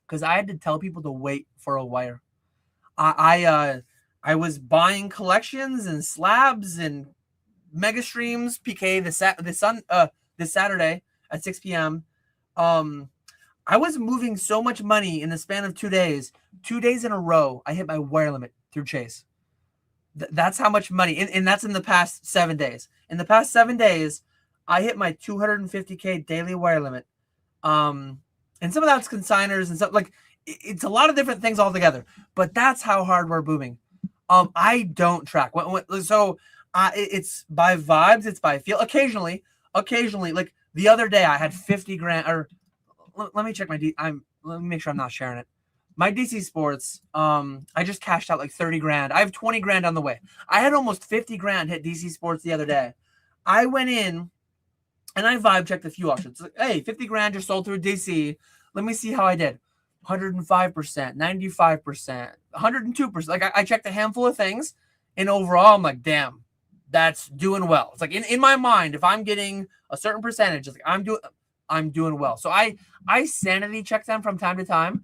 Speaker 1: Because I had to tell people to wait for a wire. I was buying collections and slabs and mega streams PK this Saturday at 6 p.m. I was moving so much money in the span of 2 days. 2 days in a row, I hit my wire limit through Chase. That's how much money, and that's in the past 7 days. In the past 7 days, I hit my 250K daily wire limit. And some of that's consigners and stuff. Like, it's a lot of different things altogether. But that's how hard we're booming. I don't track. It's by vibes. It's by feel. Occasionally, like the other day, I had 50 grand. Or let me check my. Let me make sure I'm not sharing it. My DC Sports. I just cashed out like 30 grand. I have 20 grand on the way. I had almost 50 grand hit DC Sports the other day. I went in and I vibe checked a few auctions. Like, hey, 50 grand just sold through DC. Let me see how I did. 105%, 95%, 102%. Like I checked a handful of things, and overall, I'm like, damn, that's doing well. It's like in my mind, if I'm getting a certain percentage, it's like I'm doing well. So I sanity check them from time to time,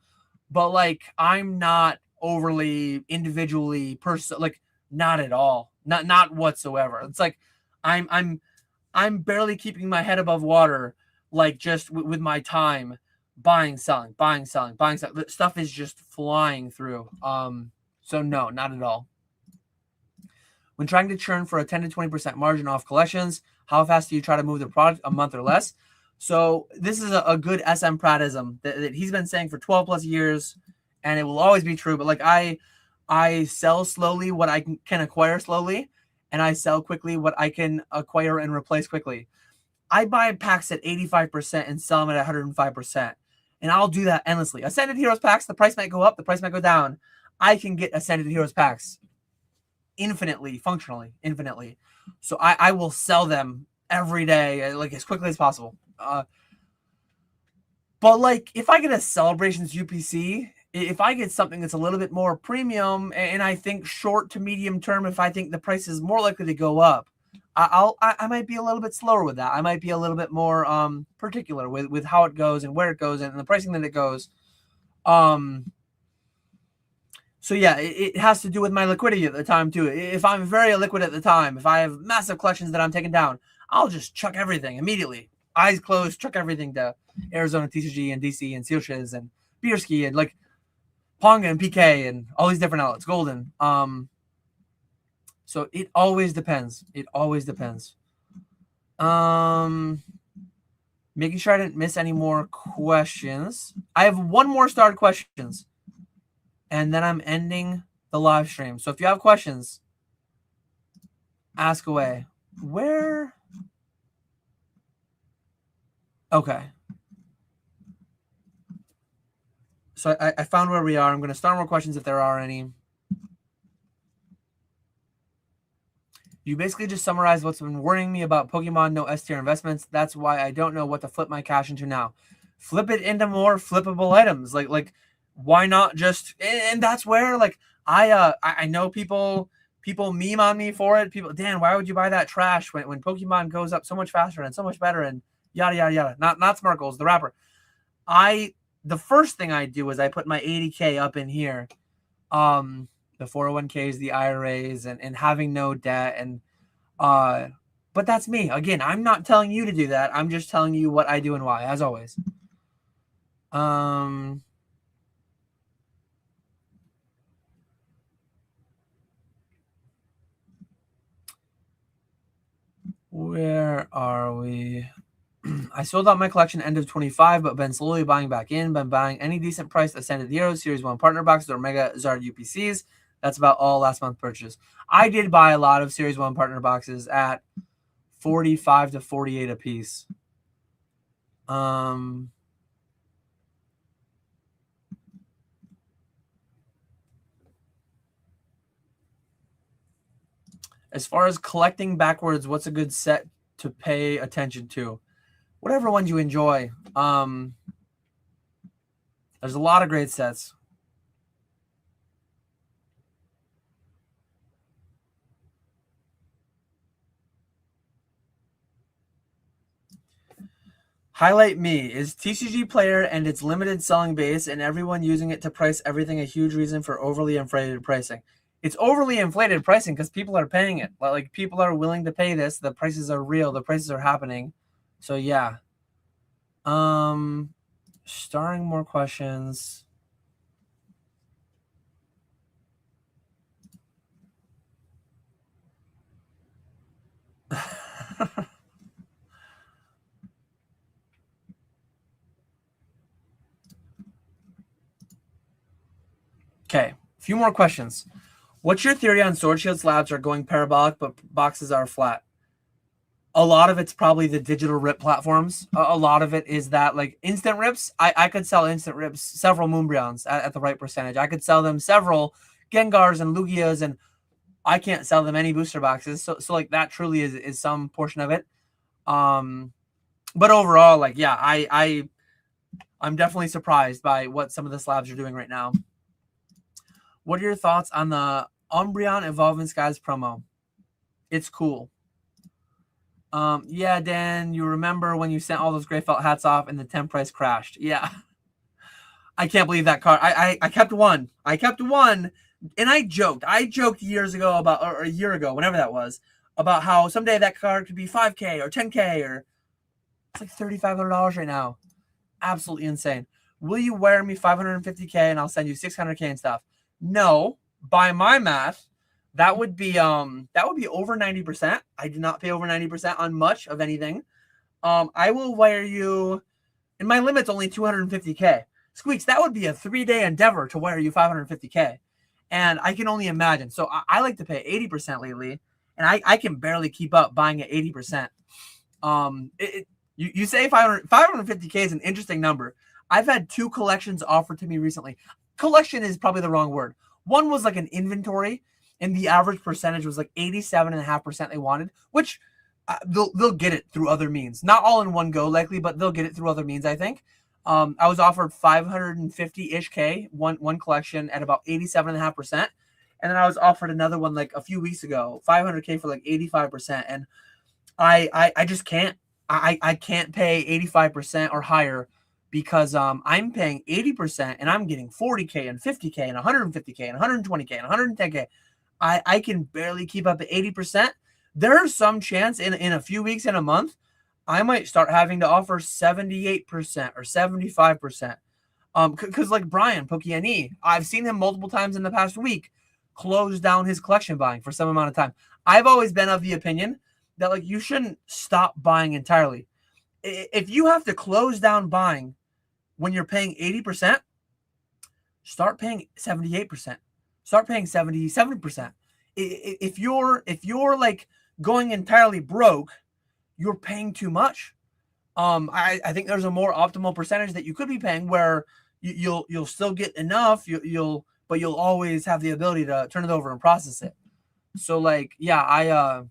Speaker 1: but like I'm not overly individually like not at all, not whatsoever. It's like I'm barely keeping my head above water, like just with my time, buying, selling. The stuff is just flying through. So no, not at all. When trying to churn for a 10 to 20% margin off collections, how fast do you try to move the product? A month or less. So this is a good SM Pratism that he's been saying for 12 plus years, and it will always be true. But like I sell slowly what I can acquire slowly, and I sell quickly what I can acquire and replace quickly. I buy packs at 85% and sell them at 105%. And I'll do that endlessly. Ascended Heroes packs, the price might go up, the price might go down. I can get Ascended Heroes packs functionally infinitely. So I will sell them every day, like as quickly as possible. But like if I get a Celebrations UPC, if I get something that's a little bit more premium, and I think short to medium term, if I think the price is more likely to go up, I might be a little bit slower with that. I might be a little bit more particular with how it goes and where it goes and the pricing that it goes. So yeah, it has to do with my liquidity at the time too. If I'm very illiquid at the time, if I have massive collections that I'm taking down, I'll just chuck everything immediately. Eyes closed, chuck everything to Arizona TCG and DC and Sealed Shiz and Bierski and like Ponga and PK and all these different outlets, Golden. So it always depends. Making sure I didn't miss any more questions. I have one more started questions, and then I'm ending the live stream. So if you have questions, ask away. Where? Okay. So I found where we are. I'm going to start more questions if there are any. You basically just summarized what's been worrying me about Pokemon no S-tier investments. That's why I don't know what to flip my cash into now. Flip it into more flippable items. Like why not just? And that's where like I know people people meme on me for it. People, Dan, why would you buy that trash when Pokemon goes up so much faster and so much better and yada yada yada. Not Smarkles, the rapper. The first thing I do is I put my 80K up in here. The 401ks, the IRAs, and having no debt. And but that's me. Again, I'm not telling you to do that. I'm just telling you what I do and why, as always. Where are we? I sold out my collection end of 25, but been slowly buying back in. Been buying any decent price Ascended Heroes, Series 1 partner boxes, or Mega Zard UPCs. That's about all last month purchase. I did buy a lot of Series 1 partner boxes at 45 to 48 a piece. As far as collecting backwards, what's a good set to pay attention to? Whatever ones you enjoy. There's a lot of great sets. Highlight me. Is TCG Player and its limited selling base and everyone using it to price everything a huge reason for overly inflated pricing? It's overly inflated pricing because people are paying it. Like, people are willing to pay this. The prices are real. The prices are happening. So yeah. Starring more questions. Okay, a few more questions. What's your theory on Sword Shield slabs are going parabolic, but boxes are flat? A lot of it's probably the digital rip platforms. A lot of it is that, like, instant rips. I could sell instant rips several Moonbryons at the right percentage. I could sell them several Gengars and Lugias, and I can't sell them any booster boxes. So like, that truly is some portion of it. But overall, like, yeah, I'm definitely surprised by what some of the slabs are doing right now. What are your thoughts on the Umbreon Evolving Skies promo? It's cool. Yeah, Dan, you remember when you sent all those gray felt hats off and the 10 price crashed? Yeah. I can't believe that card. I kept one. I kept one, and I joked. I joked years ago about, or a year ago, whenever that was, about how someday that card could be 5K or 10K, or it's like $3,500 right now. Absolutely insane. Will you wire me 550K and I'll send you 600K and stuff? No, by my math, that would be over 90%. I do not pay over 90% on much of anything. I will wire you, and my limit's only 250K. Squeaks, that would be a 3-day endeavor to wire you 550K. And I can only imagine. So I like to pay 80% lately, and I can barely keep up buying at 80%. You say 550K is an interesting number. I've had 2 collections offered to me recently. Collection is probably the wrong word. One was like an inventory, and the average percentage was like 87.5% they wanted, which they'll get it through other means. Not all in one go, likely, but they'll get it through other means, I think. I was offered 550-ish K, one collection at about 87.5%. And then I was offered another one like a few weeks ago, 500K for like 85%. And I just can't. I can't pay 85% or higher, because I'm paying 80% and I'm getting 40K and 50K and 150K and 120K and 110K. I can barely keep up at 80%. There's some chance in a few weeks and a month, I might start having to offer 78% or 75%. Because like Brian, Pokey, I've seen him multiple times in the past week close down his collection buying for some amount of time. I've always been of the opinion that, like, you shouldn't stop buying entirely. If you have to close down buying when you're paying 80%, start paying 78%. Start paying 77%. If you're like going entirely broke, you're paying too much. I think there's a more optimal percentage that you could be paying where you'll still get enough. But you'll always have the ability to turn it over and process it. So, like, yeah,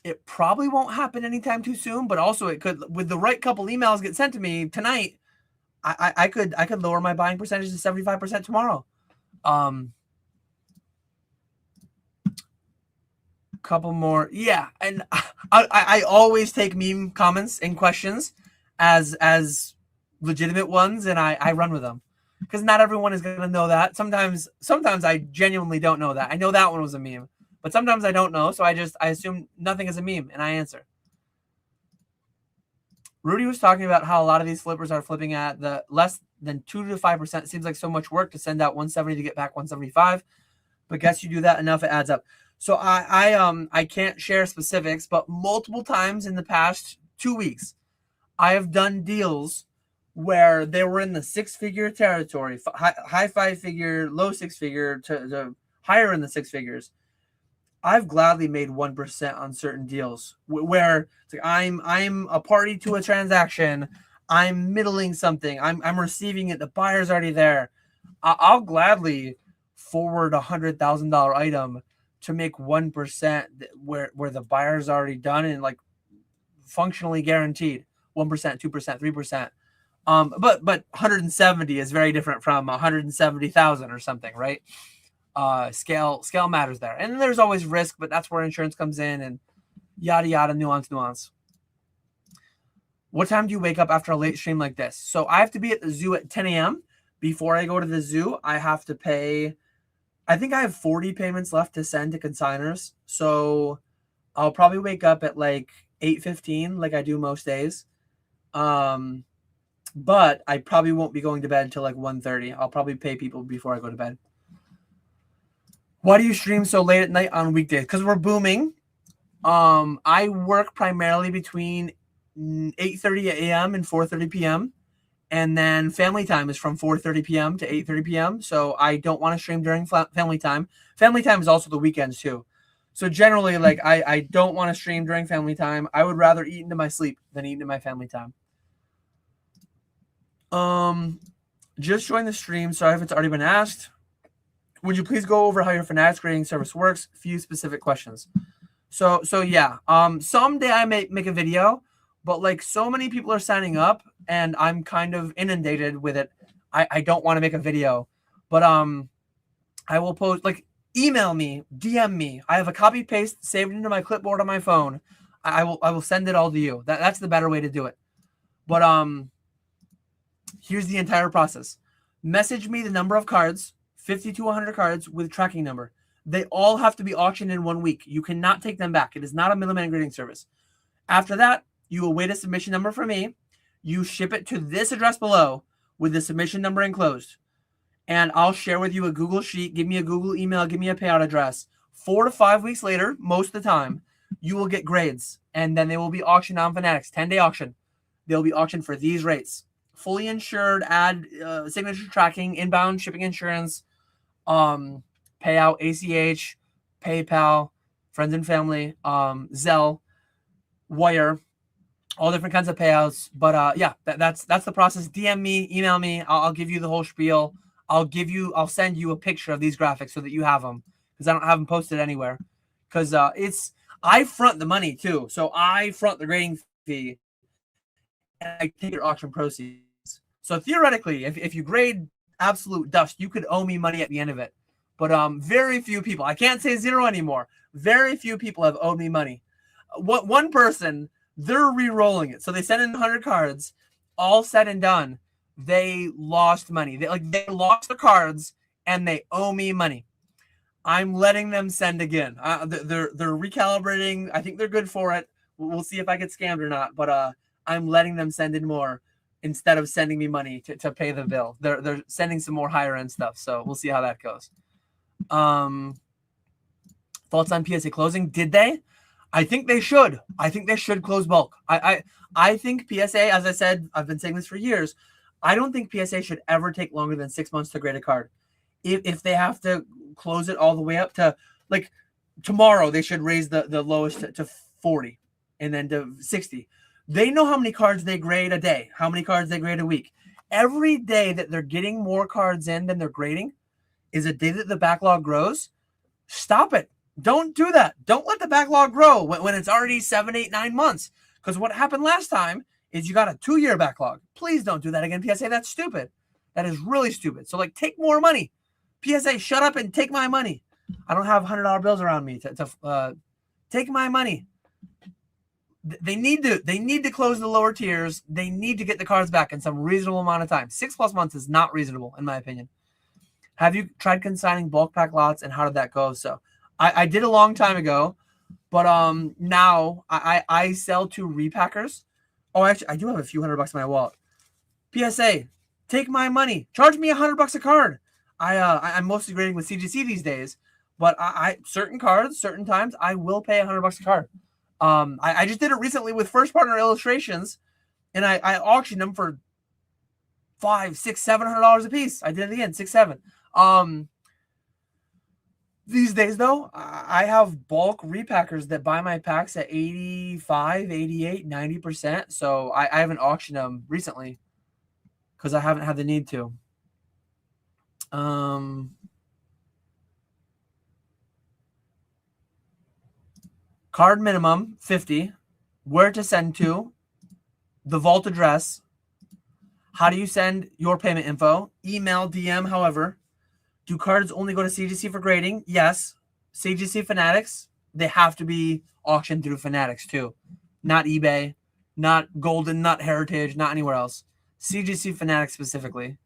Speaker 1: it probably won't happen anytime too soon, but also it could, with the right couple emails get sent to me tonight. I could lower my buying percentage to 75% tomorrow. couple more. Yeah, and I always take meme comments and questions as legitimate ones, and I run with them because not everyone is gonna know that. Sometimes I genuinely don't know that. I know that one was a meme, but sometimes I don't know, so I assume nothing is a meme and I answer. Rudy was talking about how a lot of these flippers are flipping at the less than 2 to 5%. It seems like so much work to send out 170 to get back 175. But guess you do that enough, it adds up. So I can't share specifics, but multiple times in the past 2 weeks, I have done deals where they were in the 6-figure territory, high 5-figure, low 6-figure to higher in the 6 figures. I've gladly made 1% on certain deals where it's like I'm a party to a transaction, I'm middling something, I'm receiving it, the buyer's already there. I'll gladly forward $100,000 item to make 1% where the buyer's already done and like functionally guaranteed 1%, 2%, 3%. But 170 is very different from 170,000 or something, right? Scale matters there, and there's always risk, but that's where insurance comes in and yada yada, nuance. What time do you wake up after a late stream like this? So I have to be at the zoo at 10 a.m. Before I go to the zoo, I have to pay. I think I have 40 payments left to send to consigners, so I'll probably wake up at like 8:15, like I do most days. But I probably won't be going to bed until like 1:30. I'll probably pay people before I go to bed. Why do you stream so late at night on weekdays? Because we're booming. I work primarily between 8:30 a.m. and 4:30 p.m. And then family time is from 4:30 p.m. to 8:30 p.m. So I don't want to stream during family time. Family time is also the weekends too. So generally, like I don't want to stream during family time. I would rather eat into my sleep than eat into my family time. Just join the stream. Sorry if it's already been asked. Would you please go over how your Fanatics grading service works? Few specific questions. So yeah. Someday I may make a video, but like so many people are signing up and I'm kind of inundated with it. I don't want to make a video, but I will post, like, email me, DM me. I have a copy paste saved into my clipboard on my phone. I will send it all to you. That's the better way to do it. But here's the entire process. Message me the number of cards, 50 to 100 cards with tracking number. They all have to be auctioned in 1 week. You cannot take them back. It is not a middleman grading service. After that, you await a submission number from me. You ship it to this address below with the submission number enclosed. And I'll share with you a Google Sheet. Give me a Google email. Give me a payout address. 4 to 5 weeks later, most of the time, you will get grades. And then they will be auctioned on Fanatics. 10-day auction. They'll be auctioned for these rates. Fully insured, add signature tracking, inbound shipping insurance, payout, ACH, PayPal, friends and family, Zelle, Wire, all different kinds of payouts. But yeah, that's the process. DM me, email me. I'll give you the whole spiel. I'll send you a picture of these graphics so that you have them, because I don't have them posted anywhere. Because I front the money too, so I front the grading fee, and I take your auction proceeds. So theoretically, if you grade absolute dust, you could owe me money at the end of it. But very few people, I can't say zero anymore, very few people have owed me money. One person, they're re-rolling it. So they sent in 100 cards, all said and done, they lost money. They lost the cards and they owe me money. I'm letting them send again. They're recalibrating. I think they're good for it. We'll see if I get scammed or not. But I'm letting them send in more instead of sending me money to pay the bill. They're sending some more higher end stuff. So we'll see how that goes. Thoughts on PSA closing? Did they? I think they should. I think they should close bulk. I think PSA, as I said, I've been saying this for years. I don't think PSA should ever take longer than 6 months to grade a card. If they have to close it all the way up to, like, tomorrow, they should raise the lowest to 40 and then to 60. They know how many cards they grade a day, how many cards they grade a week. Every day that they're getting more cards in than they're grading is a day that the backlog grows. Stop it. Don't do that. Don't let the backlog grow when it's already 7, 8, 9 months. Because what happened last time is you got a 2-year backlog. Please don't do that again, PSA. That's stupid. That is really stupid. So, like, take more money. PSA, shut up and take my money. I don't have $100 bills around me to Take my money. They need to close the lower tiers. They need to get the cards back in some reasonable amount of time. 6+ months is not reasonable, in my opinion. Have you tried consigning bulk pack lots, and how did that go? So I did a long time ago, but now I sell to repackers. Oh, actually, I do have a few $100 in my wallet. PSA, take my money. Charge me $100 a card. I'm mostly grading with CGC these days, but I certain cards, certain times, I will pay $100 a card. I just did it recently with First Partner Illustrations, and I auctioned them for $500, $600, $700 a piece. I did it again, 6, 7. These days, though, I have bulk repackers that buy my packs at 85, 88, 90%. So I haven't auctioned them recently because I haven't had the need to. Card minimum, 50. Where to send to. The vault address. How do you send your payment info? Email, DM, however. Do cards only go to CGC for grading? Yes. CGC Fanatics, they have to be auctioned through Fanatics too. Not eBay, not Golden, not Heritage, not anywhere else. CGC Fanatics specifically.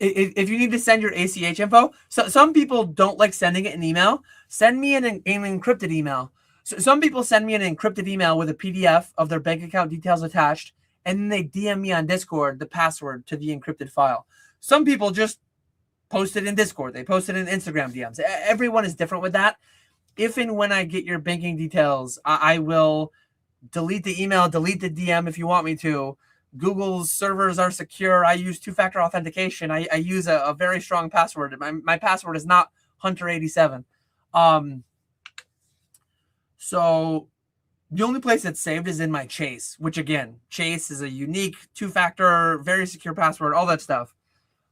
Speaker 1: If you need to send your ACH info, so some people don't like sending it in email. Send me an encrypted email. So some people send me an encrypted email with a PDF of their bank account details attached, and then they DM me on Discord the password to the encrypted file. Some people just post it in Discord. They post it in Instagram DMs. Everyone is different with that. If and when I get your banking details, I will delete the email, delete the DM if you want me to. Google's servers are secure. I use two-factor authentication. I use a very strong password. My password is not Hunter87. So the only place it's saved is in my Chase, which again, Chase is a unique two-factor, very secure password, all that stuff.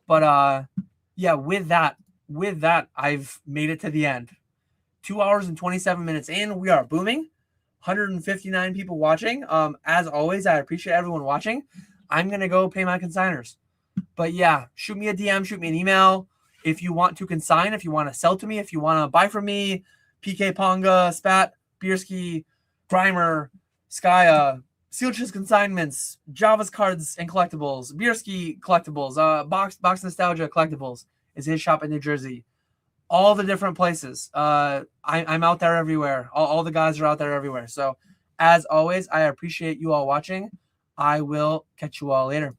Speaker 1: But yeah, with that, I've made it to the end. 2 hours and 27 minutes in. We are booming. 159 people watching. As always, I appreciate everyone watching. I'm gonna go pay my consigners. But yeah, shoot me a DM, shoot me an email. If you want to consign, if you want to sell to me, if you want to buy from me, PK Ponga, Spat, Bierski, Grimer, Skya, Sealch's Consignments, Java's Cards and Collectibles, Bierski Collectibles, Box Nostalgia Collectibles is his shop in New Jersey. All the different places. I'm out there everywhere. All the guys are out there everywhere. So as always, I appreciate you all watching. I will catch you all later.